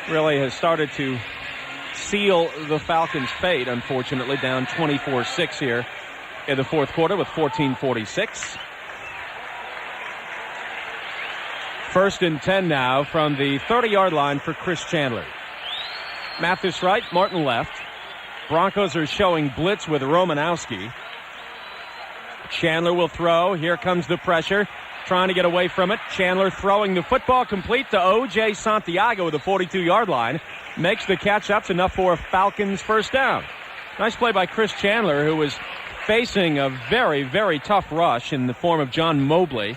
really has started to seal the Falcons' fate, unfortunately, down 24-6 here in the fourth quarter with 14:46. 1st and 10 now from the 30-yard line for Chris Chandler. Mathis right, Martin left. Broncos are showing blitz with Romanowski. Chandler will throw. Here comes the pressure. Trying to get away from it. Chandler throwing the football complete to O.J. Santiago with the 42-yard line. Makes the catch. That's enough for a Falcons first down. Nice play by Chris Chandler, who was facing a very, very tough rush in the form of John Mobley.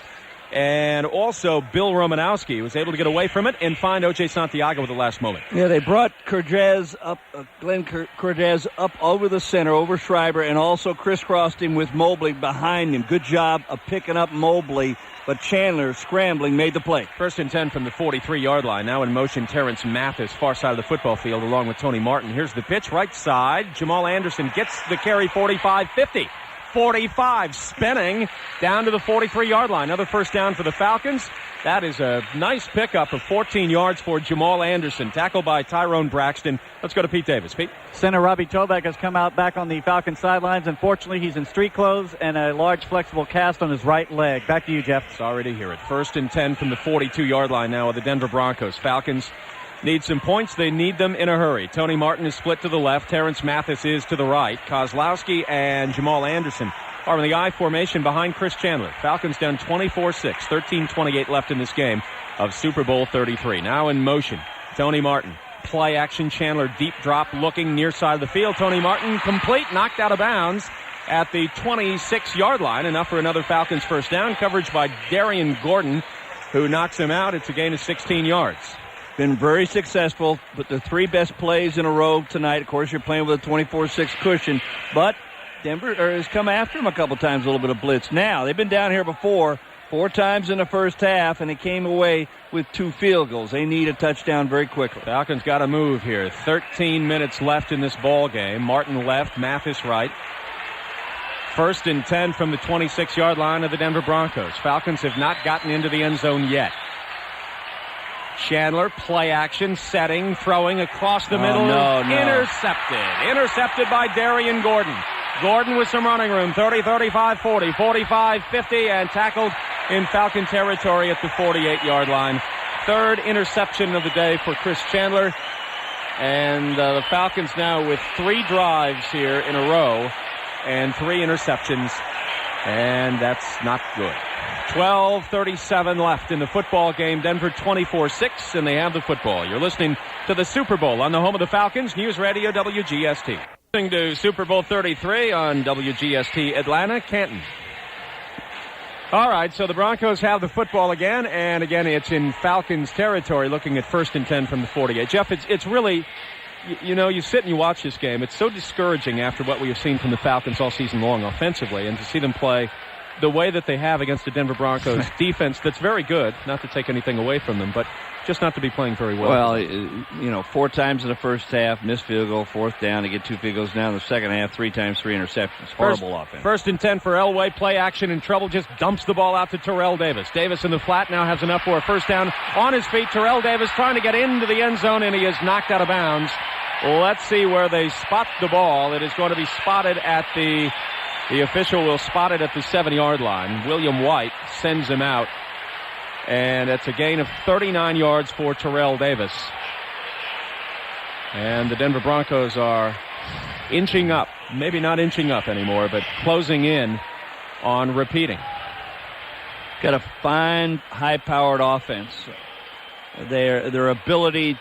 And also Bill Romanowski was able to get away from it and find O.J. Santiago at the last moment. Yeah, they brought Cordez up, Glenn Cordez up over the center, over Schreiber, and also crisscrossed him with Mobley behind him. Good job of picking up Mobley, but Chandler, scrambling, made the play. 1st and 10 from the 43-yard line. Now in motion, Terrence Mathis, far side of the football field, along with Tony Martin. Here's the pitch, right side. Jamal Anderson gets the carry, 45-50. 45, spinning down to the 43-yard line. Another first down for the Falcons. That is a nice pickup of 14 yards for Jamal Anderson. Tackled by Tyrone Braxton. Let's go to Pete Davis. Pete? Center Robbie Toback has come out back on the Falcons sidelines. Unfortunately, he's in street clothes and a large flexible cast on his right leg. Back to you, Jeff. Sorry to hear it. 1st and 10 from the 42-yard line now of the Denver Broncos. Falcons need some points. They need them in a hurry. Tony Martin is split to the left. Terrence Mathis is to the right. Kozlowski and Jamal Anderson are in the I formation behind Chris Chandler. Falcons down 24-6. 13:28 left in this game of Super Bowl 33. Now in motion, Tony Martin. Play action. Chandler deep drop looking near side of the field. Tony Martin complete, knocked out of bounds at the 26-yard line. Enough for another Falcons first down. Coverage by Darian Gordon, who knocks him out. It's a gain of 16 yards. Been very successful, but the 3 best plays in a row tonight. Of course, you're playing with a 24-6 cushion, but Denver has come after him a couple times, a little bit of blitz. Now, they've been down here before, 4 times in the first half, and they came away with 2 field goals. They need a touchdown very quickly. Falcons got to move here. 13 minutes left in this ball game. Martin left, Mathis right. 1st and 10 from the 26-yard line of the Denver Broncos. Falcons have not gotten into the end zone yet. Chandler, play action, setting, throwing across the middle. No. Intercepted by Darian Gordon. Gordon with some running room. 30, 35, 40, 45, 50, and tackled in Falcon territory at the 48-yard line. 3rd interception of the day for Chris Chandler. And the Falcons now with 3 drives here in a row and 3 interceptions. And that's not good. 12:37 left in the football game. Denver 24-6, and they have the football. You're listening to the Super Bowl on the home of the Falcons, News Radio WGST. Listening to Super Bowl 33 on WGST Atlanta, Canton. All right, so the Broncos have the football again, and again it's in Falcons territory, looking at 1st and 10 from the 48. Jeff, it's really, you know, you sit and you watch this game. It's so discouraging after what we have seen from the Falcons all season long offensively, and to see them play the way that they have against the Denver Broncos defense that's very good, not to take anything away from them, but just not to be playing very well. Well, you know, 4 times in the first half, missed field goal, 4th down to get 2 field goals. Now in the second half, 3 times 3 interceptions. Horrible offense. 1st and 10 for Elway. Play action in trouble. Just dumps the ball out to Terrell Davis. Davis in the flat now has enough for a 1st down. On his feet, Terrell Davis trying to get into the end zone, and he is knocked out of bounds. Let's see where they spot the ball. It is going to be spotted at the official will spot it at the 7-yard line. William White sends him out. And it's a gain of 39 yards for Terrell Davis. And the Denver Broncos are inching up. Maybe not inching up anymore, but closing in on repeating. Got a fine, high-powered offense. Their ability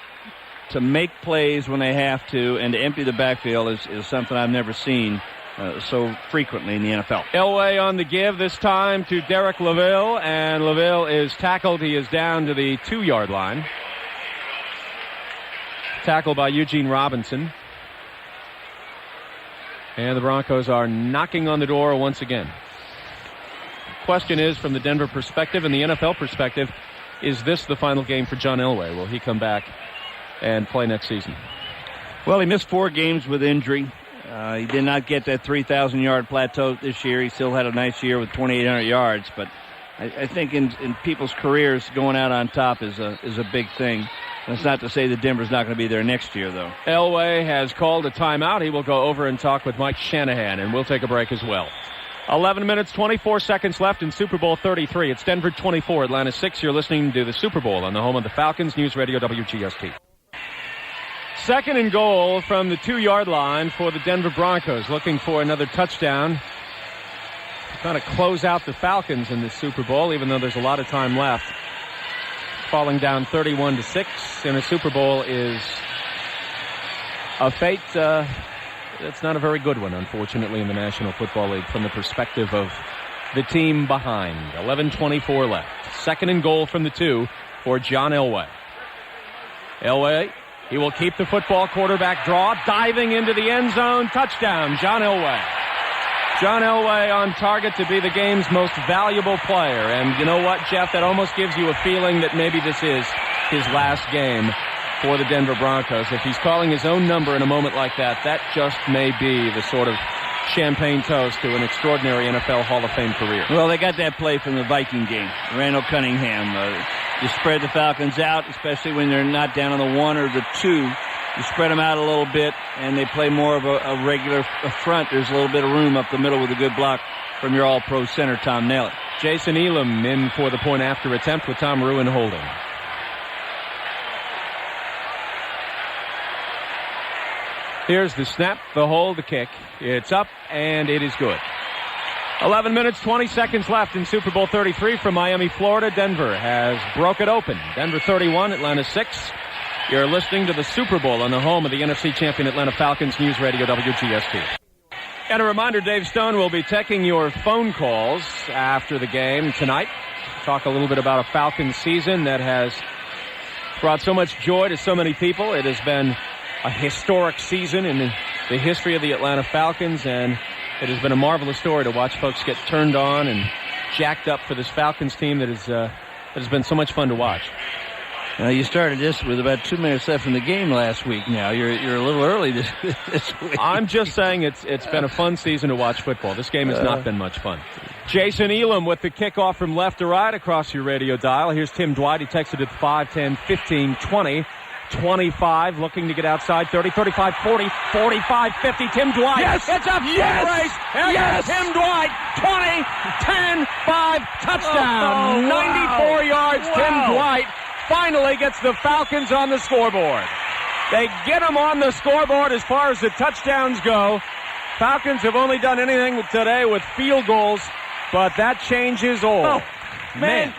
to make plays when they have to and to empty the backfield is something I've never seen so frequently in the NFL. Elway on the give this time to Derek LaVille, and LaVille is tackled. He is down to the 2-yard line. Tackled by Eugene Robinson. And the Broncos are knocking on the door once again. The question is, from the Denver perspective and the NFL perspective, is this the final game for John Elway? Will he come back and play next season? Well, he missed 4 games with injury. He did not get that 3,000-yard plateau this year. He still had a nice year with 2,800 yards, but I think in people's careers, going out on top is a big thing. That's not to say that Denver's not going to be there next year, though. Elway has called a timeout. He will go over and talk with Mike Shanahan, and we'll take a break as well. 11 minutes, 24 seconds left in Super Bowl 33. It's Denver 24, Atlanta 6. You're listening to the Super Bowl on the home of the Falcons, News Radio WGST. 2nd and goal from the 2-yard line for the Denver Broncos, looking for another touchdown. Trying to close out the Falcons in this Super Bowl, even though there's a lot of time left. Falling down 31-6 in a Super Bowl is a fate that's not a very good one, unfortunately, in the National Football League from the perspective of the team behind. 11:24 left. 2nd and goal from the 2 for John Elway. Elway, he will keep the football, quarterback draw, diving into the end zone, touchdown, John Elway. John Elway on target to be the game's most valuable player. And you know what, Jeff, that almost gives you a feeling that maybe this is his last game for the Denver Broncos. If he's calling his own number in a moment like that, that just may be the sort of champagne toast to an extraordinary NFL Hall of Fame career. Well, they got that play from the Viking game. Randall Cunningham. You spread the Falcons out, especially when they're not down on the 1 or the 2. You spread them out a little bit, and they play more of a regular front. There's a little bit of room up the middle with a good block from your all-pro center, Tom Naylor. Jason Elam in for the point-after attempt with Tom Ruin holding. Here's the snap, the hold, the kick. It's up, and it is good. 11 minutes, 20 seconds left in Super Bowl 33 from Miami, Florida. Denver has broke it open. Denver 31, Atlanta 6. You're listening to the Super Bowl on the home of the NFC champion Atlanta Falcons, News Radio WGST. And a reminder, Dave Stone will be taking your phone calls after the game tonight. Talk a little bit about a Falcons season that has brought so much joy to so many people. It has been a historic season in the history of the Atlanta Falcons, and it has been a marvelous story to watch folks get turned on and jacked up for this Falcons team that has been so much fun to watch. You started this with about 2 minutes left in the game last week. Now you're a little early this week. I'm just saying it's been a fun season to watch football. This game has not been much fun. Jason Elam with the kickoff from left to right across your radio dial. Here's Tim Dwight. He texted at 5, 10, 15, 20. 25, looking to get outside, 30, 35, 40, 45, 50, Tim Dwight. Yes! It's up, yes! Race. Yes! Tim Dwight, 20, 10, 5, touchdown. 94 yards, wow. Tim Dwight finally gets the Falcons on the scoreboard. They get them on the scoreboard as far as the touchdowns go. Falcons have only done anything today with field goals, but that changes all. Oh, man.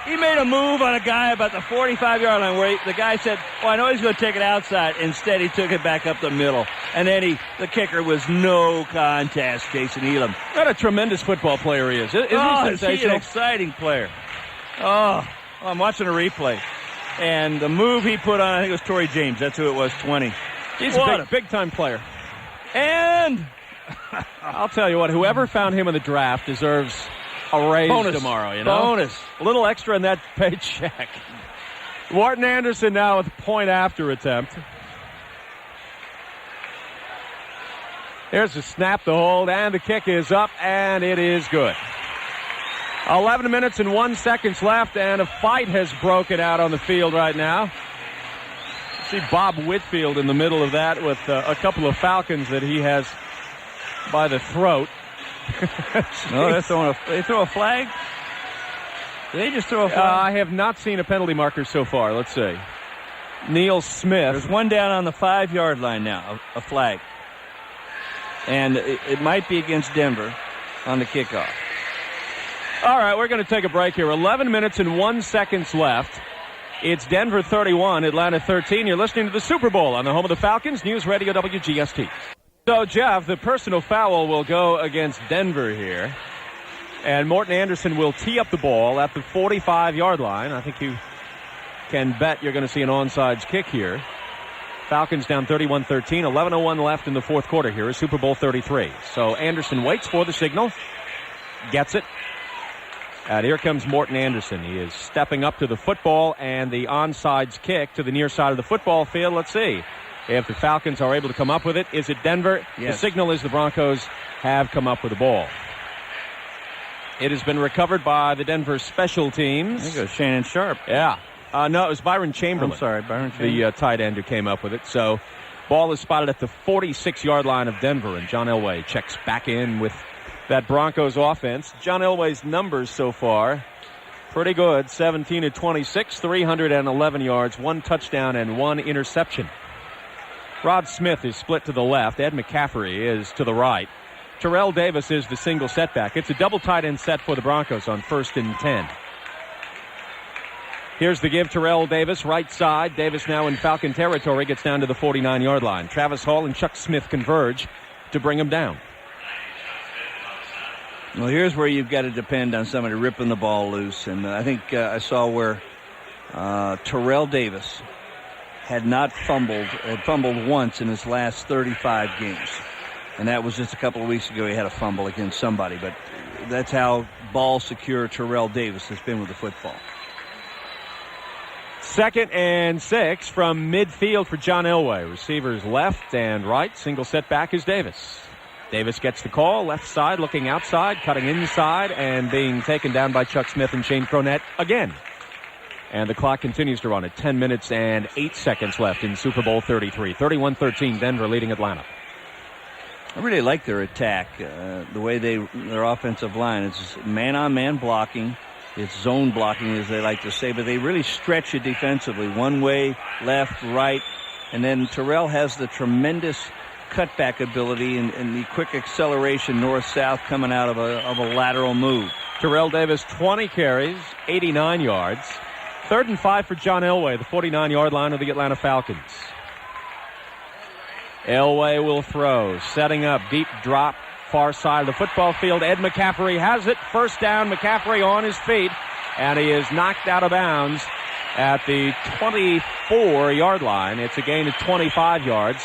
He made a move on a guy about the 45-yard line where the guy said, I know he's going to take it outside. Instead, he took it back up the middle. And then the kicker was no contest, Jason Elam. What a tremendous football player he is. Isn't he sensational? He's an exciting player. I'm watching a replay. And the move he put on, I think it was Torrey James. That's who it was, 20. He's a big-time player. And I'll tell you what, whoever found him in the draft deserves a raise tomorrow, you know? Bonus. A little extra in that paycheck. Morton Anderson now with a point after attempt. Here's the snap, the hold, and the kick is up, and it is good. 11 minutes and 1 second left, and a fight has broken out on the field right now. See Bob Whitfield in the middle of that with a couple of Falcons that he has by the throat. No, they throw a flag? Did they just throw a flag? I have not seen a penalty marker so far. Let's see. Neil Smith. There's one down on the 5-yard line now, a flag. And it might be against Denver on the kickoff. All right, we're going to take a break here. 11 minutes and 1 second left. It's Denver 31, Atlanta 13. You're listening to the Super Bowl on the home of the Falcons, News Radio WGST. So, Jeff, the personal foul will go against Denver here. And Morton Anderson will tee up the ball at the 45-yard line. I think you can bet you're going to see an onside kick here. Falcons down 31-13, 11:01 left in the fourth quarter here is Super Bowl 33. So Anderson waits for the signal, gets it. And here comes Morton Anderson. He is stepping up to the football and the onside kick to the near side of the football field. Let's see if the Falcons are able to come up with it. Is it Denver? Yes. The signal is the Broncos have come up with the ball. It has been recovered by the Denver special teams. I think it was Shannon Sharp. Yeah. No, it was Byron Chamberlain. I'm sorry, Byron Chamberlain. The tight end who came up with it. So ball is spotted at the 46-yard line of Denver, and John Elway checks back in with that Broncos offense. John Elway's numbers so far, pretty good. 17 of 26, 311 yards, 1 touchdown, and 1 interception. Rod Smith is split to the left. Ed McCaffrey is to the right. Terrell Davis is the single setback. It's a double tight end set for the Broncos on 1st and 10. Here's the give. Terrell Davis, right side. Davis now in Falcon territory, gets down to the 49-yard line. Travis Hall and Chuck Smith converge to bring him down. Well, here's where you've got to depend on somebody ripping the ball loose. And I think I saw where Terrell Davis had fumbled once in his last 35 games. And that was just a couple of weeks ago. He had a fumble against somebody. But that's how ball secure Terrell Davis has been with the football. 2nd and 6 from midfield for John Elway. Receivers left and right. Single setback is Davis. Davis gets the call. Left side looking outside, cutting inside, and being taken down by Chuck Smith and Shane Cronette again. And the clock continues to run at 10 minutes and 8 seconds left in Super Bowl 33. 31-13, Denver leading Atlanta. I really like their attack, the way their offensive line. It's man-on-man blocking. It's zone blocking, as they like to say, but they really stretch it defensively. One way, left, right, and then Terrell has the tremendous cutback ability and the quick acceleration north-south coming out of a lateral move. Terrell Davis, 20 carries, 89 yards. 3rd and 5 for John Elway, the 49-yard line of the Atlanta Falcons. Elway will throw, setting up, deep drop, far side of the football field. Ed McCaffrey has it. First down, McCaffrey on his feet, and he is knocked out of bounds at the 24-yard line. It's a gain of 25 yards.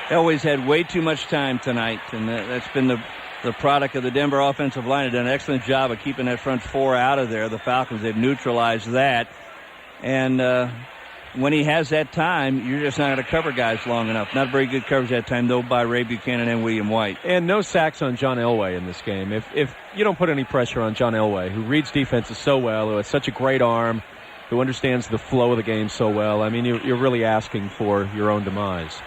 Elway's had way too much time tonight, and that's been the product of the Denver offensive line, have done an excellent job of keeping that front four out of there. The Falcons, they've neutralized that. And when he has that time, you're just not going to cover guys long enough. Not very good coverage that time, though, by Ray Buchanan and William White. And no sacks on John Elway in this game. If you don't put any pressure on John Elway, who reads defenses so well, who has such a great arm, who understands the flow of the game so well, I mean, you're really asking for your own demise.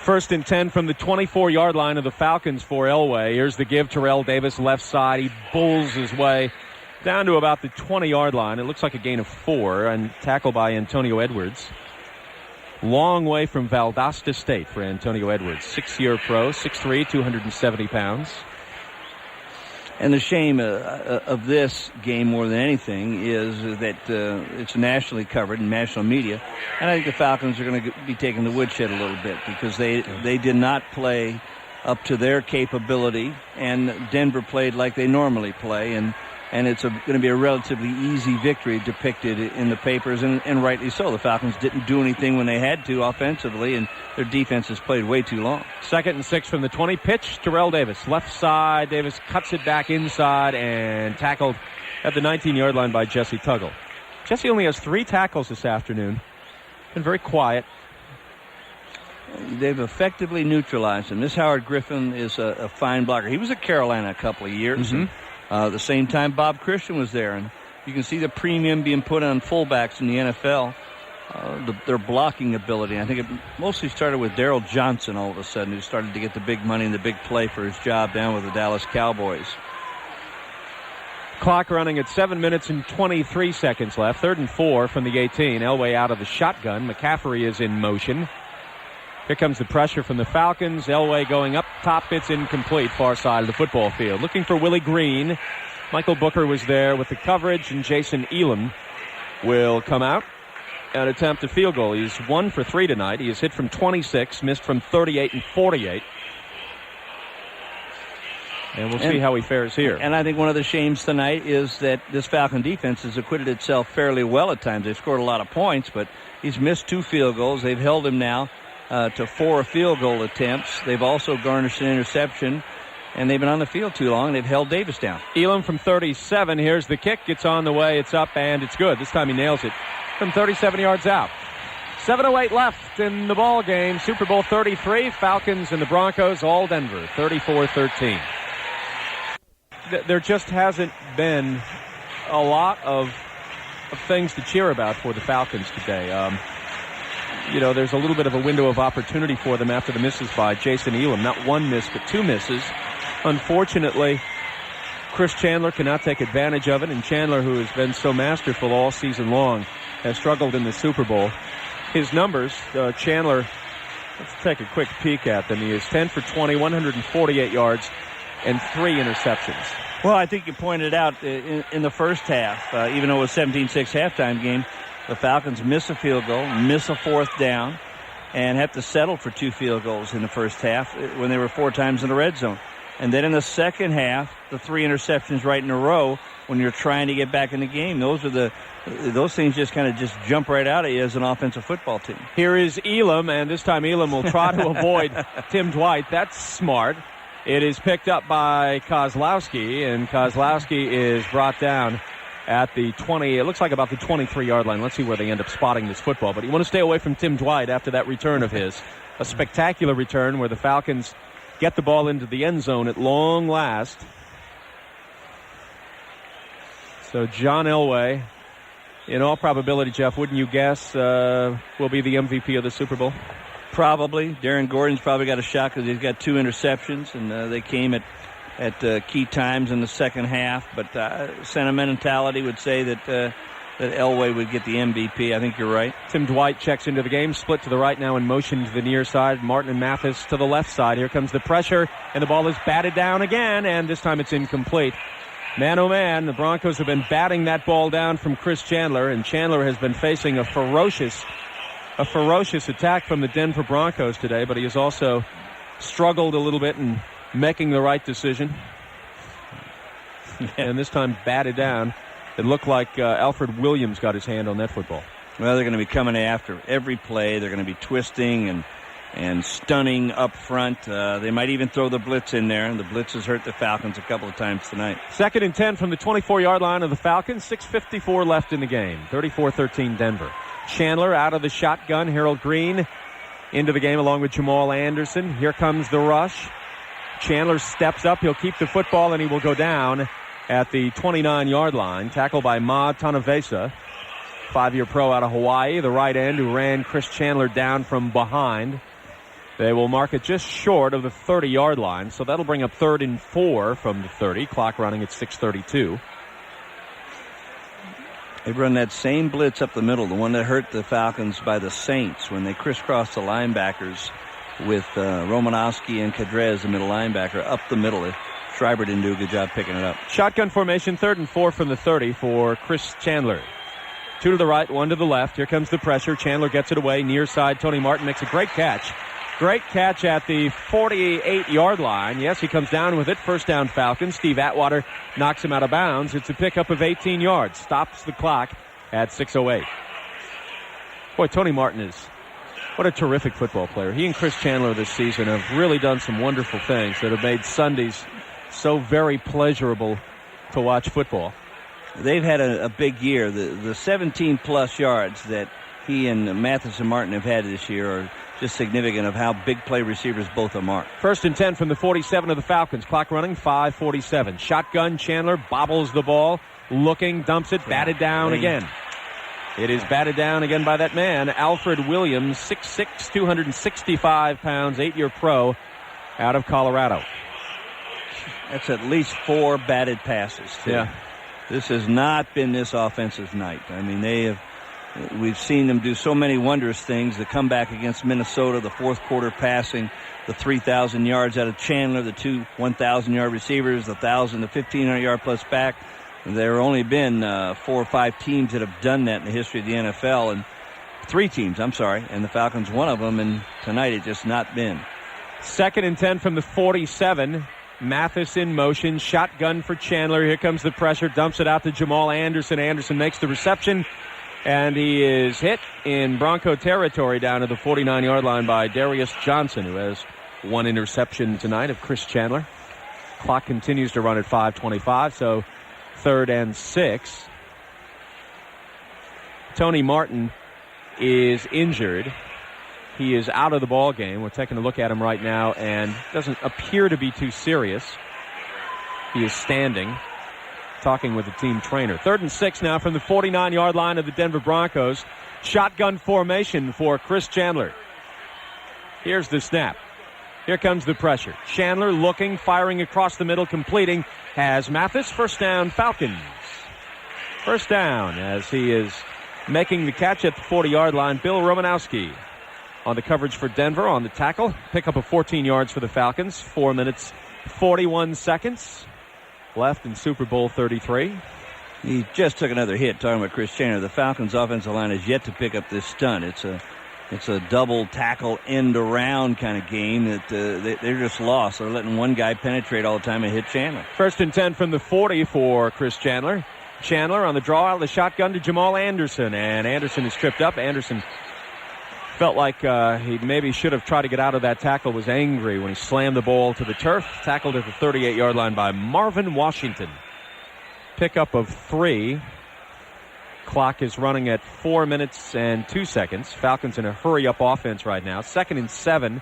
1st and 10 from the 24-yard line of the Falcons for Elway. Here's the give. Terrell Davis left side. He bulls his way down to about the 20-yard line. It looks like a gain of 4, and tackled by Antonio Edwards. Long way from Valdosta State for Antonio Edwards. 6-year pro, 6'3", 270 pounds. And the shame of this game more than anything is that it's nationally covered in national media. And I think the Falcons are going to be taking the woodshed a little bit because they did not play up to their capability, and Denver played like they normally play. And it's going to be a relatively easy victory depicted in the papers, and rightly so. The Falcons didn't do anything when they had to offensively, and their defense has played way too long. 2nd and 6 from the 20. Pitch, Terrell Davis. Left side, Davis cuts it back inside and tackled at the 19-yard line by Jesse Tuggle. Jesse only has 3 tackles this afternoon. Been very quiet. They've effectively neutralized him. This Howard Griffin is a fine blocker. He was at Carolina a couple of years. Mm-hmm. At the same time, Bob Christian was there, and you can see the premium being put on fullbacks in the NFL, their blocking ability. I think it mostly started with Daryl Johnson all of a sudden, who started to get the big money and the big play for his job down with the Dallas Cowboys. Clock running at 7 minutes and 23 seconds left. 3rd and 4 from the 18. Elway out of the shotgun. McCaffrey is in motion. Here comes the pressure from the Falcons. Elway going up top. It's incomplete. Far side of the football field. Looking for Willie Green. Michael Booker was there with the coverage, and Jason Elam will come out and attempt a field goal. He's 1 for 3 tonight. He has hit from 26, missed from 38 and 48. And we'll see how he fares here. And I think one of the shames tonight is that this Falcon defense has acquitted itself fairly well at times. They've scored a lot of points, but he's missed 2 field goals. They've held him now to 4 field goal attempts. They've also garnished an interception, and they've been on the field too long. They've held Davis down. Elam from 37. Here's the kick. It's on the way. It's up, and it's good. This time he nails it from 37 yards out. 7:08 left in the ball game. Super Bowl 33. Falcons and the Broncos, all Denver. 34-13. There just hasn't been a lot of things to cheer about for the Falcons today. There's a little bit of a window of opportunity for them after the misses by Jason Elam. Not 1 miss, but 2 misses. Unfortunately, Chris Chandler cannot take advantage of it, and Chandler, who has been so masterful all season long, has struggled in the Super Bowl. His numbers, Chandler, let's take a quick peek at them. He is 10 for 20, 148 yards, and 3 interceptions. Well, I think you pointed out in the first half, even though it was 17-6 halftime game, the Falcons miss a field goal, miss a 4th down, and have to settle for 2 field goals in the first half when they were 4 times in the red zone. And then in the second half, the 3 interceptions right in a row when you're trying to get back in the game. Those things just kind of just jump right out at you as an offensive football team. Here is Elam, and this time Elam will try to avoid Tim Dwight. That's smart. It is picked up by Kozlowski, and Kozlowski is brought down at the 20. It looks like about the 23-yard line. Let's see where they end up spotting this football. But you want to stay away from Tim Dwight after that return of his. A spectacular return where the Falcons get the ball into the end zone at long last. So John Elway, in all probability, Jeff, wouldn't you guess, will be the MVP of the Super Bowl? Probably. Darren Gordon's probably got a shot because he's got 2 interceptions, and they came at key times in the second half. But sentimentality would say that Elway would get the MVP. I think you're right. Tim Dwight checks into the game, split to the right now in motion to the near side. Martin and Mathis to the left side. Here comes the pressure, and the ball is batted down again, and this time it's incomplete. Man, oh man, the Broncos have been batting that ball down from Chris Chandler, and Chandler has been facing a ferocious attack from the Denver Broncos today, but he has also struggled a little bit in making the right decision. And this time batted down. It looked like Alfred Williams got his hand on that football. Well, they're going to be coming after every play. They're going to be twisting and stunning up front. They might even throw the blitz in there, and the blitz has hurt the Falcons a couple of times tonight. 2nd and 10 from the 24-yard line of the Falcons. 6:54 left in the game. 34-13 Denver. Chandler out of the shotgun. Harold Green into the game along with Jamal Anderson. Here comes the rush. Chandler steps up. He'll keep the football, and he will go down at the 29-yard line. Tackled by Ma Tanavesa, 5-year pro out of Hawaii, the right end who ran Chris Chandler down from behind. They will mark it just short of the 30-yard line, so that'll bring up 3rd and 4 from the 30. Clock running at 6:32. They run that same blitz up the middle, the one that hurt the Falcons by the Saints when they crisscrossed the linebackers with Romanowski and Cadrez, the middle linebacker, up the middle. Schreiber didn't do a good job picking it up. Shotgun formation, 3rd and 4 from the 30 for Chris Chandler. 2 to the right, 1 to the left. Here comes the pressure. Chandler gets it away. Near side, Tony Martin makes a great catch. Great catch at the 48-yard line. Yes, he comes down with it. First down, Falcons. Steve Atwater knocks him out of bounds. It's a pickup of 18 yards. Stops the clock at 6:08. Boy, Tony Martin is what a terrific football player. He and Chris Chandler this season have really done some wonderful things that have made Sundays so very pleasurable to watch football. They've had a big year. The 17-plus yards that he and Mathis and Martin have had this year are just significant of how big play receivers both of them are. 1st and 10 from the 47 of the Falcons. Clock running, 5:47. Shotgun, Chandler bobbles the ball, looking, dumps it, batted down again. It is batted down again by that man, Alfred Williams, 6'6", 265 pounds, 8-year pro out of Colorado. That's at least 4 batted passes, too. Yeah. This has not been this offensive night. I mean, we've seen them do so many wondrous things. The comeback against Minnesota, the 4th quarter passing, the 3,000 yards out of Chandler, the 2 1,000-yard receivers, the 1,000 to 1,500-yard plus back. There have only been 4 or 5 teams that have done that in the history of the NFL, and 3 teams, and the Falcons one of them, and tonight it just not been. 2nd and 10 from the 47. Mathis in motion, shotgun for Chandler. Here comes the pressure, dumps it out to Jamal Anderson. Anderson makes the reception, and he is hit in Bronco territory down to the 49-yard line by Darius Johnson, who has 1 interception tonight of Chris Chandler. Clock continues to run at 5:25, so 3rd and 6. Tony Martin is injured. He is out of the ball game. We're taking a look at him right now, and doesn't appear to be too serious. He is standing, talking with the team trainer. 3rd and 6 now from the 49-yard line of the Denver Broncos. Shotgun formation for Chris Chandler. Here's the snap. Here comes the pressure. Chandler looking, firing across the middle, completing. Has Mathis. First down, Falcons. First down as he is making the catch at the 40-yard line. Bill Romanowski on the coverage for Denver on the tackle. Pickup of 14 yards for the Falcons. 4 minutes, 41 seconds left in Super Bowl 33. He just took another hit, talking about Chris Chandler. The Falcons' offensive line has yet to pick up this stunt. It's a double tackle end around kind of game that they're just lost. They're letting one guy penetrate all the time and hit Chandler. 1st and 10 from the 40 for Chris Chandler. Chandler on the draw out of the shotgun to Jamal Anderson, and Anderson is tripped up. Anderson felt like he maybe should have tried to get out of that tackle, was angry when he slammed the ball to the turf. Tackled at the 38-yard line by Marvin Washington. Pickup of 3. Clock is running at 4 minutes and 2 seconds. Falcons in a hurry-up offense right now. 2nd and 7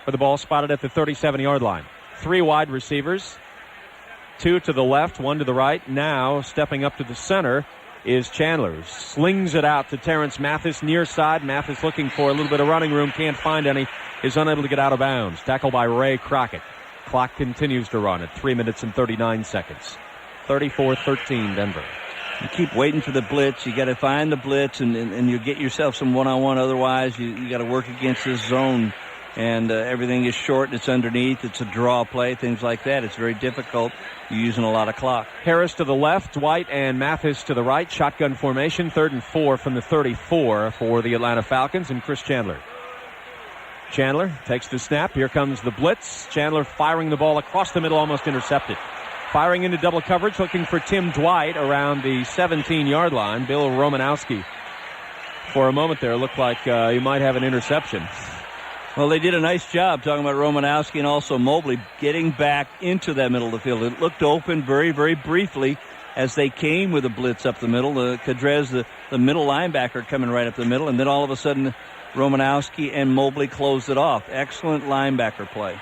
for the ball spotted at the 37-yard line. 3 wide receivers. 2 to the left, 1 to the right. Now stepping up to the center is Chandler. Slings it out to Terrence Mathis near side. Mathis looking for a little bit of running room. Can't find any. Is unable to get out of bounds. Tackled by Ray Crockett. Clock continues to run at 3 minutes and 39 seconds. 34-13 Denver. You keep waiting for the blitz. You got to find the blitz, and you get yourself some one-on-one. Otherwise, you got to work against this zone, and everything is short and it's underneath. It's a draw play, things like that. It's very difficult. You're using a lot of clock. Harris to the left, Dwight and Mathis to the right. Shotgun formation, 3rd and 4 from the 34 for the Atlanta Falcons and Chris Chandler. Chandler takes the snap. Here comes the blitz. Chandler firing the ball across the middle, almost intercepted. Firing into double coverage, looking for Tim Dwight around the 17-yard line. Bill Romanowski, for a moment there, looked like he might have an interception. Well, they did a nice job talking about Romanowski and also Mobley getting back into that middle of the field. It looked open very, very briefly as they came with a blitz up the middle. Cadrez, the middle linebacker, coming right up the middle, and then all of a sudden Romanowski and Mobley closed it off. Excellent linebacker play.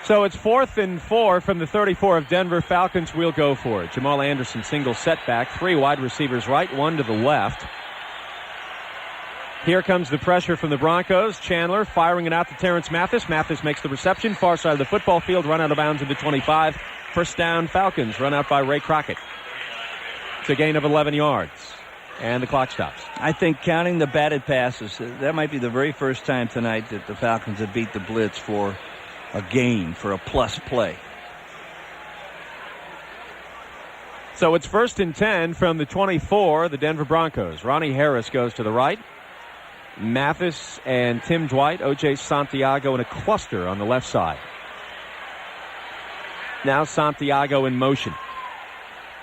So it's 4th and 4 from the 34 of Denver. Falcons will go for it. Jamal Anderson single setback. 3 wide receivers right, 1 to the left. Here comes the pressure from the Broncos. Chandler firing it out to Terrence Mathis. Mathis makes the reception. Far side of the football field. Run out of bounds at the 25. First down, Falcons. Run out by Ray Crockett. It's a gain of 11 yards. And the clock stops. I think counting the batted passes, that might be the very first time tonight that the Falcons have beat the blitz for a gain, for a plus play. So it's 1st and 10 from the 24, the Denver Broncos. Ronnie Harris goes to the right. Mathis and Tim Dwight, O.J. Santiago in a cluster on the left side. Now Santiago in motion.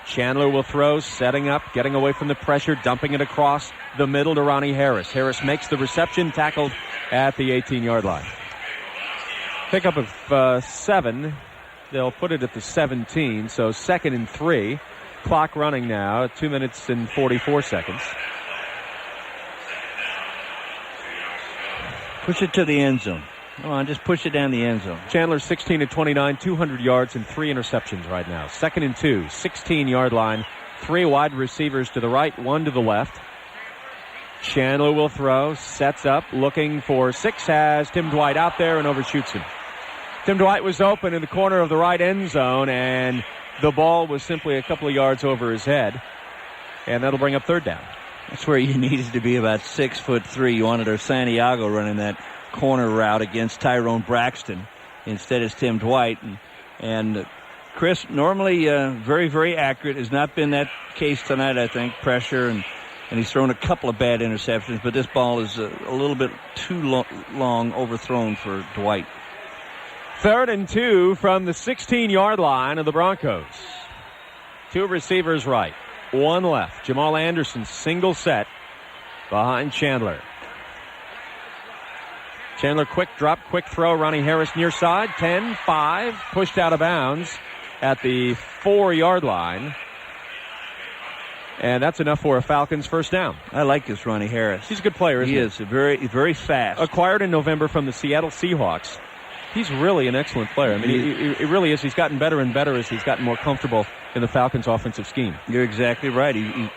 Chandler will throw, setting up, getting away from the pressure, dumping it across the middle to Ronnie Harris. Harris makes the reception, tackled at the 18-yard line. Pickup of 7. They'll put it at the 17, so 2nd and 3. Clock running now, 2 minutes and 44 seconds. Push it to the end zone. Come on, just push it down the end zone. Chandler 16 of 29, 200 yards and 3 interceptions right now. 2nd and 2, 16-yard line. 3 wide receivers to the right, 1 to the left. Chandler will throw, sets up, looking for 6, has Tim Dwight out there and overshoots him. Tim Dwight was open in the corner of the right end zone, and the ball was simply a couple of yards over his head. And that'll bring up 3rd down. That's where you needed to be about 6'3". You wanted our Santiago running that corner route against Tyrone Braxton. Instead, it's Tim Dwight. And Chris, normally very, very accurate. Has not been that case tonight, I think. Pressure, and he's thrown a couple of bad interceptions. But this ball is a little bit too long overthrown for Dwight. 3rd and 2 from the 16-yard line of the Broncos. 2 receivers right. 1 left. Jamal Anderson single set behind Chandler. Chandler quick drop, quick throw. Ronnie Harris near side. 10-5. Pushed out of bounds at the 4-yard line. And that's enough for a Falcons first down. I like this Ronnie Harris. He's a good player, isn't he? He is. Very, very fast. Acquired in November from the Seattle Seahawks. He's really an excellent player. I mean, he really is. He's gotten better and better as he's gotten more comfortable in the Falcons' offensive scheme. You're exactly right.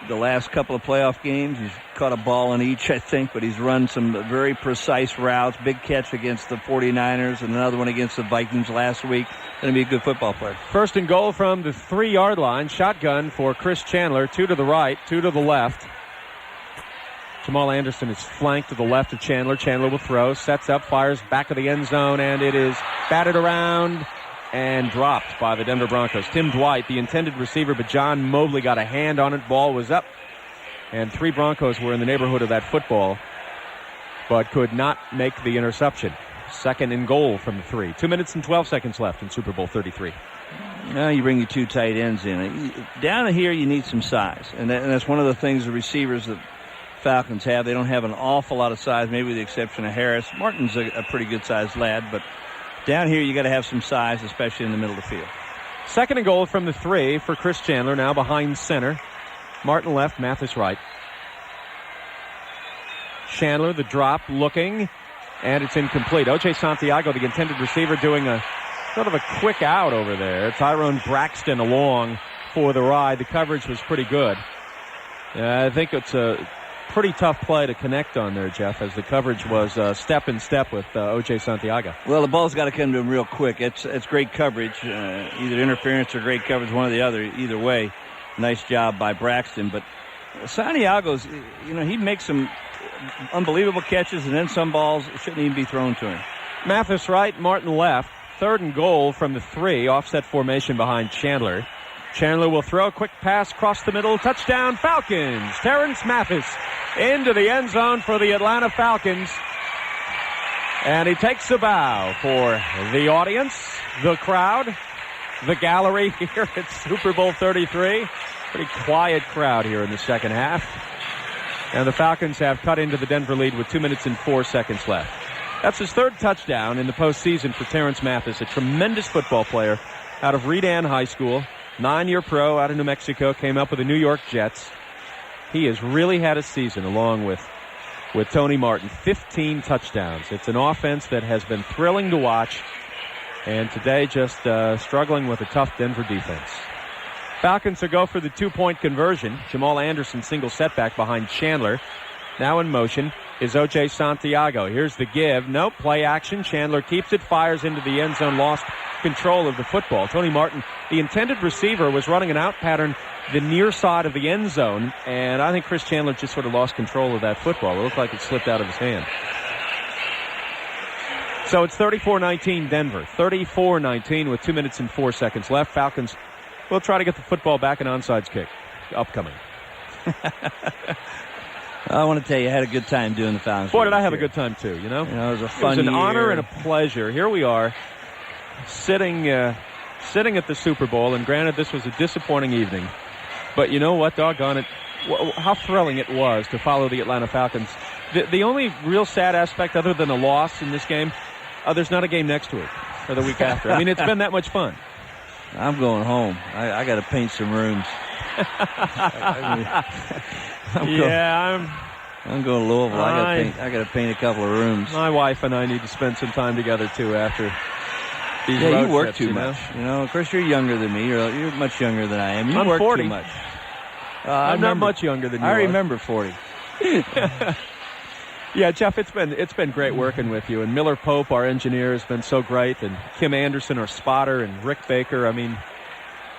The last couple of playoff games, he's caught a ball in each, I think, but he's run some very precise routes. Big catch against the 49ers and another one against the Vikings last week. Going to be a good football player. 1st and goal from the 3-yard line. Shotgun for Chris Chandler. 2 to the right, 2 to the left. Jamal Anderson is flanked to the left of Chandler. Chandler will throw, sets up, fires back of the end zone, and it is batted around and dropped by the Denver Broncos. Tim Dwight, the intended receiver, but John Mobley got a hand on it. Ball was up, and 3 Broncos were in the neighborhood of that football, but could not make the interception. 2nd and goal from the 3. 2 minutes and 12 seconds left in Super Bowl 33. Now you bring your 2 tight ends in. Down here, you need some size, and that's one of the things the receivers that Falcons have. They don't have an awful lot of size, maybe with the exception of Harris. Martin's a pretty good-sized lad, but down here you got to have some size, especially in the middle of the field. 2nd and goal from the 3 for Chris Chandler, now behind center. Martin left, Mathis right. Chandler, the drop, looking, and it's incomplete. O.J. Santiago, the intended receiver, doing a sort of a quick out over there. Tyrone Braxton along for the ride. The coverage was pretty good. I think it's a pretty tough play to connect on there, Jeff, as the coverage was step in step with O.J. Santiago. Well, the ball's got to come to him real quick. It's great coverage, either interference or great coverage, one or the other. Either way, nice job by Braxton. But Santiago's, he makes some unbelievable catches, and then some balls shouldn't even be thrown to him. Mathis right, Martin left. 3rd and goal from the 3, offset formation behind Chandler. Chandler will throw, quick pass across the middle, touchdown Falcons. Terrence Mathis into the end zone for the Atlanta Falcons. And he takes a bow for the audience, the crowd, the gallery here at Super Bowl 33. Pretty quiet crowd here in the second half. And the Falcons have cut into the Denver lead with 2 minutes and 4 seconds left. That's his third touchdown in the postseason for Terrence Mathis, a tremendous football player out of Redan High School, 9-year pro out of New Mexico, came up with the New York Jets. He has really had a season along with Tony Martin, 15 touchdowns. It's an offense that has been thrilling to watch, and today just struggling with a tough Denver defense. Falcons will go for the 2-point conversion. Jamal Anderson single setback behind Chandler. Now in motion is O.J. Santiago. Here's the give. Nope, play action. Chandler keeps it, fires into the end zone, lost control of the football. Tony Martin, the intended receiver, was running an out pattern the near side of the end zone, and I think Chris Chandler just sort of lost control of that football. It looked like it slipped out of his hand. So it's 34-19 Denver. 34-19 with 2 minutes and 4 seconds left. Falcons will try to get the football back, an onside kick upcoming. I want to tell you, I had a good time doing the Falcons. Boy, did I have a good time, too, you know? It was a fun year. It was an year. honor and a pleasure. Here we are, sitting at the Super Bowl, and granted, this was a disappointing evening. But you know what, doggone it, how thrilling it was to follow the Atlanta Falcons. The only real sad aspect, other than a loss in this game, there's not a game next to it, or the week after. I mean, it's been that much fun. I'm going home. I got to paint some rooms. I'm going to Louisville. I got to paint a couple of rooms. My wife and I need to spend some time together too after these road you work trips, too much. You know, of course, you're younger than me. You're much younger than I am. You I'm work 40. too much. I'm not much younger than you. I remember 40. Yeah, Jeff, it's been great working with you. And Miller Pope, our engineer, has been so great. And Kim Anderson, our spotter, and Rick Baker. I mean,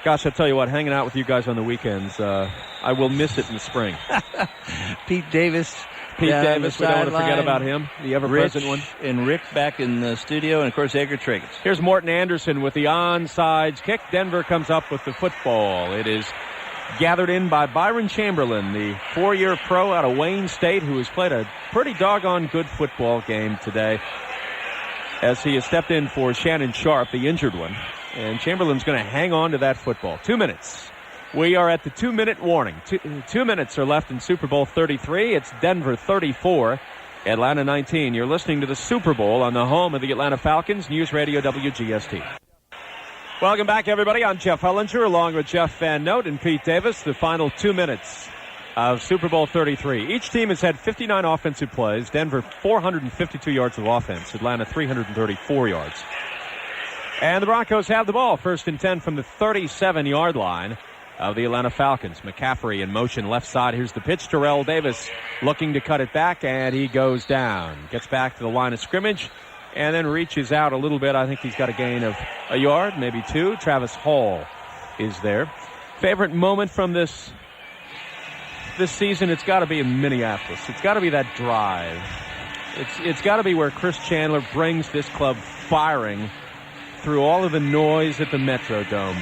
gosh, I tell you what, hanging out with you guys on the weekends, I will miss it in the spring. Pete Davis. We don't want to forget about him, the ever-present one. And Rick back in the studio, and, of course, Edgar Triggins. Here's Morton Anderson with the onside kick. Denver comes up with the football. It is gathered in by Byron Chamberlain, the 4-year pro out of Wayne State, who has played a pretty doggone good football game today, as he has stepped in for Shannon Sharp, the injured one. And Chamberlain's going to hang on to that football. 2 minutes. We are at the 2-minute warning. 2 minutes are left in Super Bowl 33. It's Denver 34, Atlanta 19. You're listening to the Super Bowl on the home of the Atlanta Falcons, News Radio WGST. Welcome back, everybody. I'm Jeff Hullinger, along with Jeff Van Note and Pete Davis. The final 2 minutes of Super Bowl 33. Each team has had 59 offensive plays. Denver, 452 yards of offense. Atlanta, 334 yards. And the Broncos have the ball. 1st and 10 from the 37-yard line of the Atlanta Falcons. McCaffrey in motion left side. Here's the pitch. Terrell Davis looking to cut it back, and he goes down. Gets back to the line of scrimmage and then reaches out a little bit. I think he's got a gain of a yard, maybe two. Travis Hall is there. Favorite moment from this season, it's got to be in Minneapolis. It's got to be that drive. It's got to be where Chris Chandler brings this club firing through all of the noise at the Metrodome.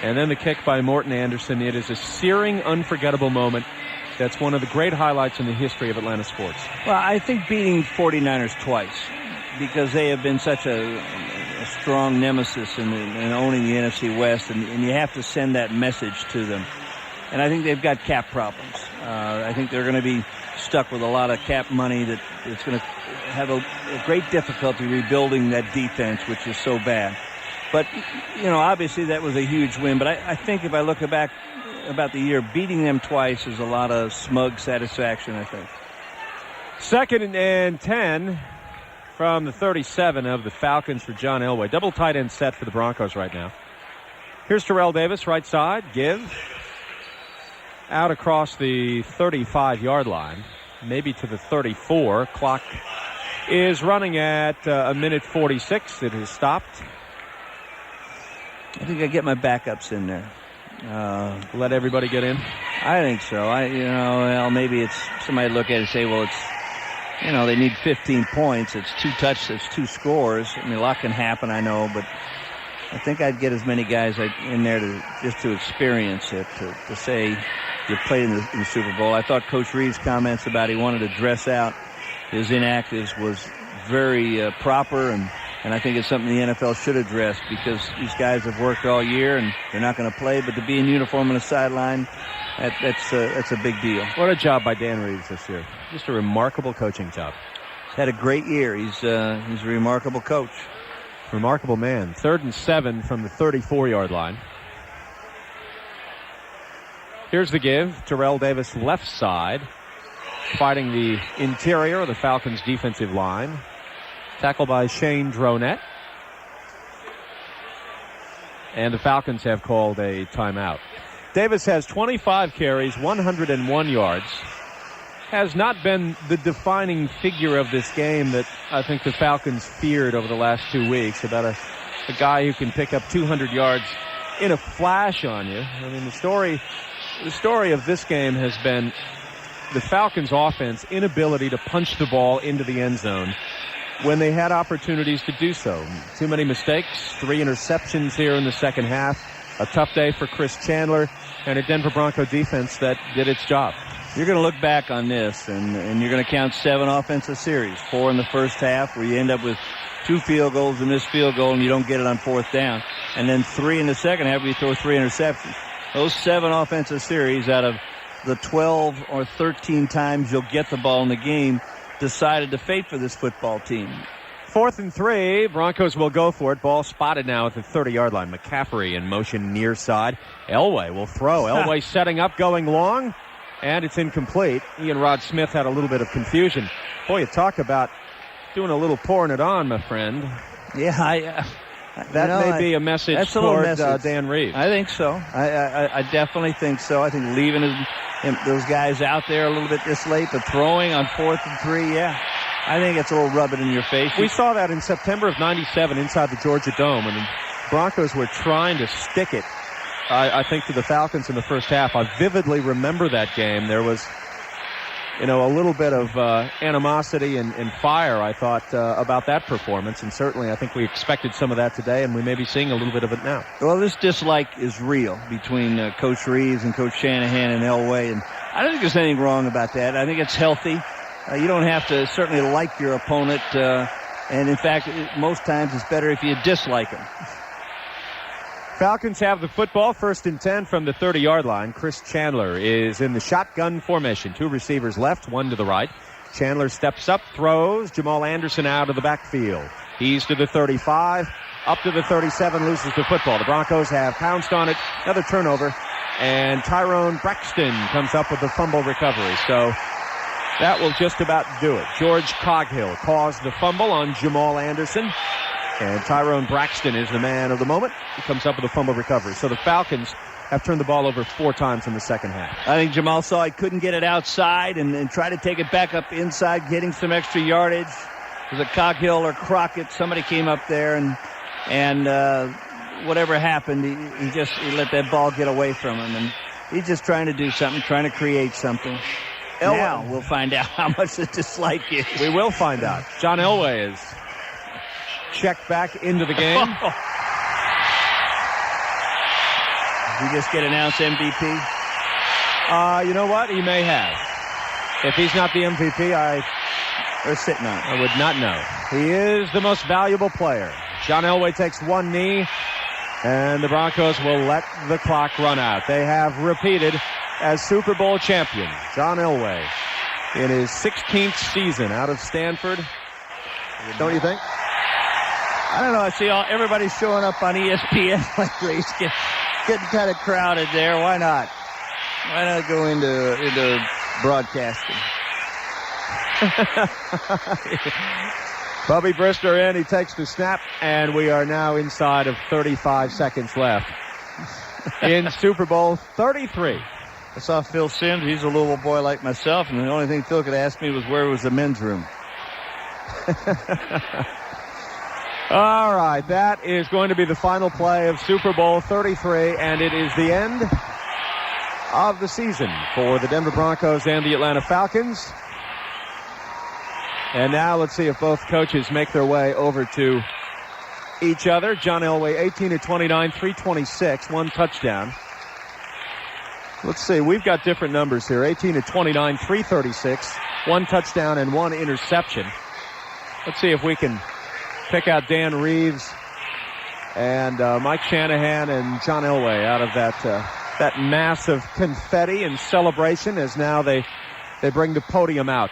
And then the kick by Morton Anderson. It is a searing, unforgettable moment. That's one of the great highlights in the history of Atlanta sports. Well, I think beating 49ers twice, because they have been such a strong nemesis in owning the NFC West, and you have to send that message to them. And I think they've got cap problems. I think they're going to be stuck with a lot of cap money that's going to have a great difficulty rebuilding that defense, which is so bad. But, you know, obviously that was a huge win. But I think if I look back about the year, beating them twice is a lot of smug satisfaction, I think. 2nd and 10 from the 37 of the Falcons for John Elway. Double tight end set for the Broncos right now. Here's Terrell Davis, right side. Give. Out across the 35-yard line. Maybe to the 34. Clock is running at a minute 46. It has stopped. I think I get my backups in there. Let everybody get in? I think so. Maybe it's somebody look at it and say, well, it's, they need 15 points. It's 2 touchdowns, it's 2 scores. I mean, a lot can happen, I know, but I think I'd get as many guys in there to experience it, to say you played in the Super Bowl. I thought Coach Reed's comments about he wanted to dress out his inactives was very proper, and I think it's something the NFL should address, because these guys have worked all year and they're not going to play, but to be in uniform on the sideline, that's a big deal. What a job by Dan Reeves this year. Just a remarkable coaching job. had a great year. He's a remarkable coach. Remarkable man. 3rd and 7 from the 34-yard line. Here's the give. Terrell Davis left side, fighting the interior of the Falcons defensive line. Tackled by Shane Dronette. And the Falcons have called a timeout. Davis has 25 carries, 101 yards. Has not been the defining figure of this game that I think the Falcons feared over the last 2 weeks, about a guy who can pick up 200 yards in a flash on you. I mean, the story of this game has been the Falcons' offense inability to punch the ball into the end zone when they had opportunities to do so. Too many mistakes, 3 interceptions here in the second half, a tough day for Chris Chandler, and a Denver Bronco defense that did its job. You're going to look back on this, and you're going to count 7 offensive series, 4 in the first half, where you end up with 2 field goals and missed field goal, and you don't get it on 4th down, and then 3 in the second half where you throw 3 interceptions. Those 7 offensive series out of the 12 or 13 times you'll get the ball in the game decided the fate for this football team. 4th and 3. Broncos will go for it. Ball spotted now at the 30-yard line. McCaffrey in motion near side. Elway will throw. Elway setting up, going long, and it's incomplete. Ian Rod Smith had a little bit of confusion. Boy, you talk about doing a little pouring it on, my friend. Yeah, that may be a message toward Dan Reeves. I think so. I definitely think so. I think leaving those guys out there a little bit this late, but throwing on 4th and 3, yeah. I think it's a little rub it in your face. We saw that in September of '97 inside the Georgia Dome, and the Broncos were trying to stick it, I think, to the Falcons in the first half. I vividly remember that game. There was, a little bit of animosity and fire, I thought, about that performance. And certainly I think we expected some of that today, and we may be seeing a little bit of it now. Well, this dislike is real between Coach Reeves and Coach Shanahan and Elway. And I don't think there's anything wrong about that. I think it's healthy. You don't have to certainly like your opponent. And, in fact, most times it's better if you dislike them. Falcons have the football, 1st and 10 from the 30-yard line. Chris Chandler is in the shotgun formation. 2 receivers left, 1 to the right. Chandler steps up, throws. Jamal Anderson out of the backfield. He's to the 35, up to the 37, loses the football. The Broncos have pounced on it. Another turnover. And Tyrone Braxton comes up with the fumble recovery. So that will just about do it. George Coghill caused the fumble on Jamal Anderson. And Tyrone Braxton is the man of the moment. He comes up with a fumble recovery. So the Falcons have turned the ball over 4 times in the second half. I think Jamal saw he couldn't get it outside and tried to take it back up inside, getting some extra yardage. Was it Coghill or Crockett? Somebody came up there, and whatever happened, he let that ball get away from him. And he's just trying to do something, trying to create something. Now we'll find out how much the dislike is. We will find out. John Elway is checked back into the game. Did he just get announced MVP? You know what? He may have. If he's not the MVP, They're sitting on it. I would not know. He is the most valuable player. John Elway takes 1 knee, and the Broncos will let the clock run out. They have repeated as Super Bowl champion. John Elway in his 16th season out of Stanford. Don't you think? I don't know. I see everybody's showing up on ESPN lately. It's getting kind of crowded there. Why not? Why not go into broadcasting? Bubby Brister in. He takes the snap, and we are now inside of 35 seconds left in Super Bowl 33. I saw Phil Simms. He's a Louisville boy like myself, and the only thing Phil could ask me was where was the men's room. All right, that is going to be the final play of Super Bowl 33, and it is the end of the season for the Denver Broncos and the Atlanta Falcons. And now let's see if both coaches make their way over to each other. John Elway, 18 of 29, 326, 1 touchdown. Let's see, we've got different numbers here. 18 of 29, 336, 1 touchdown and 1 interception. Let's see if we can pick out Dan Reeves and Mike Shanahan and John Elway out of that mass of confetti and celebration as now they bring the podium out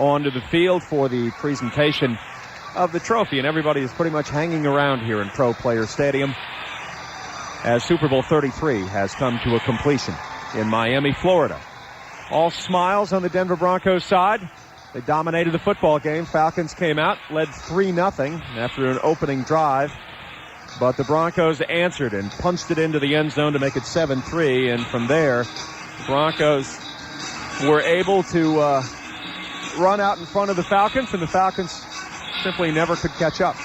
onto the field for the presentation of the trophy. And everybody is pretty much hanging around here in Pro Player Stadium as Super Bowl 33 has come to a completion in Miami, Florida. All smiles on the Denver Broncos side. They dominated the football game. Falcons came out, led 3-0 after an opening drive. But the Broncos answered and punched it into the end zone to make it 7-3. And from there, the Broncos were able to run out in front of the Falcons, and the Falcons simply never could catch up.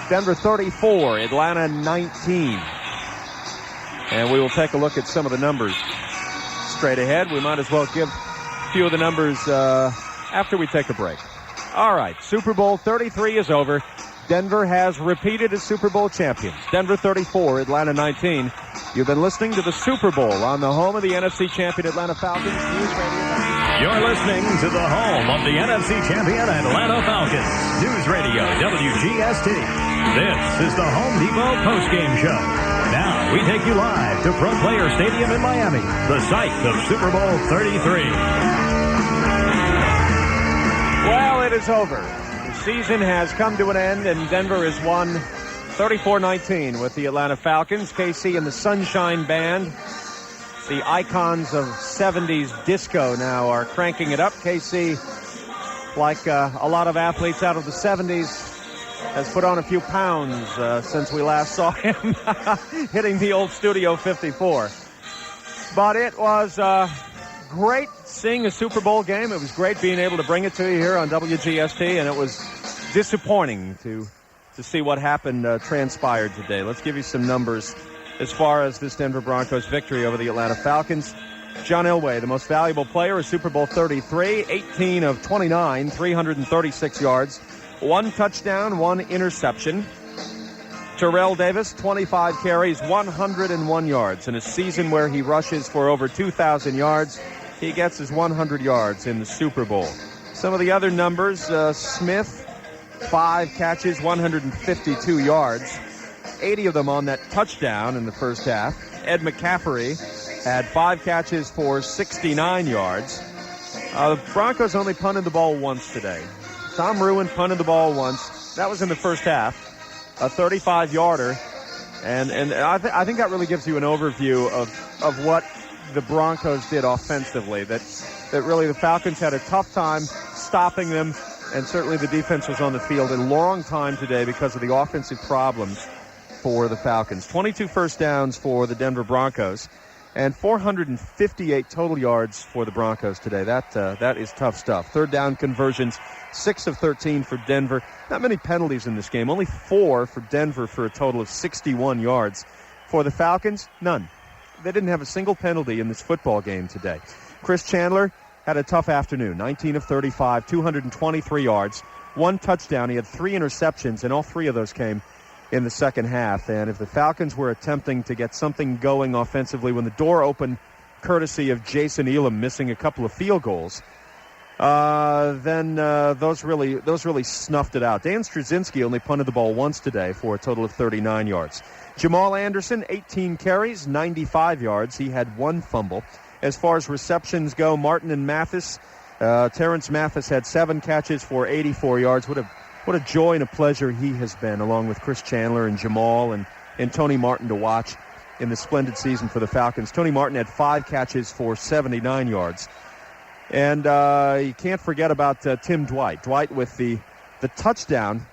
Denver 34, Atlanta 19. And we will take a look at some of the numbers straight ahead. We might as well give a few of the numbers after we take a break. All right, Super Bowl 33 is over. Denver has repeated as Super Bowl champions. Denver 34, Atlanta 19. You've been listening to the Super Bowl on the home of the NFC champion Atlanta Falcons. News Radio. You're listening to the home of the NFC champion Atlanta Falcons. News Radio WGST. This is the Home Depot postgame show. Now we take you live to Pro Player Stadium in Miami, the site of Super Bowl 33. Well, it is over. The season has come to an end, and Denver has won 34-19 with the Atlanta Falcons. KC and the Sunshine Band, the icons of 70s disco, now are cranking it up. KC, like a lot of athletes out of the 70s, has put on a few pounds since we last saw him hitting the old Studio 54. But it was great seeing a Super Bowl game. It was great being able to bring it to you here on WGST, and it was disappointing to see what happened transpired today. Let's give you some numbers as far as this Denver Broncos victory over the Atlanta Falcons. John Elway, the most valuable player, is Super Bowl 33, 18 of 29, 336 yards, 1 touchdown, 1 interception. Terrell Davis, 25 carries, 101 yards. In a season where he rushes for over 2,000 yards, he gets his 100 yards in the Super Bowl. Some of the other numbers, Smith, 5 catches, 152 yards, 80 of them on that touchdown in the first half. Ed McCaffrey had 5 catches for 69 yards. The Broncos only punted the ball once today. Tom Ruin punted the ball once. That was in the first half, a 35-yarder. And I think that really gives you an overview of what the Broncos did offensively, that really the Falcons had a tough time stopping them, and certainly the defense was on the field a long time today because of the offensive problems for the Falcons. 22 first downs for the Denver Broncos and 458 total yards for the Broncos today. That is tough stuff. Third down conversions, 6 of 13 for Denver. Not many penalties in this game, only 4 for Denver for a total of 61 yards. For the Falcons, none. They didn't have a single penalty in this football game today. Chris Chandler had a tough afternoon, 19 of 35, 223 yards, 1 touchdown. He had 3 interceptions, and all 3 of those came in the second half. And if the Falcons were attempting to get something going offensively when the door opened, courtesy of Jason Elam missing a couple of field goals, then those really snuffed it out. Dan Straczynski only punted the ball once today for a total of 39 yards. Jamal Anderson, 18 carries, 95 yards. He had 1 fumble. As far as receptions go, Martin and Mathis, Terrence Mathis had 7 catches for 84 yards. What a joy and a pleasure he has been, along with Chris Chandler and Jamal and Tony Martin, to watch in the splendid season for the Falcons. Tony Martin had 5 catches for 79 yards. And you can't forget about Tim Dwight. Dwight with the touchdown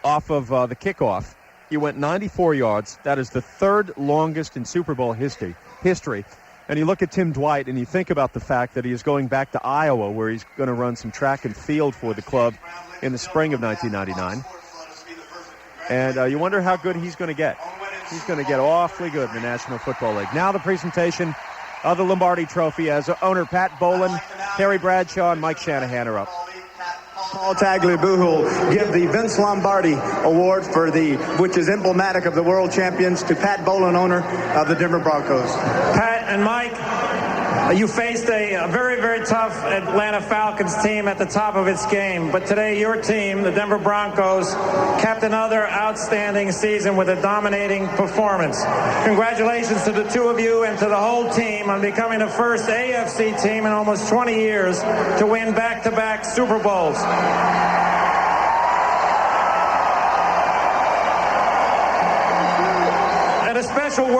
off of the kickoff. He went 94 yards. That is the 3rd longest in Super Bowl history. And you look at Tim Dwight and you think about the fact that he is going back to Iowa, where he's going to run some track and field for the club in the spring of 1999. And you wonder how good he's going to get. He's going to get awfully good in the National Football League. Now the presentation of the Lombardi Trophy, as owner Pat Bolin, Terry Bradshaw, and Mike Shanahan are up. Paul Tagliabue will give the Vince Lombardi Award which is emblematic of the world champions, to Pat Bolin, owner of the Denver Broncos. Pat and Mike, You faced a very, very tough Atlanta Falcons team at the top of its game. But today, your team, the Denver Broncos, capped another outstanding season with a dominating performance. Congratulations to the two of you and to the whole team on becoming the first AFC team in almost 20 years to win back-to-back Super Bowls. And a special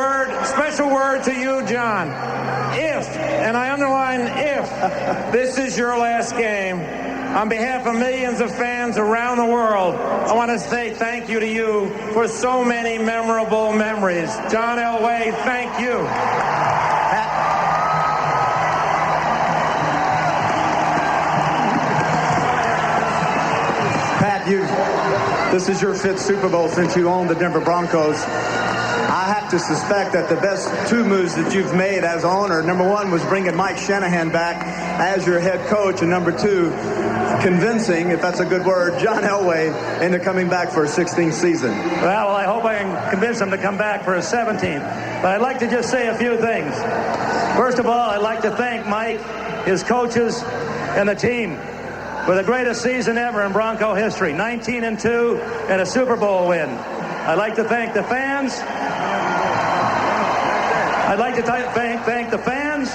word to you, John. If, and I underline if, this is your last game, on behalf of millions of fans around the world, I want to say thank you to you for so many memorable memories. John Elway, thank you. Pat, this is your 5th Super Bowl since you own the Denver Broncos. I have to suspect that the best 2 moves that you've made as owner, number 1 was bringing Mike Shanahan back as your head coach, and number 2, convincing, if that's a good word, John Elway into coming back for a 16th season. Well, I hope I can convince him to come back for a 17th. But I'd like to just say a few things. First of all, I'd like to thank Mike, his coaches, and the team for the greatest season ever in Bronco history, 19-2 and a Super Bowl win. I'd like to thank the fans. I'd like to thank the fans,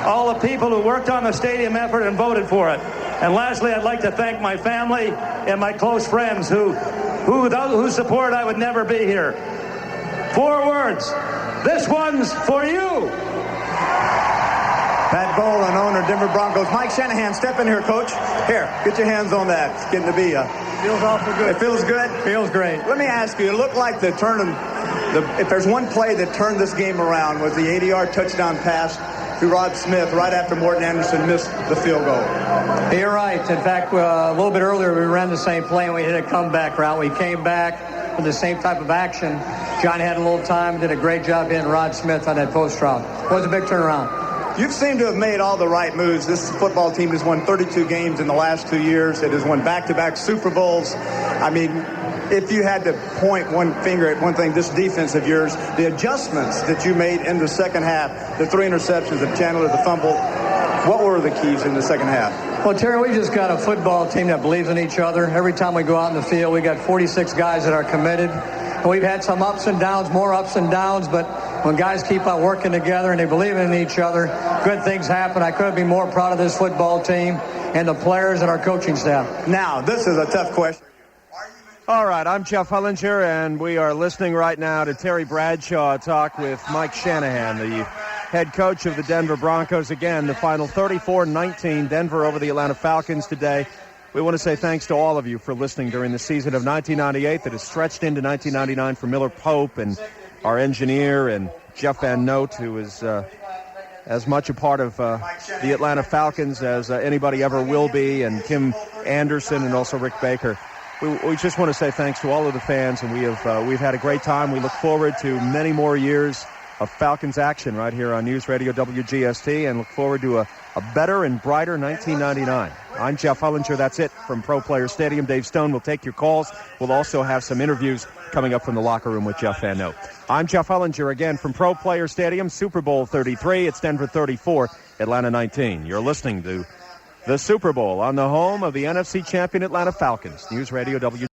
all the people who worked on the stadium effort and voted for it. And lastly, I'd like to thank my family and my close friends who without whose support I would never be here. 4 words. This one's for you. Pat Bowlen, owner, Denver Broncos. Mike Shanahan, step in here, Coach. Here, get your hands on that. It's getting to be Feels awful good. It feels good? Feels great. Let me ask you, it looked like if there's one play that turned this game around was the 80-yard touchdown pass to Rod Smith right after Morton Anderson missed the field goal. You're right. In fact, a little bit earlier, we ran the same play and we hit a comeback route. We came back with the same type of action. John had a little time, did a great job hitting Rod Smith on that post route. It was a big turnaround. You seem to have made all the right moves. This football team has won 32 games in the last 2 years. It has won back-to-back Super Bowls. I mean, if you had to point one finger at one thing, this defense of yours, the adjustments that you made in the second half, the 3 interceptions of Chandler, the fumble, what were the keys in the second half? Well, Terry, we just got a football team that believes in each other. Every time we go out in the field, we got 46 guys that are committed. And we've had some ups and downs, more ups and downs, but when guys keep on working together and they believe in each other, good things happen. I couldn't be more proud of this football team and the players and our coaching staff. Now, this is a tough question. All right, I'm Jeff Hullinger, and we are listening right now to Terry Bradshaw talk with Mike Shanahan, the head coach of the Denver Broncos. Again, the final 34-19, Denver over the Atlanta Falcons today. We want to say thanks to all of you for listening during the season of 1998 that has stretched into 1999 for Miller Pope and our engineer and Jeff Van Note, who is as much a part of the Atlanta Falcons as anybody ever will be, and Kim Anderson and also Rick Baker. We just want to say thanks to all of the fans, and we've had a great time. We look forward to many more years of Falcons action right here on News Radio WGST, and look forward to a better and brighter 1999. I'm Jeff Hullinger. That's it from Pro Player Stadium. Dave Stone will take your calls. We'll also have some interviews coming up from the locker room with Jeff Van Note. I'm Jeff Hullinger again from Pro Player Stadium, Super Bowl 33. It's Denver 34, Atlanta 19. You're listening to the Super Bowl on the home of the NFC champion Atlanta Falcons. News Radio WGST.